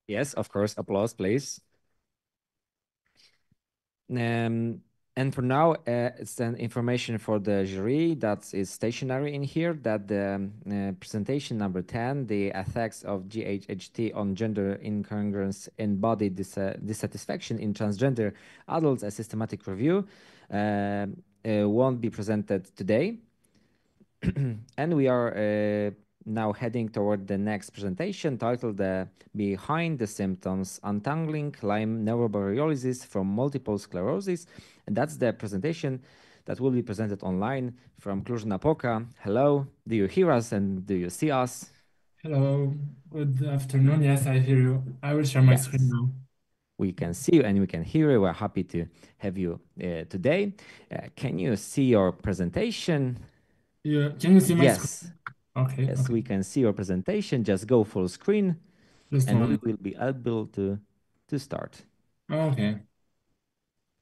S1: Yes, of course, applause, please. And for now, it's an information for the jury that is stationary in here, that the presentation number 10, the effects of GHHT on gender incongruence and body dissatisfaction in transgender adults, a systematic review, won't be presented today. And we are now heading toward the next presentation titled Behind the Symptoms, Untangling Lyme Neuroborreliosis from Multiple Sclerosis. And that's the presentation that will be presented online from Cluj-Napoca. Hello, do you hear us and do you see us?
S14: Hello, good afternoon. Yes, I hear you. I will share my screen now.
S1: We can see you and we can hear you. We're happy to have you today. Can you see your presentation?
S14: Yeah, can you see my screen? Okay.
S1: Yes, okay. We can see your presentation. Just go full screen and we will be able to start.
S14: Okay.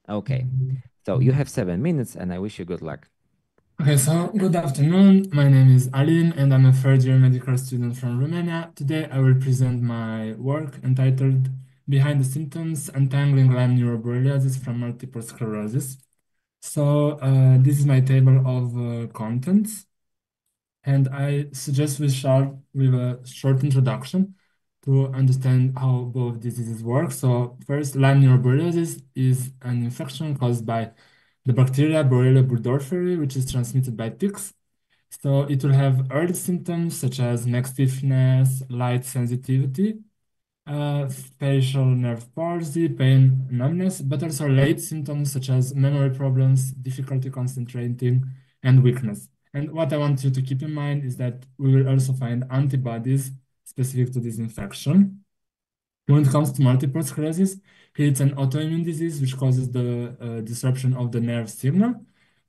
S1: Okay. So you have 7 minutes and I wish you good luck.
S14: Okay, so good afternoon. My name is Alin and I'm a third-year medical student from Romania. Today I will present my work entitled Behind the Symptoms, Untangling Lyme Neuroborreliosis from Multiple Sclerosis. So this is my table of contents. And I suggest we start with a short introduction to understand how both diseases work. So first, Lyme neuroborreliosis is an infection caused by the bacteria Borrelia burgdorferi, which is transmitted by ticks. So it will have early symptoms such as neck stiffness, light sensitivity, facial nerve palsy, pain, numbness, but also late symptoms such as memory problems, difficulty concentrating, and weakness. And what I want you to keep in mind is that we will also find antibodies specific to this infection. When it comes to multiple sclerosis, it's an autoimmune disease which causes the disruption of the nerve signal.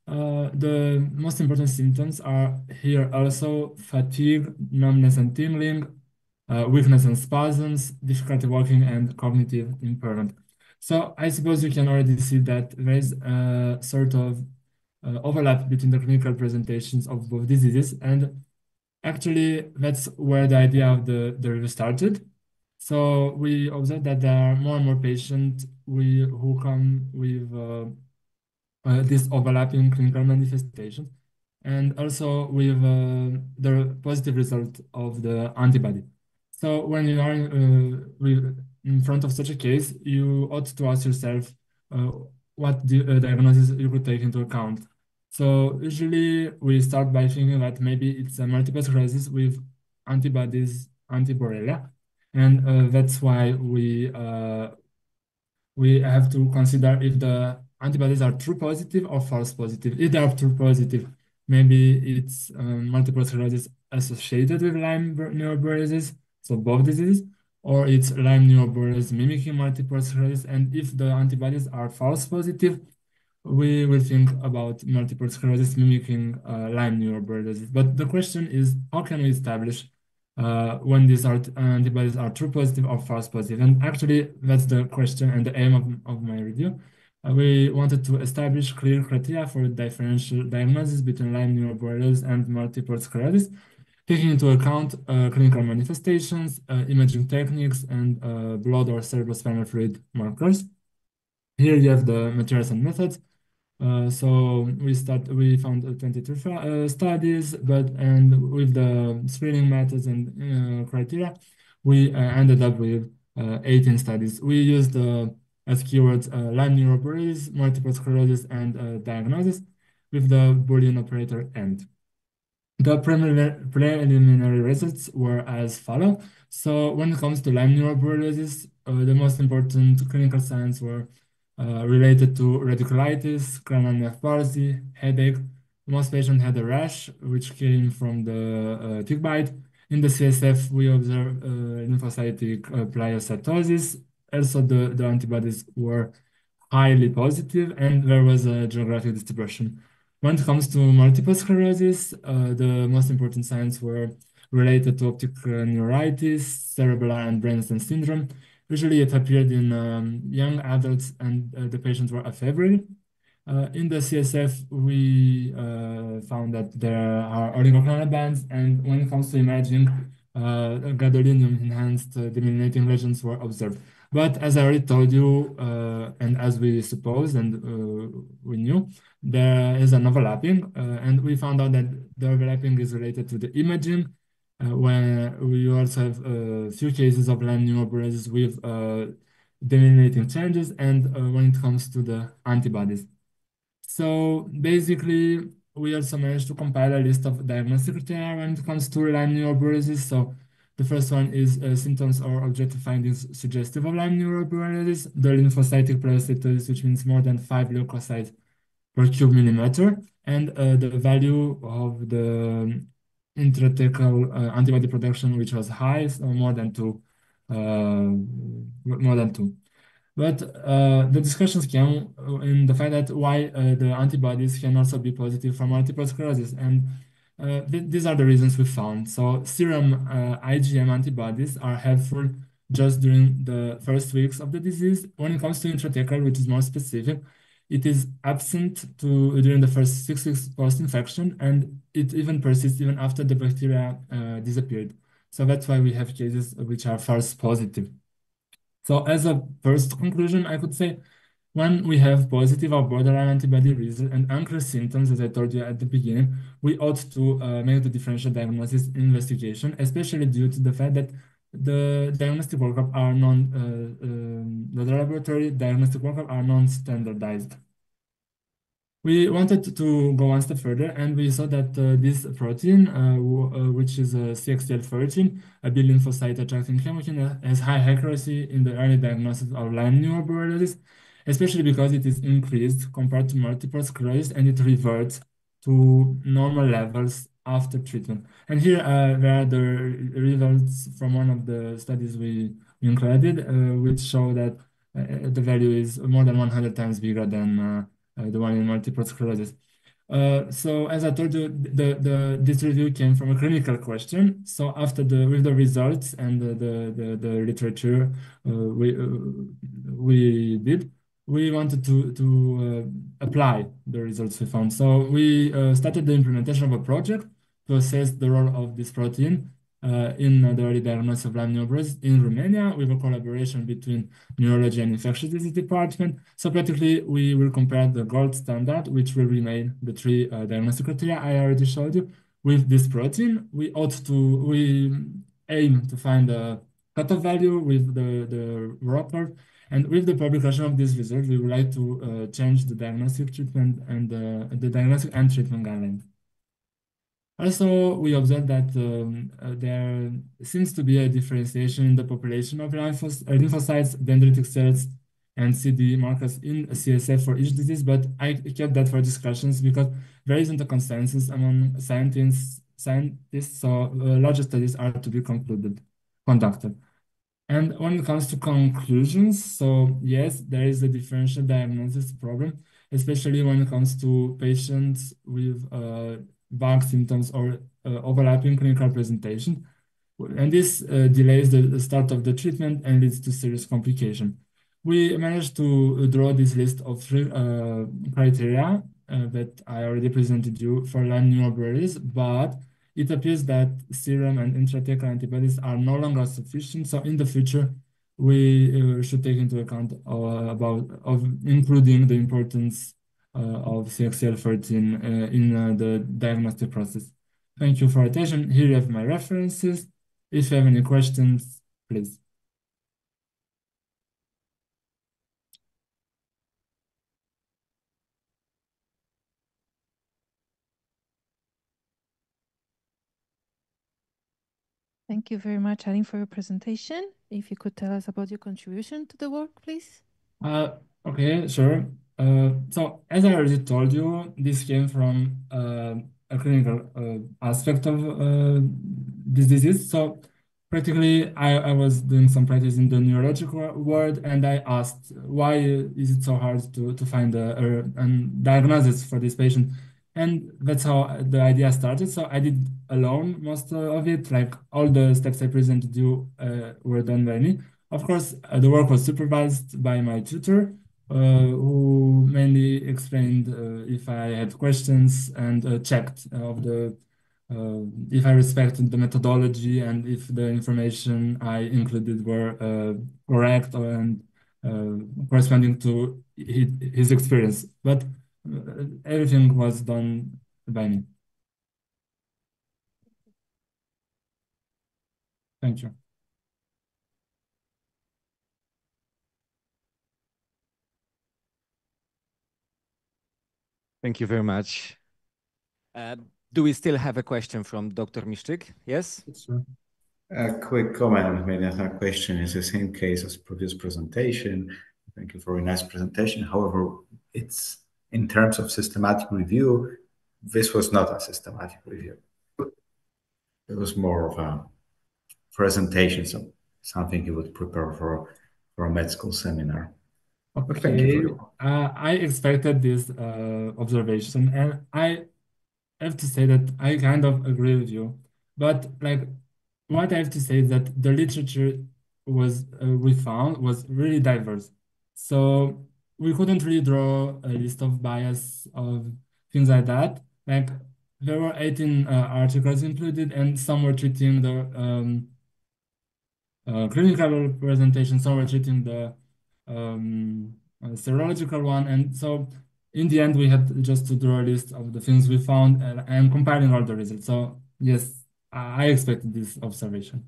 S14: The most important symptoms are here also fatigue, numbness and tingling, weakness and spasms, difficulty walking, and cognitive impairment. So I suppose you can already see that there is a sort of overlap between the clinical presentations of both diseases, and actually that's where the idea of the review started. So we observed that there are more and more patients who come with this overlapping clinical manifestations, and also with the positive result of the antibody. So when you are in front of such a case, you ought to ask yourself what diagnosis you could take into account. So usually we start by thinking that maybe it's a multiple sclerosis with antibodies, anti-Borrelia, and that's why we have to consider if the antibodies are true positive or false positive. If they are true positive, maybe it's multiple sclerosis associated with Lyme neuroborreliosis, so both diseases, or it's Lyme neuroborreliosis mimicking multiple sclerosis. And if the antibodies are false positive, we will think about multiple sclerosis mimicking Lyme neuroborreliosis. But the question is, how can we establish when these antibodies are true positive or false positive? And actually, that's the question and the aim of my review. We wanted to establish clear criteria for differential diagnosis between Lyme neuroborreliosis and multiple sclerosis, taking into account clinical manifestations, imaging techniques, and blood or cerebrospinal fluid markers. Here you have the materials and methods. So we found 22 studies, and with the screening methods and criteria, we ended up with 18 studies. We used as keywords Lyme neuroborreliosis, multiple sclerosis, and diagnosis with the Boolean operator AND. The preliminary results were as follow. So when it comes to Lyme neuroborreliosis, the most important clinical signs were related to radiculitis, cranial nerve palsy, headache. Most patients had a rash, which came from the tick bite. In the CSF, we observed lymphocytic pleocytosis. Also, the antibodies were highly positive, and there was a geographic distribution. When it comes to multiple sclerosis, the most important signs were related to optic neuritis, cerebellar and brainstem syndrome. Usually it appeared in young adults, and the patients were afebrile. In the CSF, we found that there are oligoclonal bands, and when it comes to imaging, gadolinium-enhanced demyelinating lesions were observed. But as I already told you, and as we supposed and we knew, there is an overlapping, and we found out that the overlapping is related to the imaging, where we also have a few cases of Lyme neuroborreliosis with demyelinating changes, and when it comes to the antibodies. So basically, we also managed to compile a list of diagnostic criteria when it comes to Lyme neuroborreliosis. So the first one is symptoms or objective findings suggestive of Lyme neuroborreliosis, the lymphocytic pleocytosis, which means more than 5 leukocytes per cube millimeter, and the value of the intrathecal antibody production, which was high, so more than 2. But the discussions came in the fact that why the antibodies can also be positive for multiple sclerosis. And these are the reasons we found. So serum IgM antibodies are helpful just during the first weeks of the disease. When it comes to intrathecal, which is more specific, it is absent during the first 6 weeks post-infection, and it even persists even after the bacteria disappeared. So that's why we have cases which are false positive. So as a first conclusion, I could say when we have positive or borderline antibody result and unclear symptoms, as I told you at the beginning, we ought to make the differential diagnosis investigation, especially due to the fact that the diagnostic workup are the laboratory diagnostic workup are non-standardized. We wanted to go one step further, and we saw that this protein, which is a CXCL13, a B lymphocyte attracting chemokine, has high accuracy in the early diagnosis of Lyme neuroborreliosis, especially because it is increased compared to multiple sclerosis, and it reverts to normal levels after treatment. And here there are the results from one of the studies we included, which show that the value is more than 100 times bigger than the one in multiple sclerosis. So as I told you, this review came from a clinical question. So after with the results and the literature we did, we wanted to apply the results we found. So we started the implementation of a project to assess the role of this protein in the early diagnosis of Lyme neuroborreliosis in Romania with a collaboration between neurology and infectious disease department. So practically, we will compare the gold standard, which will remain the 3 diagnostic criteria I already showed you, with this protein. We aim to find a cutoff value with the report. And with the publication of this result, we would like to change the diagnostic treatment and the diagnostic and treatment guidelines. Also, we observed that there seems to be a differentiation in the population of lymphocytes, dendritic cells, and CD markers in CSF for each disease, but I kept that for discussions because there isn't a consensus among scientists, so larger studies are to be conducted. And when it comes to conclusions, so yes, there is a differential diagnosis problem, especially when it comes to patients with vague symptoms or overlapping clinical presentation. And this delays the start of the treatment and leads to serious complication. We managed to draw this list of three criteria that I already presented you for Lyme neuroborrelias, but it appears that serum and intrathecal antibodies are no longer sufficient. So in the future, we should take into account of including the importance of CXCL13 in the diagnostic process. Thank you for attention. Here you have my references. If you have any questions, please.
S5: Thank you very much, Aline, for your presentation. If you could tell us about your contribution to the work, please.
S14: Okay, sure. So as I already told you, this came from a clinical aspect of this disease. So practically, I was doing some practice in the neurological world, and I asked, why is it so hard to find a diagnosis for this patient? And that's how the idea started. So I did alone most of it, like all the steps I presented you were done by me. Of course, the work was supervised by my tutor, who mainly explained if I had questions and checked if I respected the methodology and if the information I included were correct and corresponding to his experience. But everything was done by me. Thank you.
S1: Thank you very much. Do we still have a question from Dr. Miszczyk? Yes?
S14: Sure.
S2: A quick comment, maybe not a question. It's the same case as previous presentation. Thank you for a nice presentation. However, it's in terms of systematic review, this was not a systematic review. It was more of a presentation, so something you would prepare for a med school seminar.
S14: Okay.
S2: Thank you for your...
S14: I expected this observation, and I have to say that I kind of agree with you. But like, what I have to say is that the literature we found was really diverse. So we couldn't really draw a list of bias of things like that. Like there were 18 articles included, and some were treating the clinical presentation, some were treating the serological one, and so in the end we had just to draw a list of the things we found and compiling all the results. So yes, I expected this observation.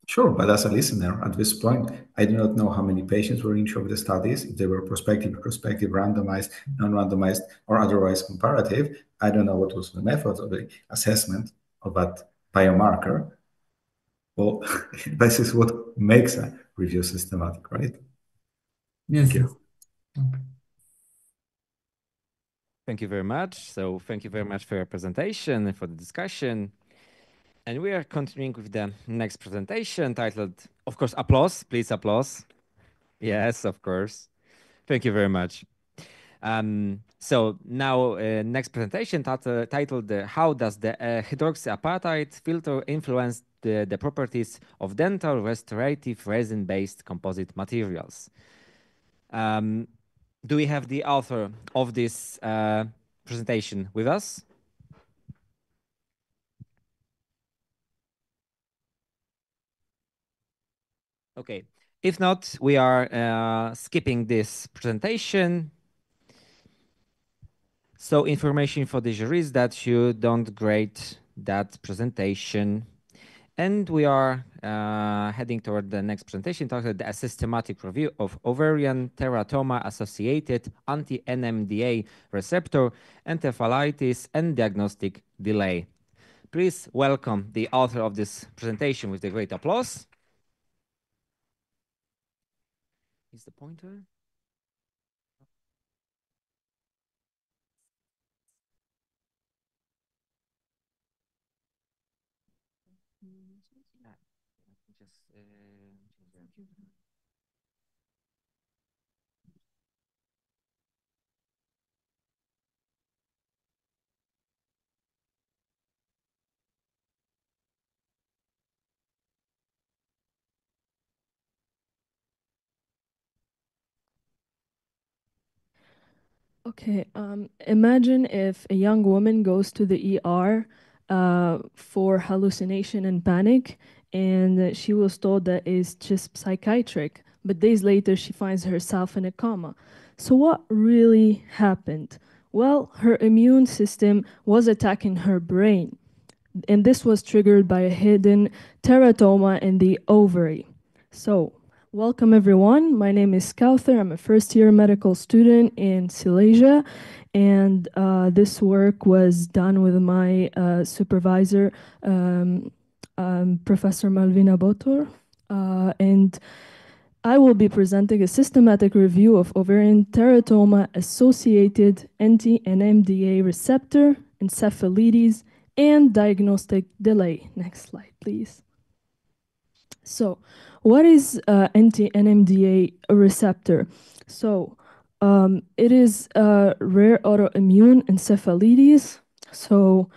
S2: Sure, but as a listener, at this point, I do not know how many patients were in each of the studies, if they were prospective, randomized, non-randomized, or otherwise comparative. I don't know what was the method of the assessment of that biomarker. Well, this is what makes a review systematic, right?
S14: Yes.
S2: Thank you.
S14: Okay.
S1: Thank you very much. So thank you very much for your presentation and for the discussion. And we are continuing with the next presentation titled, of course, applause, please applause. Yes, of course. Thank you very much. So now next presentation titled How does the hydroxyapatite filter influence the properties of dental restorative resin-based composite materials? Do we have the author of this presentation with us? Okay, if not, we are skipping this presentation. So information for the jury is that you don't grade that presentation. And we are heading toward the next presentation, talking about a systematic review of ovarian teratoma-associated anti-NMDA receptor encephalitis and diagnostic delay. Please welcome the author of this presentation with a great applause. Is the pointer?
S15: Okay, imagine if a young woman goes to the ER for hallucination and panic, and she was told that it's just psychiatric, but days later she finds herself in a coma. So what really happened? Well, her immune system was attacking her brain, and this was triggered by a hidden teratoma in the ovary. So, welcome everyone. My name is Kauthar. I'm a first-year medical student in Silesia, and this work was done with my supervisor, Professor Malvina Botor, and I will be presenting a systematic review of ovarian teratoma-associated anti-NMDA receptor encephalitis and diagnostic delay. Next slide, please. So, what is anti-NMDA receptor? So, it is a rare autoimmune encephalitis. So,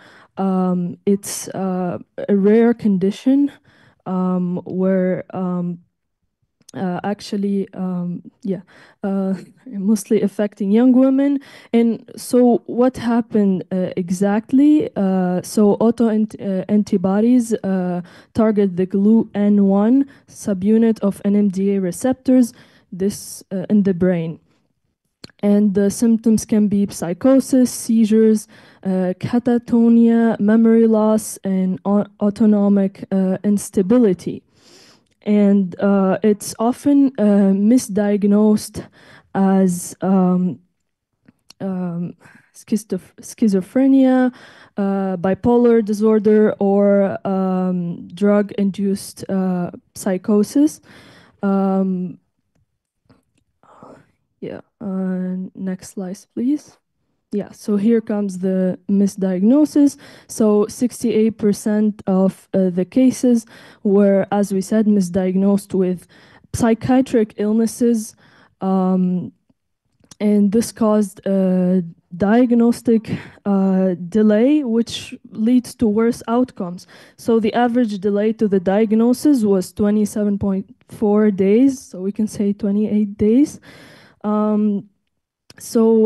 S15: it's a rare condition where mostly affecting young women. And so what happened exactly? So antibodies target the GLU-N1 subunit of NMDA receptors in the brain. And the symptoms can be psychosis, seizures, catatonia, memory loss, and autonomic instability. And it's often misdiagnosed as schizophrenia, bipolar disorder, or drug-induced psychosis. Next slide, please. Yeah, so here comes the misdiagnosis. So 68% of the cases were, as we said, misdiagnosed with psychiatric illnesses. And this caused a diagnostic delay, which leads to worse outcomes. So the average delay to the diagnosis was 27.4 days. So we can say 28 days.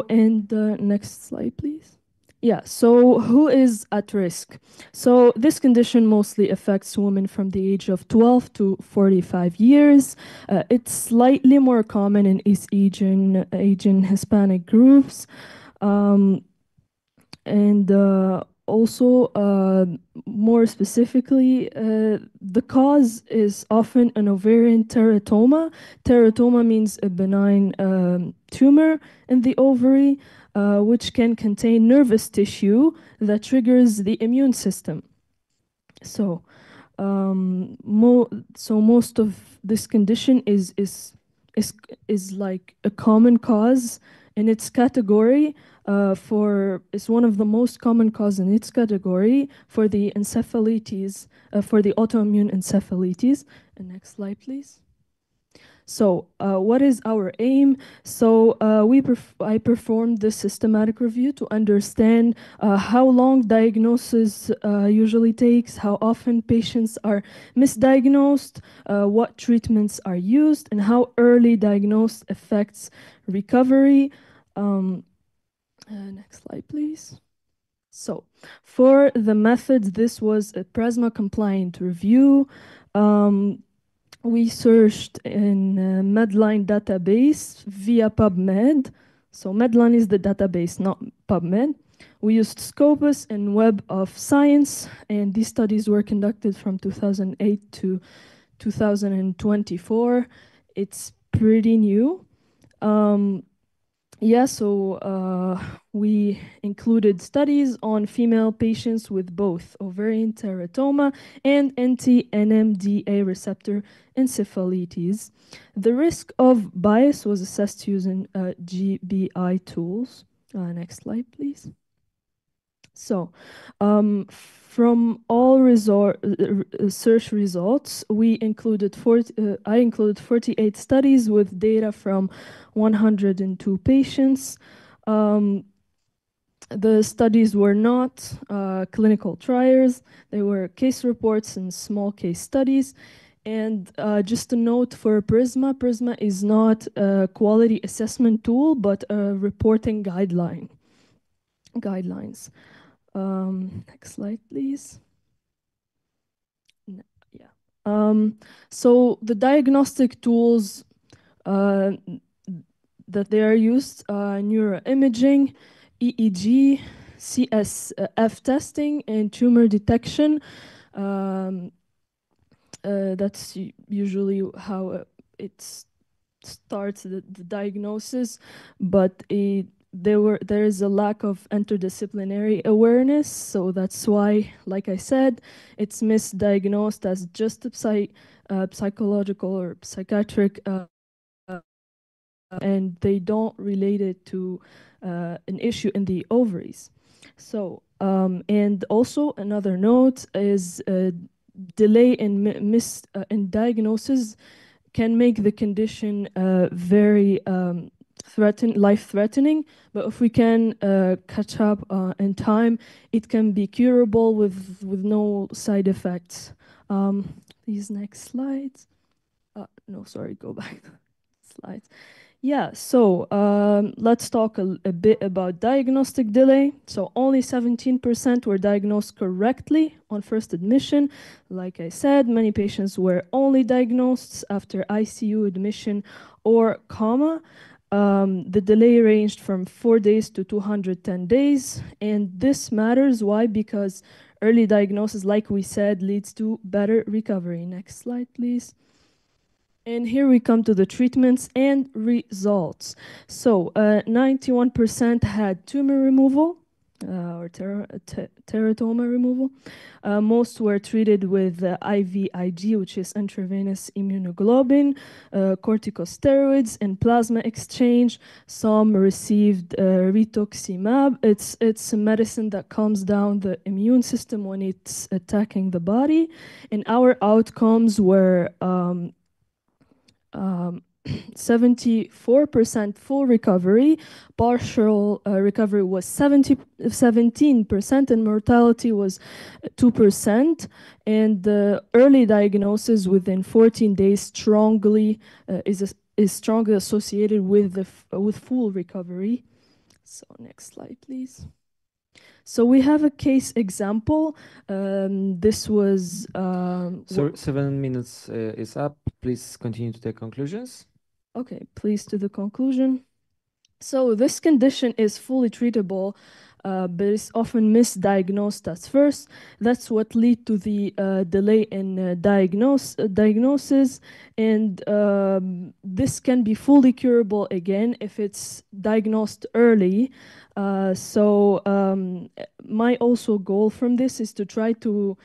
S15: And the next slide, please. Yeah, so who is at risk? So this condition mostly affects women from the age of 12 to 45 years. It's slightly more common in East Asian Hispanic groups. Also, more specifically, the cause is often an ovarian teratoma. Teratoma means a benign tumor in the ovary, which can contain nervous tissue that triggers the immune system. So, most of this condition is like a common cause in its category. It's one of the most common cause in its category for the encephalitis, for the autoimmune encephalitis. Next slide, please. So what is our aim? So I performed this systematic review to understand how long diagnosis usually takes, how often patients are misdiagnosed, what treatments are used, and how early diagnosis affects recovery. Next slide, please. So for the methods, this was a PRASMA compliant review. We searched in Medline database via PubMed. So Medline is the database, not PubMed. We used Scopus and Web of Science, and these studies were conducted from 2008 to 2024. It's pretty new. We included studies on female patients with both ovarian teratoma and anti-NMDA receptor encephalitis. The risk of bias was assessed using GBI tools. Next slide, please. So, from all search results, I included 48 studies with data from 102 patients. The studies were not clinical trials. They were case reports and small case studies. And just a note for PRISMA, PRISMA is not a quality assessment tool, but a reporting guidelines. Next slide, please. So the diagnostic tools that they are used, neuroimaging, EEG, CSF testing, and tumor detection. That's usually how it starts the diagnosis, but there is a lack of interdisciplinary awareness, so that's why, like I said, it's misdiagnosed as just a psychological or psychiatric, and they don't relate it to an issue in the ovaries. So, and also another note is delay in diagnosis can make the condition very life-threatening, but if we can catch up in time, it can be curable with no side effects. These next slides. No, sorry, go back. Slides. Yeah, so let's talk a bit about diagnostic delay. So only 17% were diagnosed correctly on first admission. Like I said, many patients were only diagnosed after ICU admission or coma. The delay ranged from 4 days to 210 days. And this matters. Why? Because early diagnosis, like we said, leads to better recovery. Next slide, please. And here we come to the treatments and results. So 91% had tumor removal or teratoma removal. Most were treated with IVIG, which is intravenous immunoglobulin, corticosteroids, and plasma exchange. Some received rituximab. It's a medicine that calms down the immune system when it's attacking the body. And our outcomes were 74% full recovery, partial recovery was 17%, and mortality was 2%. And the early diagnosis within 14 days strongly is strongly associated with full recovery. So next slide, please. So we have a case example. This was...
S1: So 7 minutes is up. Please continue to the conclusions.
S15: Okay, please to the conclusion. So this condition is fully treatable, but it's often misdiagnosed at first. That's what lead to the delay in diagnosis. And this can be fully curable again if it's diagnosed early. My also goal from this is to try to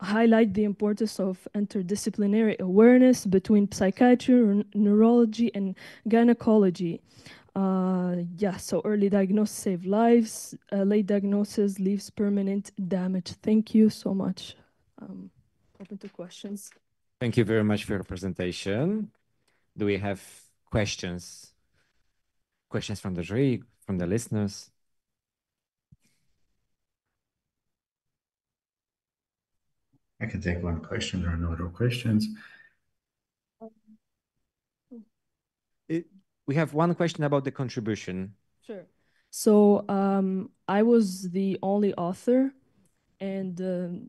S15: highlight the importance of interdisciplinary awareness between psychiatry, neurology, and gynecology. So early diagnosis saves lives, late diagnosis leaves permanent damage. Thank you so much. Open to questions.
S1: Thank you very much for your presentation. Do we have questions? Questions from the jury, from the listeners?
S2: I can take one question. There are no other questions.
S1: We have one question about the contribution.
S15: Sure. So I was the only author, and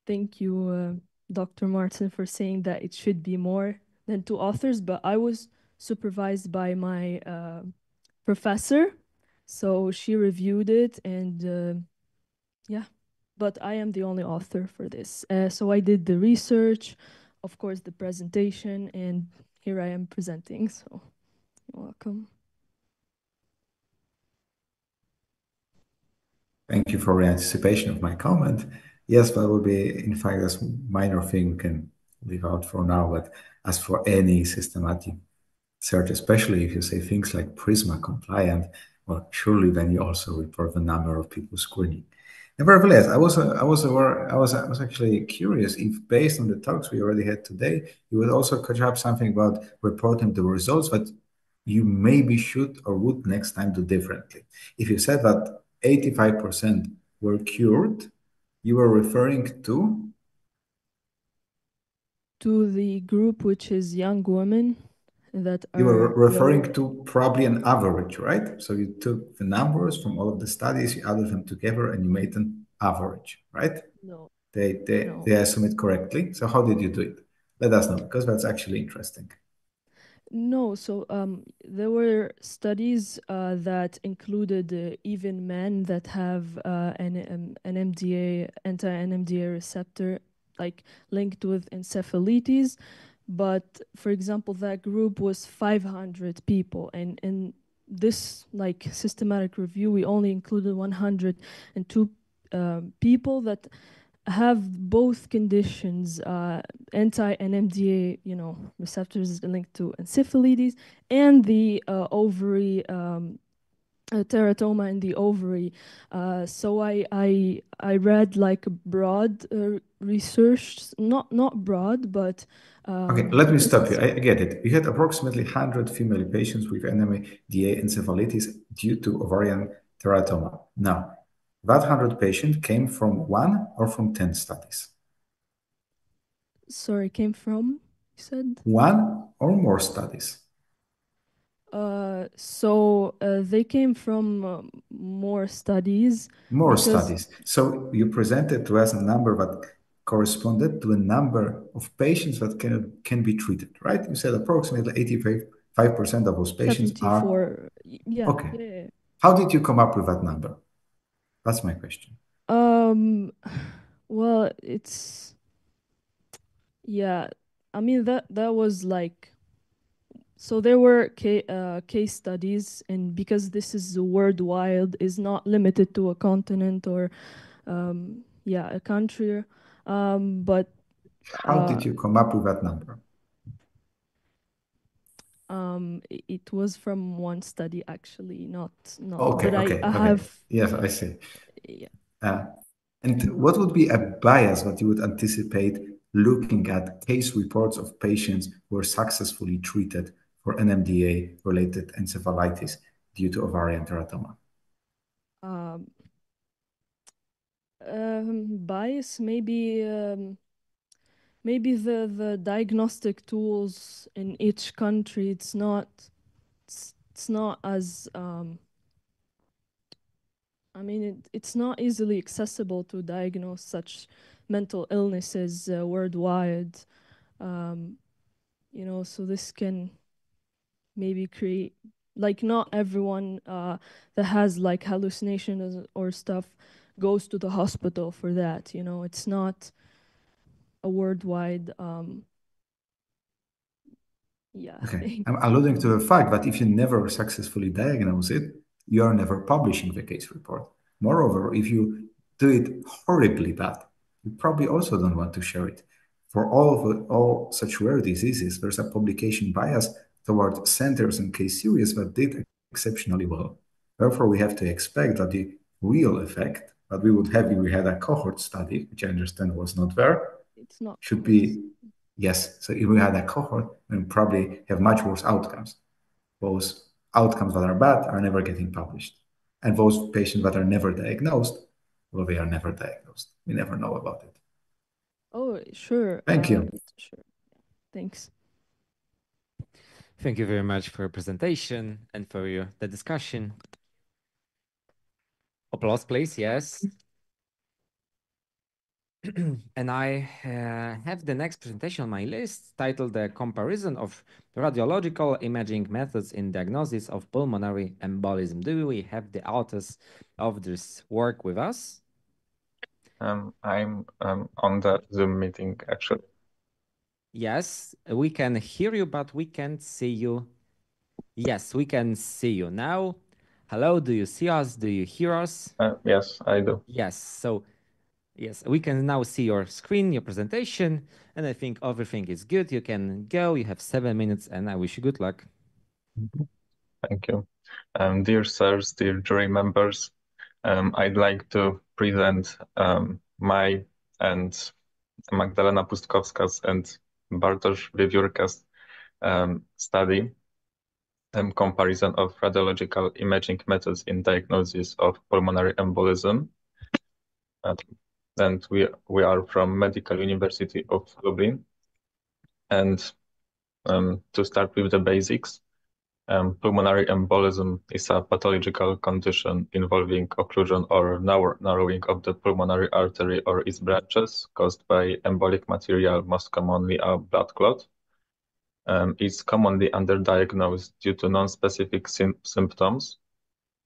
S15: thank you, Dr. Martin, for saying that it should be more than 2 authors, but I was supervised by my professor, So she reviewed it, and yeah, but I am the only author for this. So I did the research, of course, the presentation, and here I am presenting. So you're welcome.
S2: Thank you for the anticipation of my comment. Yes, that will be, in fact, a minor thing we can leave out for now. But as for any systematic search, especially if you say things like Prisma compliant, well, surely then you also report the number of people screening. Nevertheless, I was actually curious if, based on the talks we already had today, you would also catch up something about reporting the results that you maybe should or would next time do differently. If you said that 85% were cured, you were referring to?
S15: To the group, which is young women that are.
S2: You were referring to probably an average, right? So you took the numbers from all of the studies, you added them together, and you made an average, right?
S15: No.
S2: They assume it correctly. So how did you do it? Let us know, because that's actually interesting.
S15: No, so there were studies that included even men that have an NMDA, anti-NMDA receptor, like linked with encephalitis. But for example, that group was 500 people, and in this like systematic review, we only included 102 people that have both conditions, anti-NMDA, receptors linked to encephalitis, and the ovary teratoma in the ovary. So I read like broad research, not broad, but
S2: okay, let me stop you. I get it. You had approximately 100 female patients with NMDA encephalitis due to ovarian teratoma. Now, that 100 patients came from 1 or from 10 studies?
S15: Sorry, came from, you said?
S2: 1 or more studies.
S15: So they came from more studies.
S2: More studies. So you presented to us a number that corresponded to a number of patients that can be treated, right? You said approximately 85% of those patients
S15: 74,
S2: are.
S15: yeah.
S2: Okay.
S15: Yeah.
S2: How did you come up with that number? That's my question.
S15: Well, it's, yeah, I mean that was like, so there were case studies, and because this is worldwide, is not limited to a continent or a country, but
S2: how did you come up with that number?
S15: It was from one study, actually, not.
S2: Okay,
S15: but
S2: okay,
S15: I have.
S2: Yes, I see.
S15: Yeah.
S2: And what would be a bias that you would anticipate looking at case reports of patients who were successfully treated for NMDA-related encephalitis due to ovarian teratoma?
S15: Bias, maybe the diagnostic tools in each country, it's not as I mean, it's not easily accessible to diagnose such mental illnesses worldwide. So this can maybe create, like, not everyone that has like hallucinations or stuff goes to the hospital for that. It's not a worldwide
S2: Okay. I'm alluding to the fact that if you never successfully diagnose it, you are never publishing the case report. Moreover, if you do it horribly bad, you probably also don't want to share it. For all such rare diseases, there's a publication bias toward centers and case series that did exceptionally well. Therefore, we have to expect that the real effect that we would have if we had a cohort study, which I understand was not there, should be. Yes, so if we had a cohort, we would probably have much worse outcomes. Those outcomes that are bad are never getting published. And those patients that are never diagnosed, well, they are never diagnosed. We never know about it.
S15: Oh, sure.
S2: Thank you.
S15: Sure. Thanks.
S1: Thank you very much for your presentation and for the discussion. Applause, please. Yes. And I have the next presentation on my list titled The Comparison of Radiological Imaging Methods in Diagnosis of Pulmonary Embolism. Do we have the authors of this work with us?
S16: I'm on the Zoom meeting, actually.
S1: Yes, we can hear you, but we can't see you. Yes, we can see you now. Hello, do you see us? Do you hear us?
S16: Yes, I do.
S1: Yes, so yes, we can now see your screen, your presentation, and I think everything is good. You can go, you have 7 minutes, and I wish you good luck.
S16: Thank you. Dear sirs, dear jury members, I'd like to present my and Magdalena Pustkowska's and Bartosz Wiewiórka's study, comparison of radiological imaging methods in diagnosis of pulmonary embolism. And we are from Medical University of Lublin. And to start with the basics, pulmonary embolism is a pathological condition involving occlusion or narrowing of the pulmonary artery or its branches caused by embolic material, most commonly a blood clot. It's commonly underdiagnosed due to non-specific symptoms,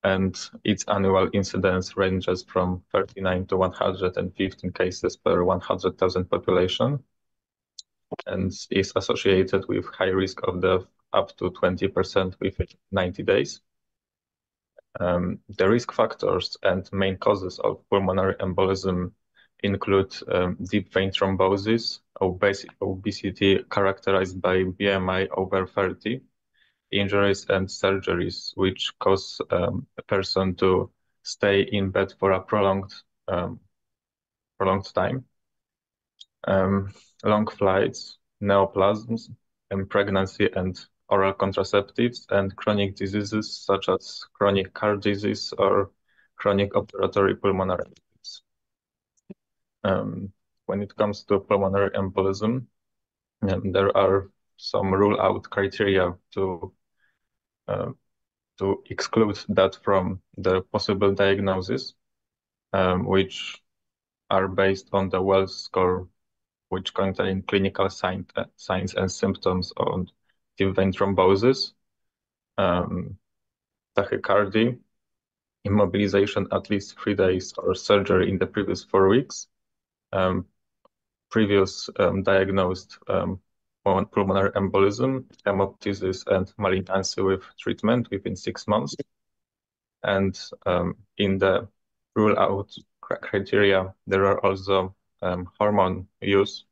S16: and its annual incidence ranges from 39 to 115 cases per 100,000 population, and is associated with high risk of death up to 20% within 90 days. The risk factors and main causes of pulmonary embolism include deep vein thrombosis, obesity characterized by BMI over 30, injuries and surgeries which cause a person to stay in bed for a prolonged time, long flights, neoplasms, and pregnancy and oral contraceptives, and chronic diseases such as chronic heart disease or chronic obstructive pulmonary disease. When it comes to pulmonary embolism, there are some rule-out criteria to exclude that from the possible diagnosis, which are based on the Wells score, which contain clinical signs and symptoms on deep vein thrombosis, tachycardia, immobilization at least 3 days, or surgery in the previous 4 weeks, previous diagnosed pulmonary embolism, hemoptysis, and malignancy with treatment within 6 months. And in the rule-out criteria, there are also hormone use,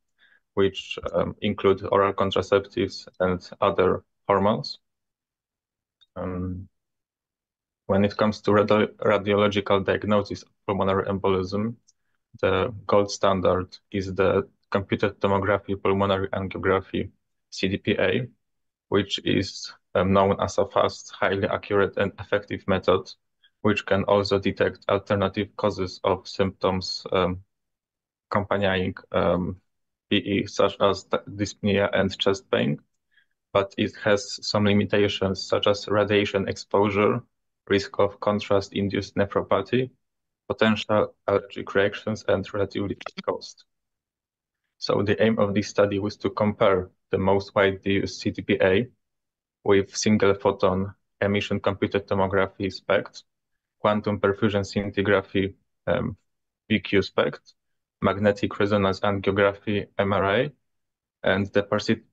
S16: which include oral contraceptives and other hormones. When it comes to radiological diagnosis of pulmonary embolism, the gold standard is the computed tomography pulmonary angiography, CDPA, which is known as a fast, highly accurate, and effective method, which can also detect alternative causes of symptoms accompanying PE, such as dyspnea and chest pain, but it has some limitations such as radiation exposure, risk of contrast-induced nephropathy, potential allergic reactions, and relatively cost. So the aim of this study was to compare the most widely used CTPA with single photon emission computed tomography SPECT, quantum perfusion scintigraphy PQ SPECT, magnetic resonance angiography MRA, and the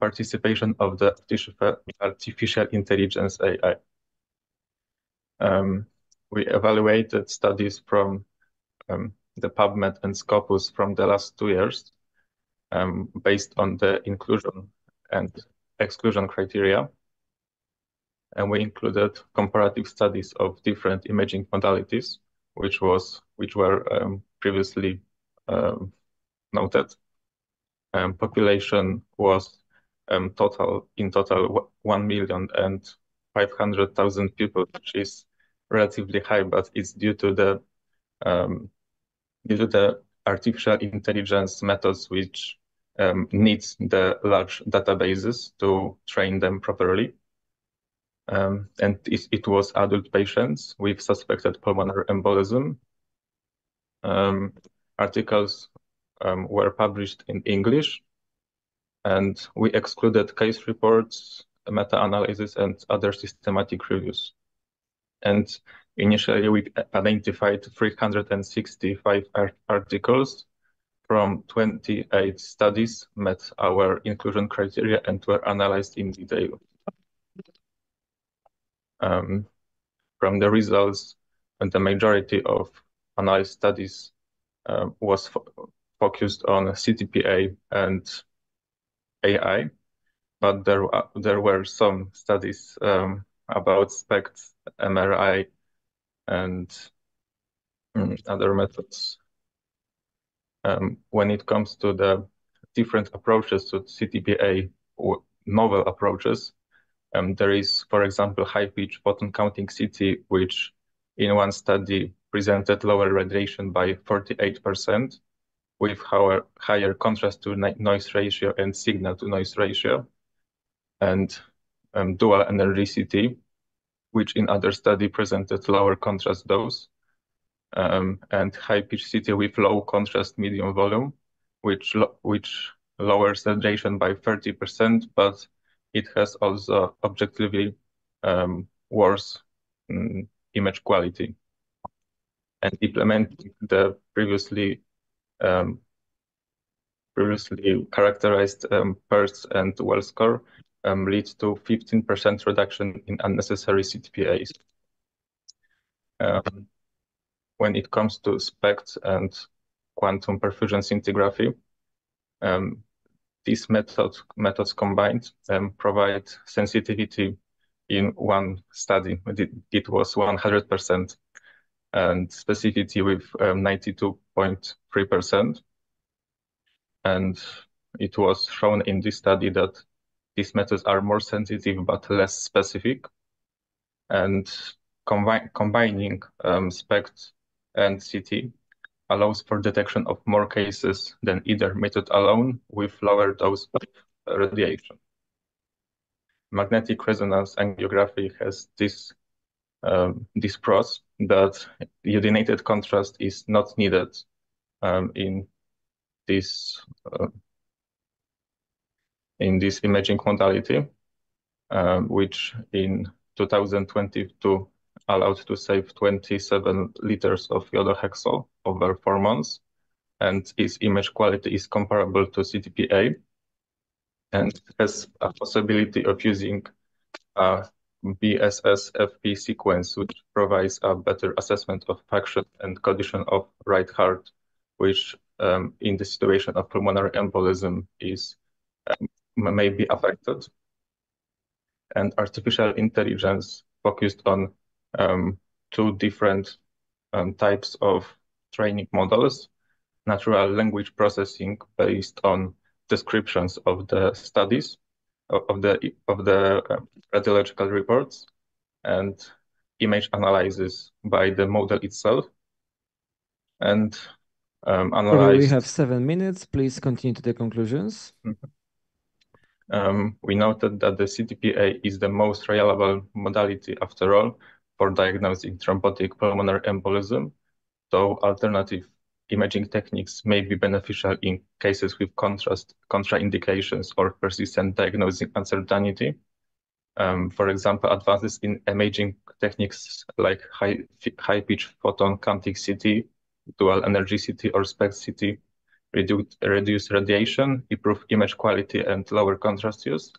S16: participation of the artificial intelligence AI. We evaluated studies from the PubMed and Scopus from the last 2 years based on the inclusion and exclusion criteria. And we included comparative studies of different imaging modalities, which were previously noted. Population was in total 1,500,000 people, which is relatively high, but it's due to the artificial intelligence methods which needs the large databases to train them properly. And it was adult patients with suspected pulmonary embolism. Articles were published in English, and we excluded case reports, meta-analyses, and other systematic reviews. And initially, we identified 365 articles from 28 studies, met our inclusion criteria, and were analyzed in detail. From the results, and the majority of analyzed studies was focused on CTPA and AI, but there were some studies about SPECT, MRI, and other methods. When it comes to the different approaches to CTPA, novel approaches, there is, for example, high-pitch photon counting CT, which in one study presented lower radiation by 48%, with higher contrast to noise ratio and signal to noise ratio, and dual energy CT, which in other study presented lower contrast dose, and high-pitch CT with low contrast medium volume, which lowers radiation by 30%, but it has also objectively worse image quality. And implementing the previously characterized PERS and well score leads to 15% reduction in unnecessary CTPAs. When it comes to SPECT and quantum perfusion scintigraphy, these methods combined provide sensitivity in one study. It was 100%, and specificity with 92.3%. And it was shown in this study that these methods are more sensitive but less specific. And combining SPECT and CT allows for detection of more cases than either method alone with lower dose of radiation. Magnetic resonance angiography has this pros that iodinated contrast is not needed in this imaging modality, which in 2022 allowed to save 27 liters of iodohexol over 4 months, and its image quality is comparable to CTPA, and has a possibility of using a BSS-FP sequence, which provides a better assessment of function and condition of right heart, which in the situation of pulmonary embolism may be affected. And artificial intelligence focused on 2 different types of training models: natural language processing based on descriptions of the studies, of the radiological reports, and image analysis by the model itself. And
S1: Sorry, we have 7 minutes. Please continue to the conclusions.
S16: We noted that the CTPA is the most reliable modality, after all, for diagnosing thrombotic pulmonary embolism, though alternative imaging techniques may be beneficial in cases with contraindications or persistent diagnosing uncertainty. For example, advances in imaging techniques like high-pitch photon counting CT, dual energy CT, or SPECT CT reduce radiation, improve image quality, and lower contrast use.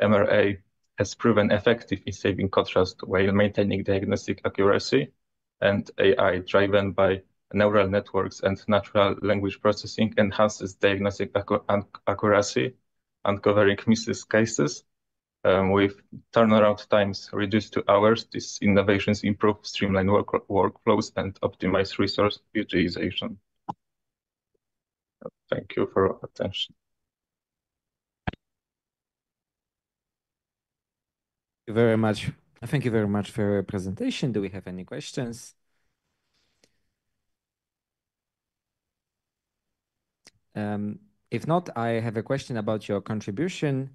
S16: MRA has proven effective in saving contrast while maintaining diagnostic accuracy, and AI, driven by neural networks and natural language processing, enhances diagnostic accuracy, uncovering missed cases. With turnaround times reduced to hours, these innovations improve streamline workflows and optimize resource utilization. Thank you for your attention.
S1: Thank you very much for your presentation. Do we have any questions? If not, I have a question about your contribution.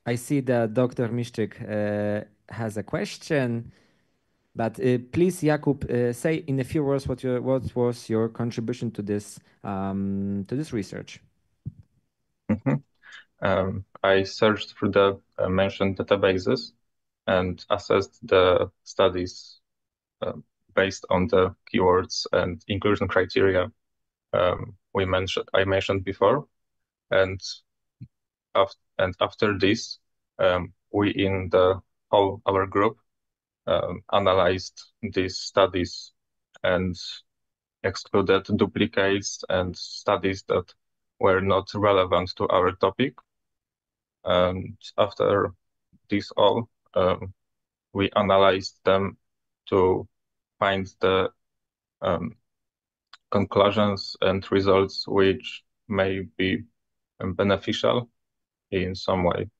S1: I see that Dr. Miszczyk has a question. But please, Jakub, say in a few words what was your contribution to this research.
S16: I searched through the mentioned databases and assessed the studies based on the keywords and inclusion criteria I mentioned before, and after this, we in our group analyzed these studies and excluded duplicates and studies that were not relevant to our topic. And after this all, we analyzed them to find the conclusions and results which may be beneficial in some way.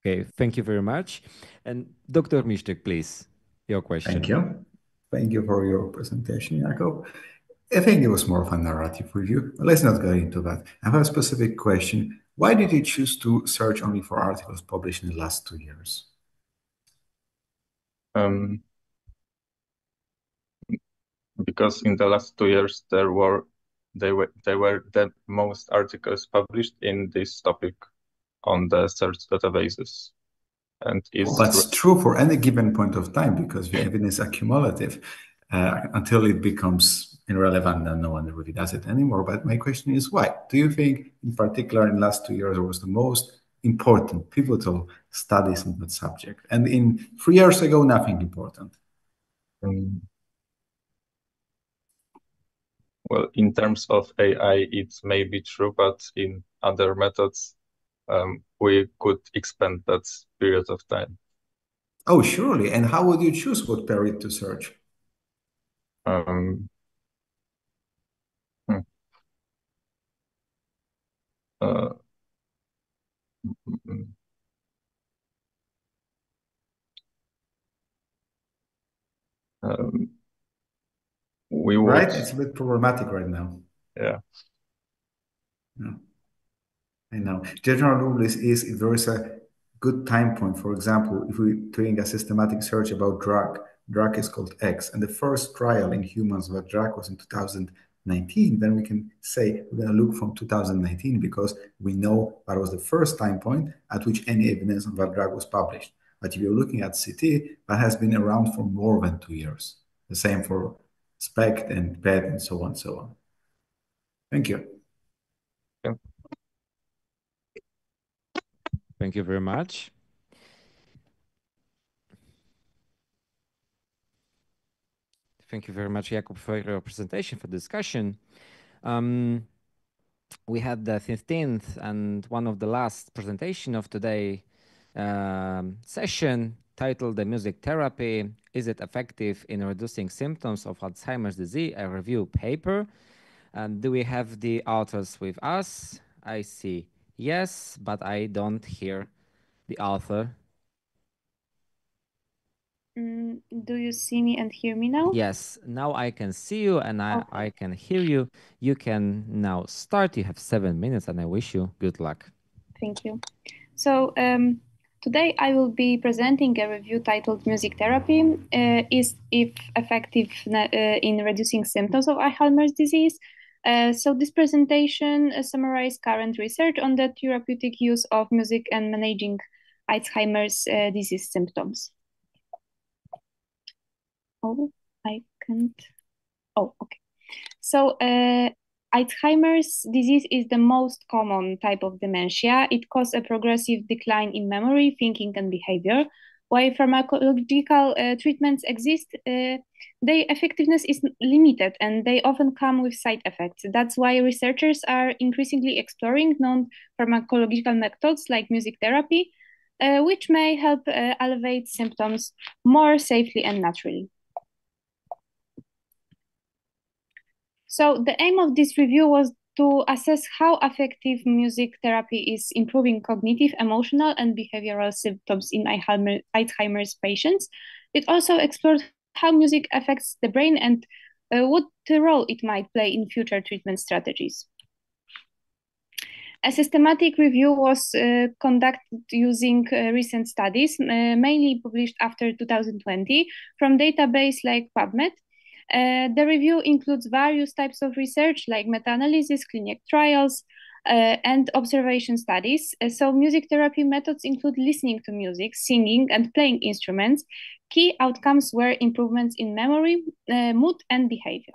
S1: Okay, thank you very much. And Dr. Miszczyk, please, your question.
S2: Thank you. Thank you for your presentation, Jakub. I think it was more of a narrative review. Let's not go into that. I have a specific question. Why did you choose to search only for articles published in the last 2 years?
S16: Because in the last 2 years they were the most articles published in this topic on the search databases. And
S2: that's true for any given point of time because the evidence is accumulative until it becomes irrelevant and no one really does it anymore. But my question is why? Do you think in particular in the last 2 years it was the most important, pivotal studies in that subject? And in 3 years ago, nothing important?
S16: Well, in terms of AI, it may be true, but in other methods, we could expand that period of time.
S2: Oh, surely. And how would you choose what period to search?
S16: We would...
S2: Right? It's a bit problematic right now.
S16: Yeah.
S2: I know. General rule is if there is a good time point, for example, if we're doing a systematic search about drug is called X, and the first trial in humans of a drug was in 2019, then we can say we're going to look from 2019 because we know that was the first time point at which any evidence of that drug was published. But if you're looking at CT, that has been around for more than 2 years. The same for SPECT and PET and so on, so on. Thank you.
S16: Yeah.
S1: Thank you very much. Thank you very much, Jakub, for your presentation, for the discussion. We had the 15th and one of the last presentation of today session titled The Music Therapy, Is it Effective in Reducing Symptoms of Alzheimer's Disease? A review paper. And do we have the authors with us? I see yes, but I don't hear the author.
S17: Do you see me and hear me now?
S1: Yes, now I can see you and I can hear you. You can now start. You have 7 minutes and I wish you good luck.
S17: Thank you. So today I will be presenting a review titled Music Therapy, Is it Effective in Reducing Symptoms of Alzheimer's Disease? So this presentation summarizes current research on the therapeutic use of music and managing Alzheimer's disease symptoms. Oh, I can't. Oh, okay. So Alzheimer's disease is the most common type of dementia. It causes a progressive decline in memory, thinking, and behavior. While pharmacological treatments exist, their effectiveness is limited and they often come with side effects. That's why researchers are increasingly exploring non-pharmacological methods like music therapy, which may help alleviate symptoms more safely and naturally. So the aim of this review was to assess how effective music therapy is improving cognitive, emotional, and behavioral symptoms in Alzheimer's patients. It also explored how music affects the brain and what role it might play in future treatment strategies. A systematic review was conducted using recent studies, mainly published after 2020, from database like PubMed. The review includes various types of research like meta-analyses, clinical trials, and observation studies. So music therapy methods include listening to music, singing, and playing instruments. Key outcomes were improvements in memory, mood, and behavior.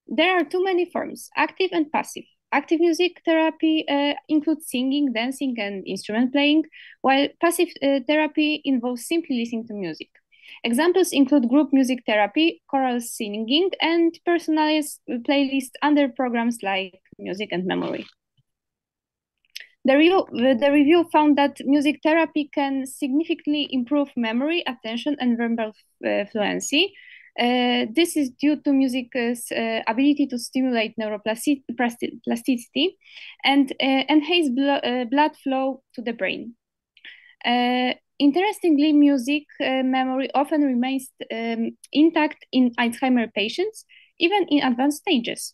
S17: There are too many forms, active and passive. Active music therapy includes singing, dancing, and instrument playing, while passive therapy involves simply listening to music. Examples include group music therapy, choral singing, and personalized playlists under programs like Music and Memory. The review found that music therapy can significantly improve memory, attention, and verbal fluency. This is due to music's ability to stimulate neuroplasticity and enhance blood flow to the brain. Interestingly, music memory often remains intact in Alzheimer's patients, even in advanced stages.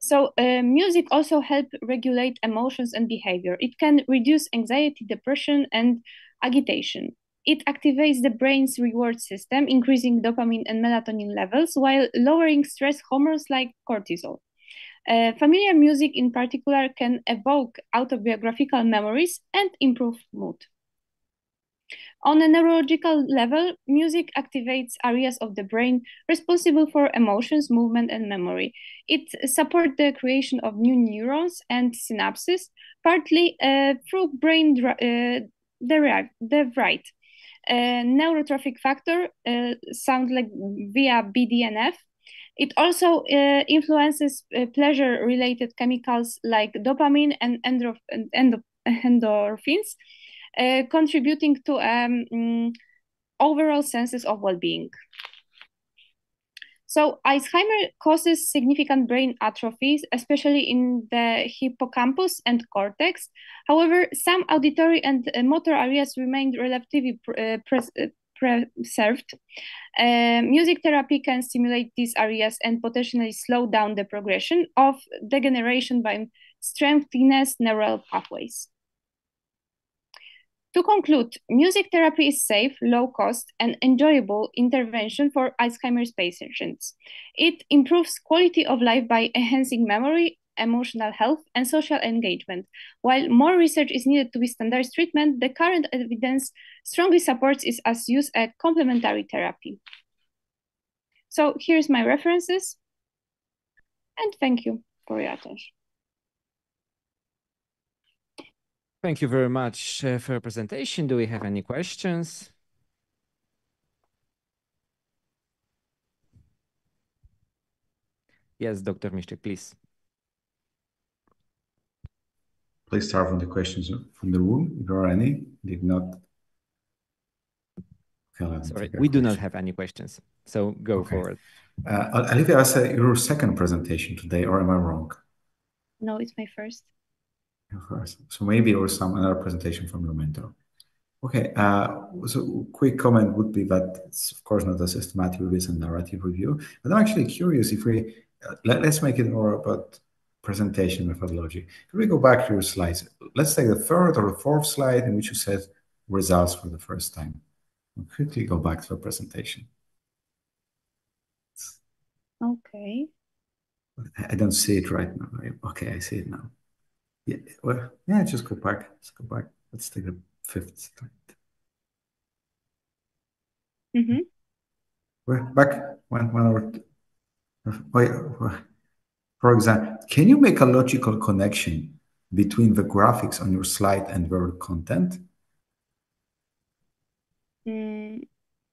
S17: So music also helps regulate emotions and behavior. It can reduce anxiety, depression, and agitation. It activates the brain's reward system, increasing dopamine and melatonin levels while lowering stress hormones like cortisol. Familiar music in particular can evoke autobiographical memories and improve mood. On a neurological level, music activates areas of the brain responsible for emotions, movement, and memory. It supports the creation of new neurons and synapses, partly through brain derived neurotrophic factor, sounds like via BDNF. It also influences pleasure-related chemicals like dopamine and endorphins, contributing to overall senses of well-being. So Alzheimer's causes significant brain atrophy, especially in the hippocampus and cortex. However, some auditory and motor areas remain relatively preserved. Music therapy can stimulate these areas and potentially slow down the progression of degeneration by strengthening neural pathways. To conclude, music therapy is safe, low cost, and enjoyable intervention for Alzheimer's patients. It improves quality of life by enhancing memory, emotional health, and social engagement. While more research is needed to be standardized treatment, the current evidence strongly supports it as used as complementary therapy. So here's my references, and thank you for your attention.
S1: Thank you very much for your presentation. Do we have any questions? Yes, Dr. Miszczyk, please.
S2: Please start from the questions from the room, if there are any. If not,
S1: sorry, we do not have any questions, so go forward.
S2: Olivia, is your second presentation today, or am I wrong?
S17: No, it's my first.
S2: First. So maybe there was some other presentation from your mentor. Okay, so quick comment would be that it's of course not a systematic review, it's a narrative review, but I'm actually curious if we, let's make it more about presentation methodology. If we go back to your slides, let's take the third or the fourth slide in which you said results for the first time. We'll quickly go back to the presentation.
S17: Okay.
S2: I don't see it right now. Okay, I see it now. Yeah, well, yeah, just go back. Let's go back. Let's take the fifth slide. We're back one hour. For example, can you make a logical connection between the graphics on your slide and their content? Yeah,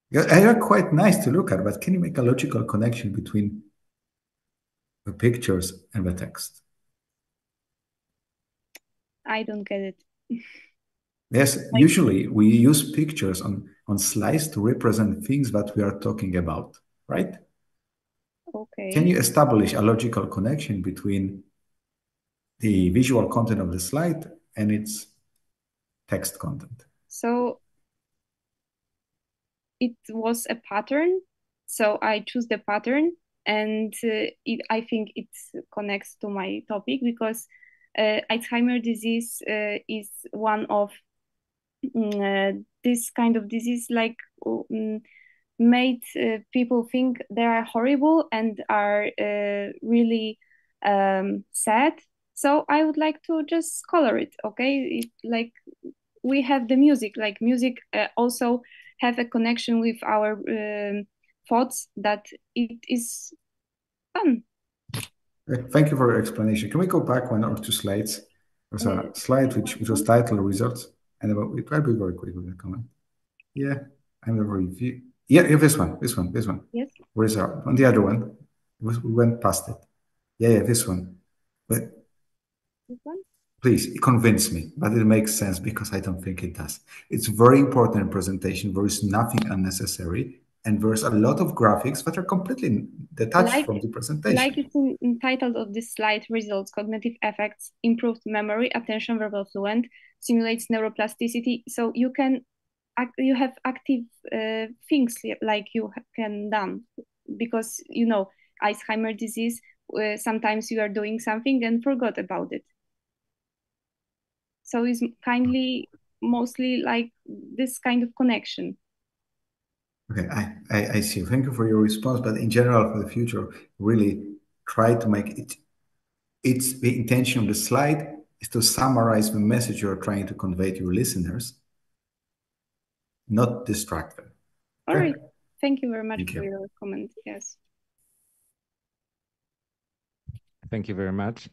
S2: they are quite nice to look at, but can you make a logical connection between the pictures and the text?
S17: I don't get it.
S2: Yes, usually we use pictures on slides to represent things that we are talking about, right?
S17: Okay.
S2: Can you establish a logical connection between the visual content of the slide and its text content?
S17: So it was a pattern. So I choose the pattern And I think it connects to my topic because Alzheimer's disease is one of this kind of disease made people think they are horrible and are really sad. So I would like to just color it, okay? Like we have the music, like music also have a connection with our thoughts that it is fun.
S2: Thank you for your explanation. Can we go back 1 or 2 slides? There's a slide which was titled results, and it will be very quick with the comment. Yeah, I'm a review. Yeah, this one.
S17: Yes.
S2: Where's our on the other one? We went past it. Yeah, this one. But
S17: this one?
S2: Please convince me, but it makes sense because I don't think it does. It's very important in presentation. There is nothing unnecessary, and there's a lot of graphics that are completely detached from the presentation.
S17: Like it's in title of this slide, results, cognitive effects, improved memory, attention, verbal fluent, simulates neuroplasticity. So you have active things like you can done because Alzheimer's disease. Sometimes you are doing something and forgot about it. So it's mostly like this kind of connection.
S2: Okay, I see. Thank you for your response. But in general, for the future, really try to make it. It's the intention of the slide is to summarize the message you're trying to convey to your listeners, not distract them.
S17: All right. Thank you very much for your comment. Yes.
S1: Thank you very much.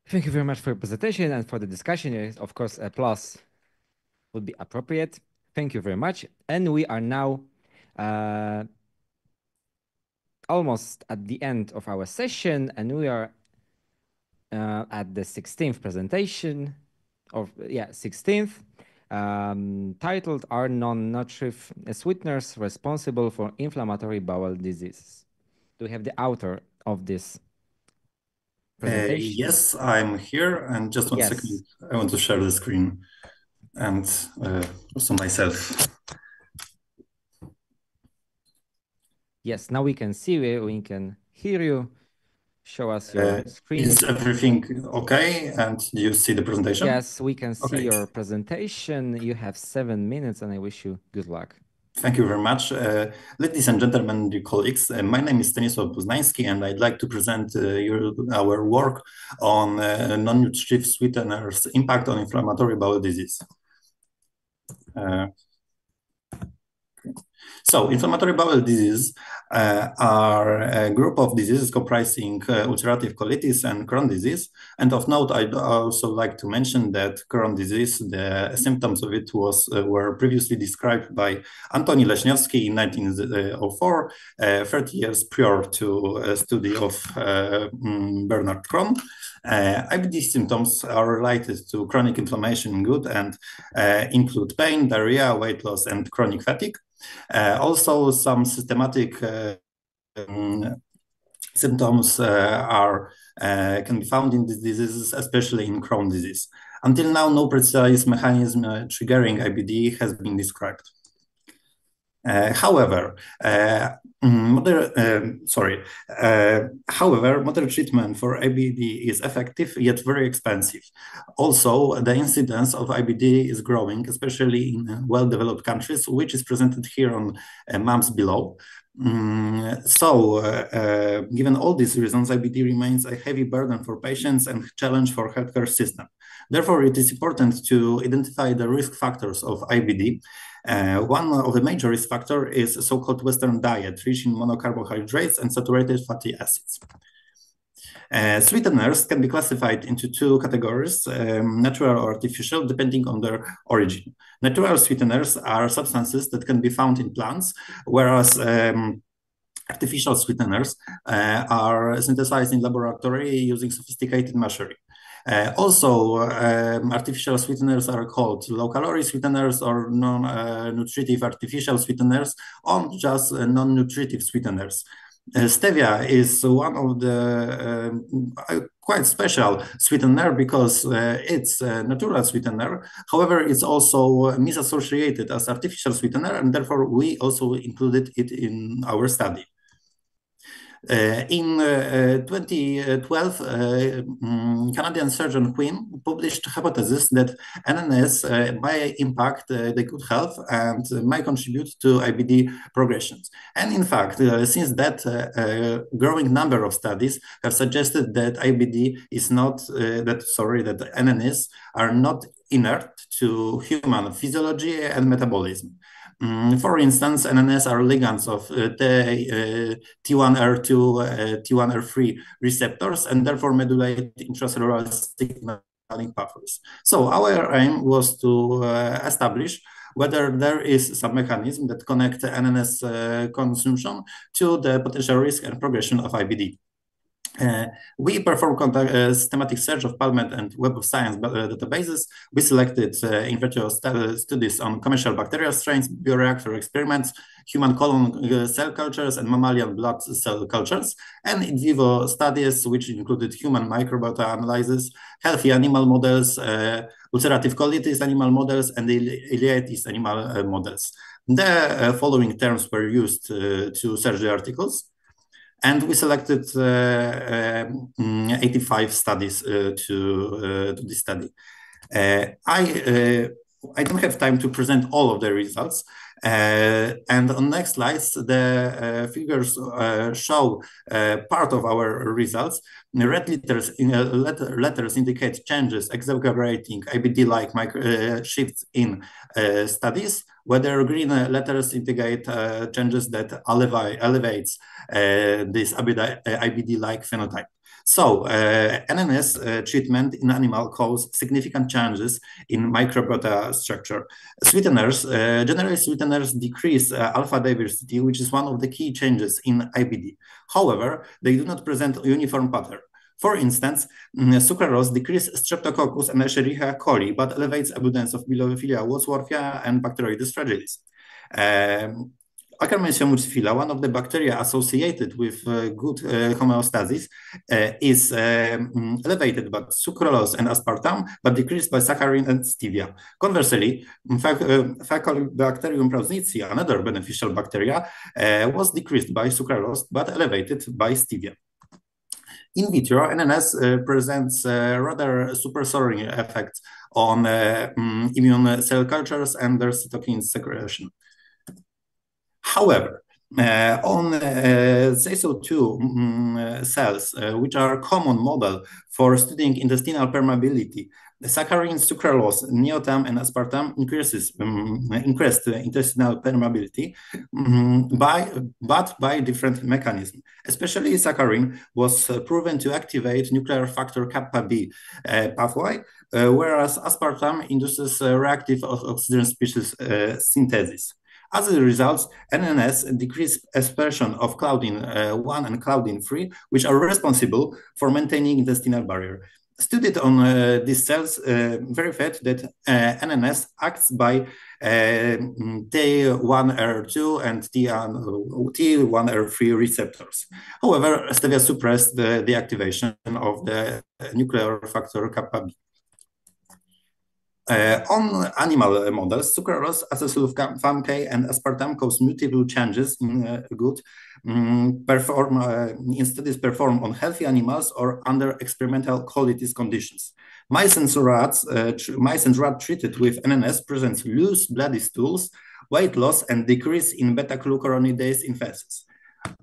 S1: Thank you very much for your presentation and for the discussion. Of course, applause would be appropriate. Thank you very much. And we are now almost at the end of our session, and we are at the 16th presentation, 16th, titled Are Non-Nutritive Sweeteners Responsible for Inflammatory Bowel Disease? Do we have the author of this presentation?
S18: Yes, I'm here, and just one second, I want to share the screen and also myself.
S1: Yes, now we can see you, we can hear you. Show us your screen.
S18: Is everything okay? And do you see the presentation?
S1: Yes, we can see your presentation. You have 7 minutes, and I wish you good luck.
S18: Thank you very much. Ladies and gentlemen, dear colleagues, my name is Stanisław Poznański, and I'd like to present our work on non-nutritive sweeteners' impact on inflammatory bowel disease. So, inflammatory bowel disease are a group of diseases comprising ulcerative colitis and Crohn's disease. And of note, I'd also like to mention that Crohn's disease, the symptoms of it were previously described by Antoni Leśniowski in 1904, 30 years prior to a study of Bernard Crohn. IBD symptoms are related to chronic inflammation in gut and include pain, diarrhea, weight loss, and chronic fatigue. Also, some systematic symptoms can be found in these diseases, especially in Crohn's disease. Until now, no precise mechanism triggering IBD has been described. However, modern treatment for IBD is effective yet very expensive. Also, the incidence of IBD is growing, especially in well-developed countries, which is presented here on maps below. Given all these reasons, IBD remains a heavy burden for patients and challenge for healthcare system. Therefore, it is important to identify the risk factors of IBD. One of the major risk factors is a so-called Western diet, rich in monocarbohydrates and saturated fatty acids. Sweeteners can be classified into 2 categories, natural or artificial, depending on their origin. Natural sweeteners are substances that can be found in plants, whereas artificial sweeteners are synthesized in laboratory using sophisticated machinery. Artificial sweeteners are called low-calorie sweeteners or non-nutritive artificial sweeteners, or just non-nutritive sweeteners. Stevia is one of the quite special sweetener because it's a natural sweetener. However, it's also misassociated as artificial sweetener, and therefore we also included it in our study. In 2012, Canadian surgeon Quinn published hypothesis that NNS may impact the good health and may contribute to IBD progressions. And in fact, since that, growing number of studies have suggested that IBD is not, that NNS are not inert to human physiology and metabolism. For instance, NNS are ligands of T1R2, T1R3 receptors, and therefore modulate intracellular signaling pathways. So our aim was to establish whether there is some mechanism that connects NNS consumption to the potential risk and progression of IBD. We performed systematic search of PubMed and Web of Science databases. We selected in vitro studies on commercial bacterial strains, bioreactor experiments, human colon cell cultures, and mammalian blood cell cultures, and in vivo studies, which included human microbiota analysis, healthy animal models, ulcerative colitis animal models, and ileitis animal models. The following terms were used to search the articles. And we selected 85 studies to this study. I don't have time to present all of the results. And on next slides, the figures show part of our results. Red letters indicate changes exaggerating IBD-like shifts in studies, whether green letters indicate changes that elevates this IBD-like phenotype. So NNS treatment in animal caused significant changes in microbiota structure. Sweeteners, generally sweeteners decrease alpha diversity, which is one of the key changes in IBD. However, they do not present a uniform pattern. For instance, sucralose decreases Streptococcus and Escherichia coli, but elevates abundance of Bilophila wadsworthia and Bacteroides fragilis. Akkermansia multifila, one of the bacteria associated with good homeostasis, is elevated by sucralose and aspartame, but decreased by saccharin and stevia. Conversely, Faecalibacterium prausnitzii, another beneficial bacteria, was decreased by sucralose, but elevated by stevia. In vitro, NNS presents rather supersoaring effects on immune cell cultures and their cytokine secretion. However, on SASO2 cells, which are a common model for studying intestinal permeability, the saccharin, sucralose, neotam, and aspartame increased intestinal permeability, but by different mechanisms. Especially saccharin was proven to activate nuclear factor kappa B pathway, whereas aspartame induces reactive oxygen species synthesis. As a result, NNS decreased expression of Claudin 1 and Claudin 3, which are responsible for maintaining intestinal barrier. Studied on these cells verified that NNS acts by T1R2 and T1R3 receptors. However, stevia suppressed the activation of the nuclear factor kappa B. On animal models, sucralose, acesulfam-K, and aspartame cause multiple changes in in studies performed on healthy animals or under experimental colitis conditions. Mice and rats treated with NNS present loose bloody stools, weight loss, and decrease in beta-glucuronidase in feces.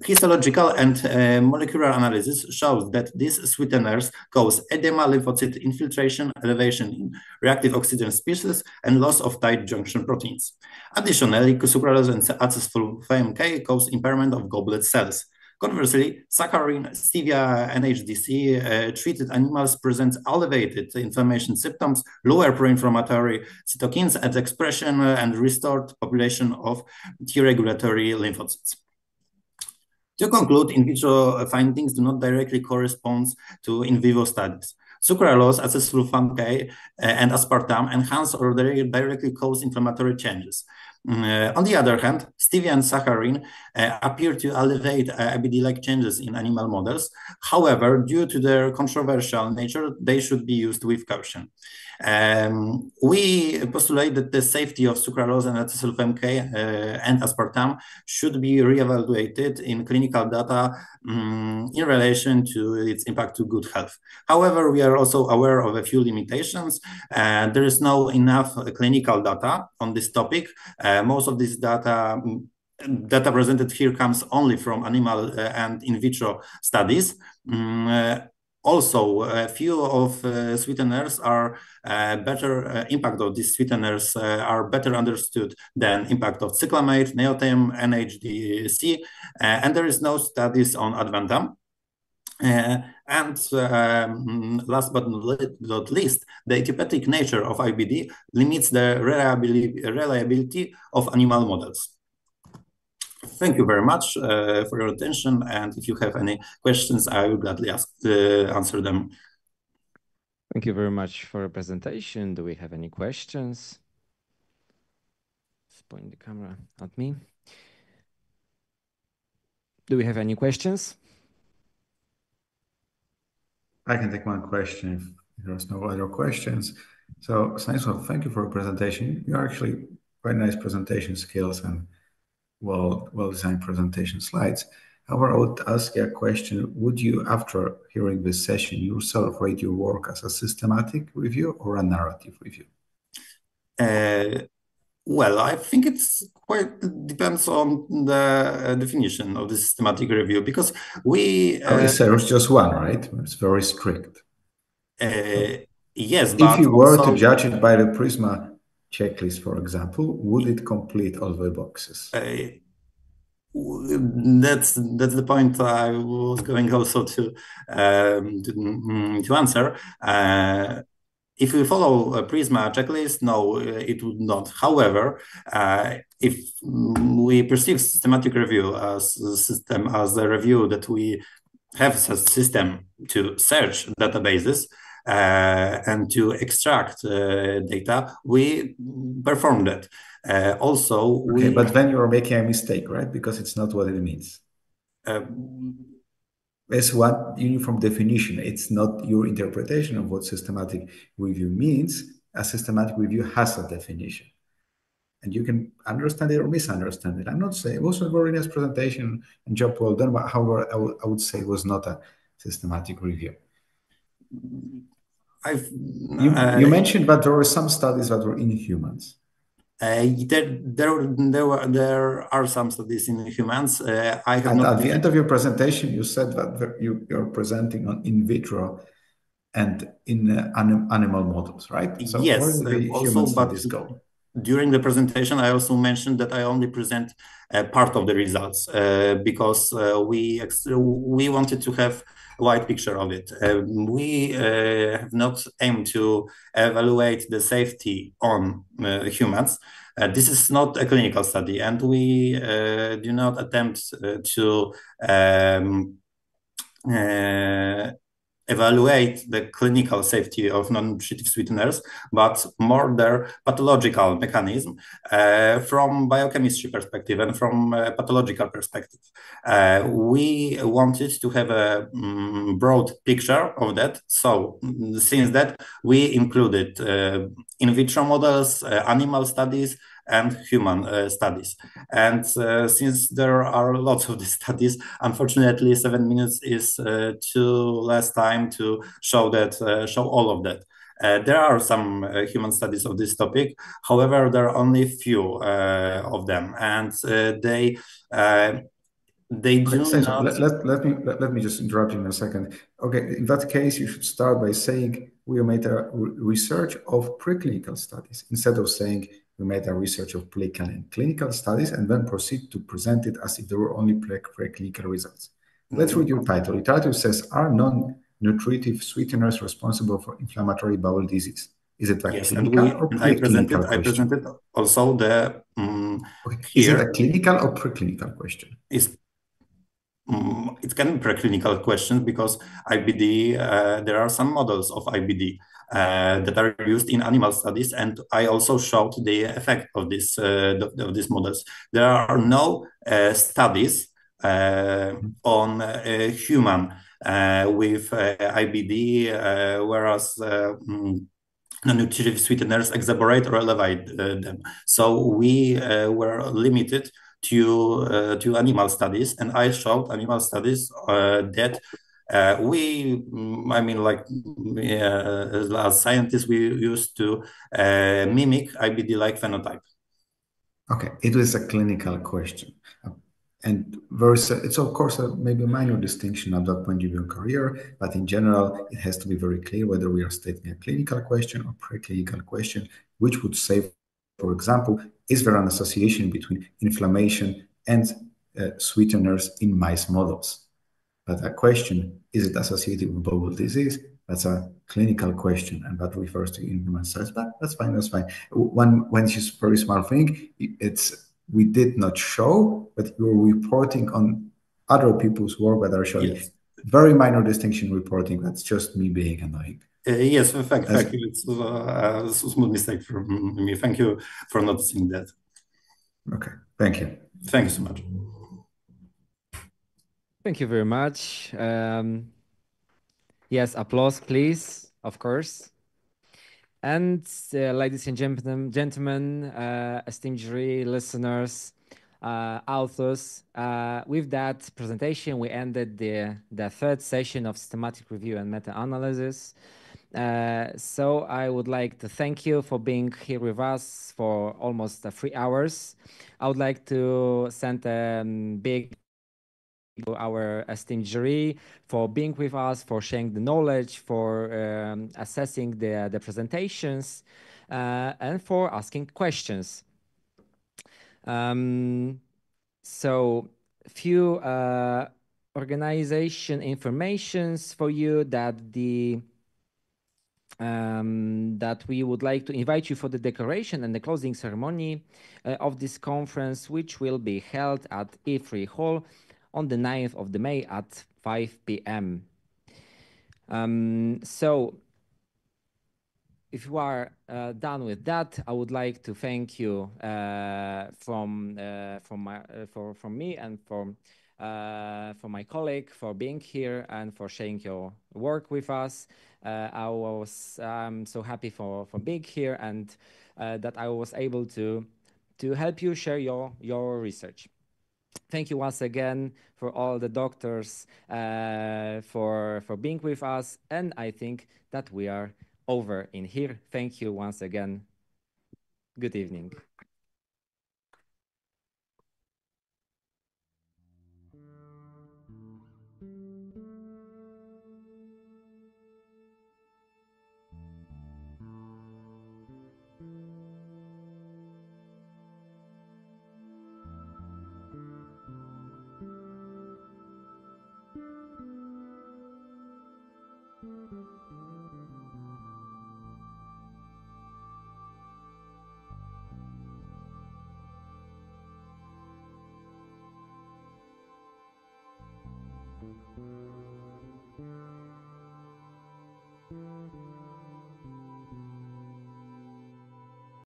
S18: Histological and molecular analysis shows that these sweeteners cause edema, lymphocyte infiltration, elevation in reactive oxygen species, and loss of tight junction proteins. Additionally, sucralose and acesulfam-K cause impairment of goblet cells. Conversely, saccharin, stevia, and HDC treated animals present elevated inflammation symptoms, lower pro-inflammatory cytokines at expression, and restored population of T-regulatory lymphocytes. To conclude, in vitro findings do not directly correspond to in vivo studies. Sucralose, acesulfam-K, and aspartame enhance or directly cause inflammatory changes. On the other hand, stevia and saccharin appear to elevate IBD-like changes in animal models. However, due to their controversial nature, they should be used with caution. We postulate that the safety of sucralose and acesulfam-K and aspartame should be reevaluated in clinical data in relation to its impact to good health. However, we are also aware of a few limitations. There is no enough clinical data on this topic. Most of this data presented here comes only from animal and in vitro studies. Also, a few of sweeteners are better, impact of these sweeteners are better understood than impact of cyclamate, neotame, NHDC, and there is no studies on adventam. Last but not least, the idiopathic nature of IBD limits the reliability of animal models. Thank you very much for your attention, and if you have any questions, I will gladly answer them.
S1: Thank you very much for your presentation. Do we have any questions? Just point the camera at me. Do we have any questions?
S2: I can take one question if there's no other questions. So, Stanisław, thank you for your presentation. You are actually very nice presentation skills and well-designed presentation slides. However, I would ask you a question. Would you, after hearing this session, yourself rate your work as a systematic review or a narrative review?
S18: Well, I think it's quite depends on the definition of the systematic review, because we...
S2: there's just one, right? It's very strict.
S18: Yes,
S2: but if you were to judge it by the Prisma checklist, for example, would it complete all the boxes?
S18: That's the point I was going also to answer. If we follow a Prisma checklist, no, it would not. However, if we perceive systematic review as a system, as a review that we have a system to search databases and to extract data, we perform that. Also,
S2: but then you're making a mistake, right? Because it's not what it means. It's what uniform definition. It's not your interpretation of what systematic review means. A systematic review has a definition, and you can understand it or misunderstand it. I'm not saying it was a very nice presentation and job well done, but however, I would say it was not a systematic review. You mentioned that there were some studies that were in humans.
S18: There are some studies in humans.
S2: At the end of your presentation, you said that you're presenting on in vitro and in animal models, right? So
S18: yes,
S2: where do the human studies go?
S18: During the presentation, I also mentioned that I only present part of the results because we wanted to have a wide picture of it. We have not aimed to evaluate the safety on humans. This is not a clinical study, and we do not attempt to evaluate the clinical safety of non-nutritive sweeteners, but more their pathological mechanism from biochemistry perspective and from a pathological perspective. We wanted to have a broad picture of that. So since that, we included in vitro models, animal studies, and human studies. And since there are lots of these studies, unfortunately, 7 minutes is too less time to show all of that. There are some human studies of this topic. However, there are only few of them, and they do not.
S2: Let me just interrupt you in a second. Okay, in that case, you should start by saying we made a research of preclinical studies instead of saying we made a research of clinical studies and then proceed to present it as if there were only preclinical results. Let's read your title. The title says, "Are non-nutritive sweeteners responsible for inflammatory bowel disease?" Is it a clinical or preclinical question?
S18: I presented also the...
S2: Is it a clinical or preclinical question?
S18: it can be preclinical questions because IBD, there are some models of IBD that are used in animal studies, and I also showed the effect of this of these models. There are no studies on human with IBD, whereas non-nutritive sweeteners exacerbate or elevate them. So we were limited to animal studies, and I showed animal studies that as scientists, we used to mimic IBD-like phenotype.
S2: Okay, it was a clinical question. And it's of course maybe a minor distinction at that point in your career, but in general, it has to be very clear whether we are stating a clinical question or preclinical question, which would say, for example, is there an association between inflammation and sweeteners in mice models? But a question, is it associated with bowel disease? That's a clinical question, and that refers to human studies. But that's fine. That's fine. One very small thing. We did not show, but you're reporting on other people's work that are showing. Yes. Very minor distinction reporting. That's just me being annoying.
S18: Yes, thank you. It's a small mistake from me. Thank you for noticing that.
S2: Okay, thank you.
S18: Thank you so much.
S1: Thank you very much. Yes, applause, please, of course. And ladies and gentlemen, esteemed jury, listeners, authors, with that presentation, we ended the third session of systematic review and meta-analysis. So I would like to thank you for being here with us for almost 3 hours. I would like to send a big to our esteemed jury for being with us, for sharing the knowledge, for assessing the presentations, and for asking questions. So few organization informations for you that that we would like to invite you for the decoration and the closing ceremony of this conference, which will be held at E3 Hall on the 9th of May at 5 p.m. So if you are done with that, I would like to thank you from me and from my colleague for being here and for sharing your work with us. I'm so happy for being here and that I was able to help you share your research. Thank you once again for all the doctors for being with us, and I think that we are over in here. Thank you once again. Good evening.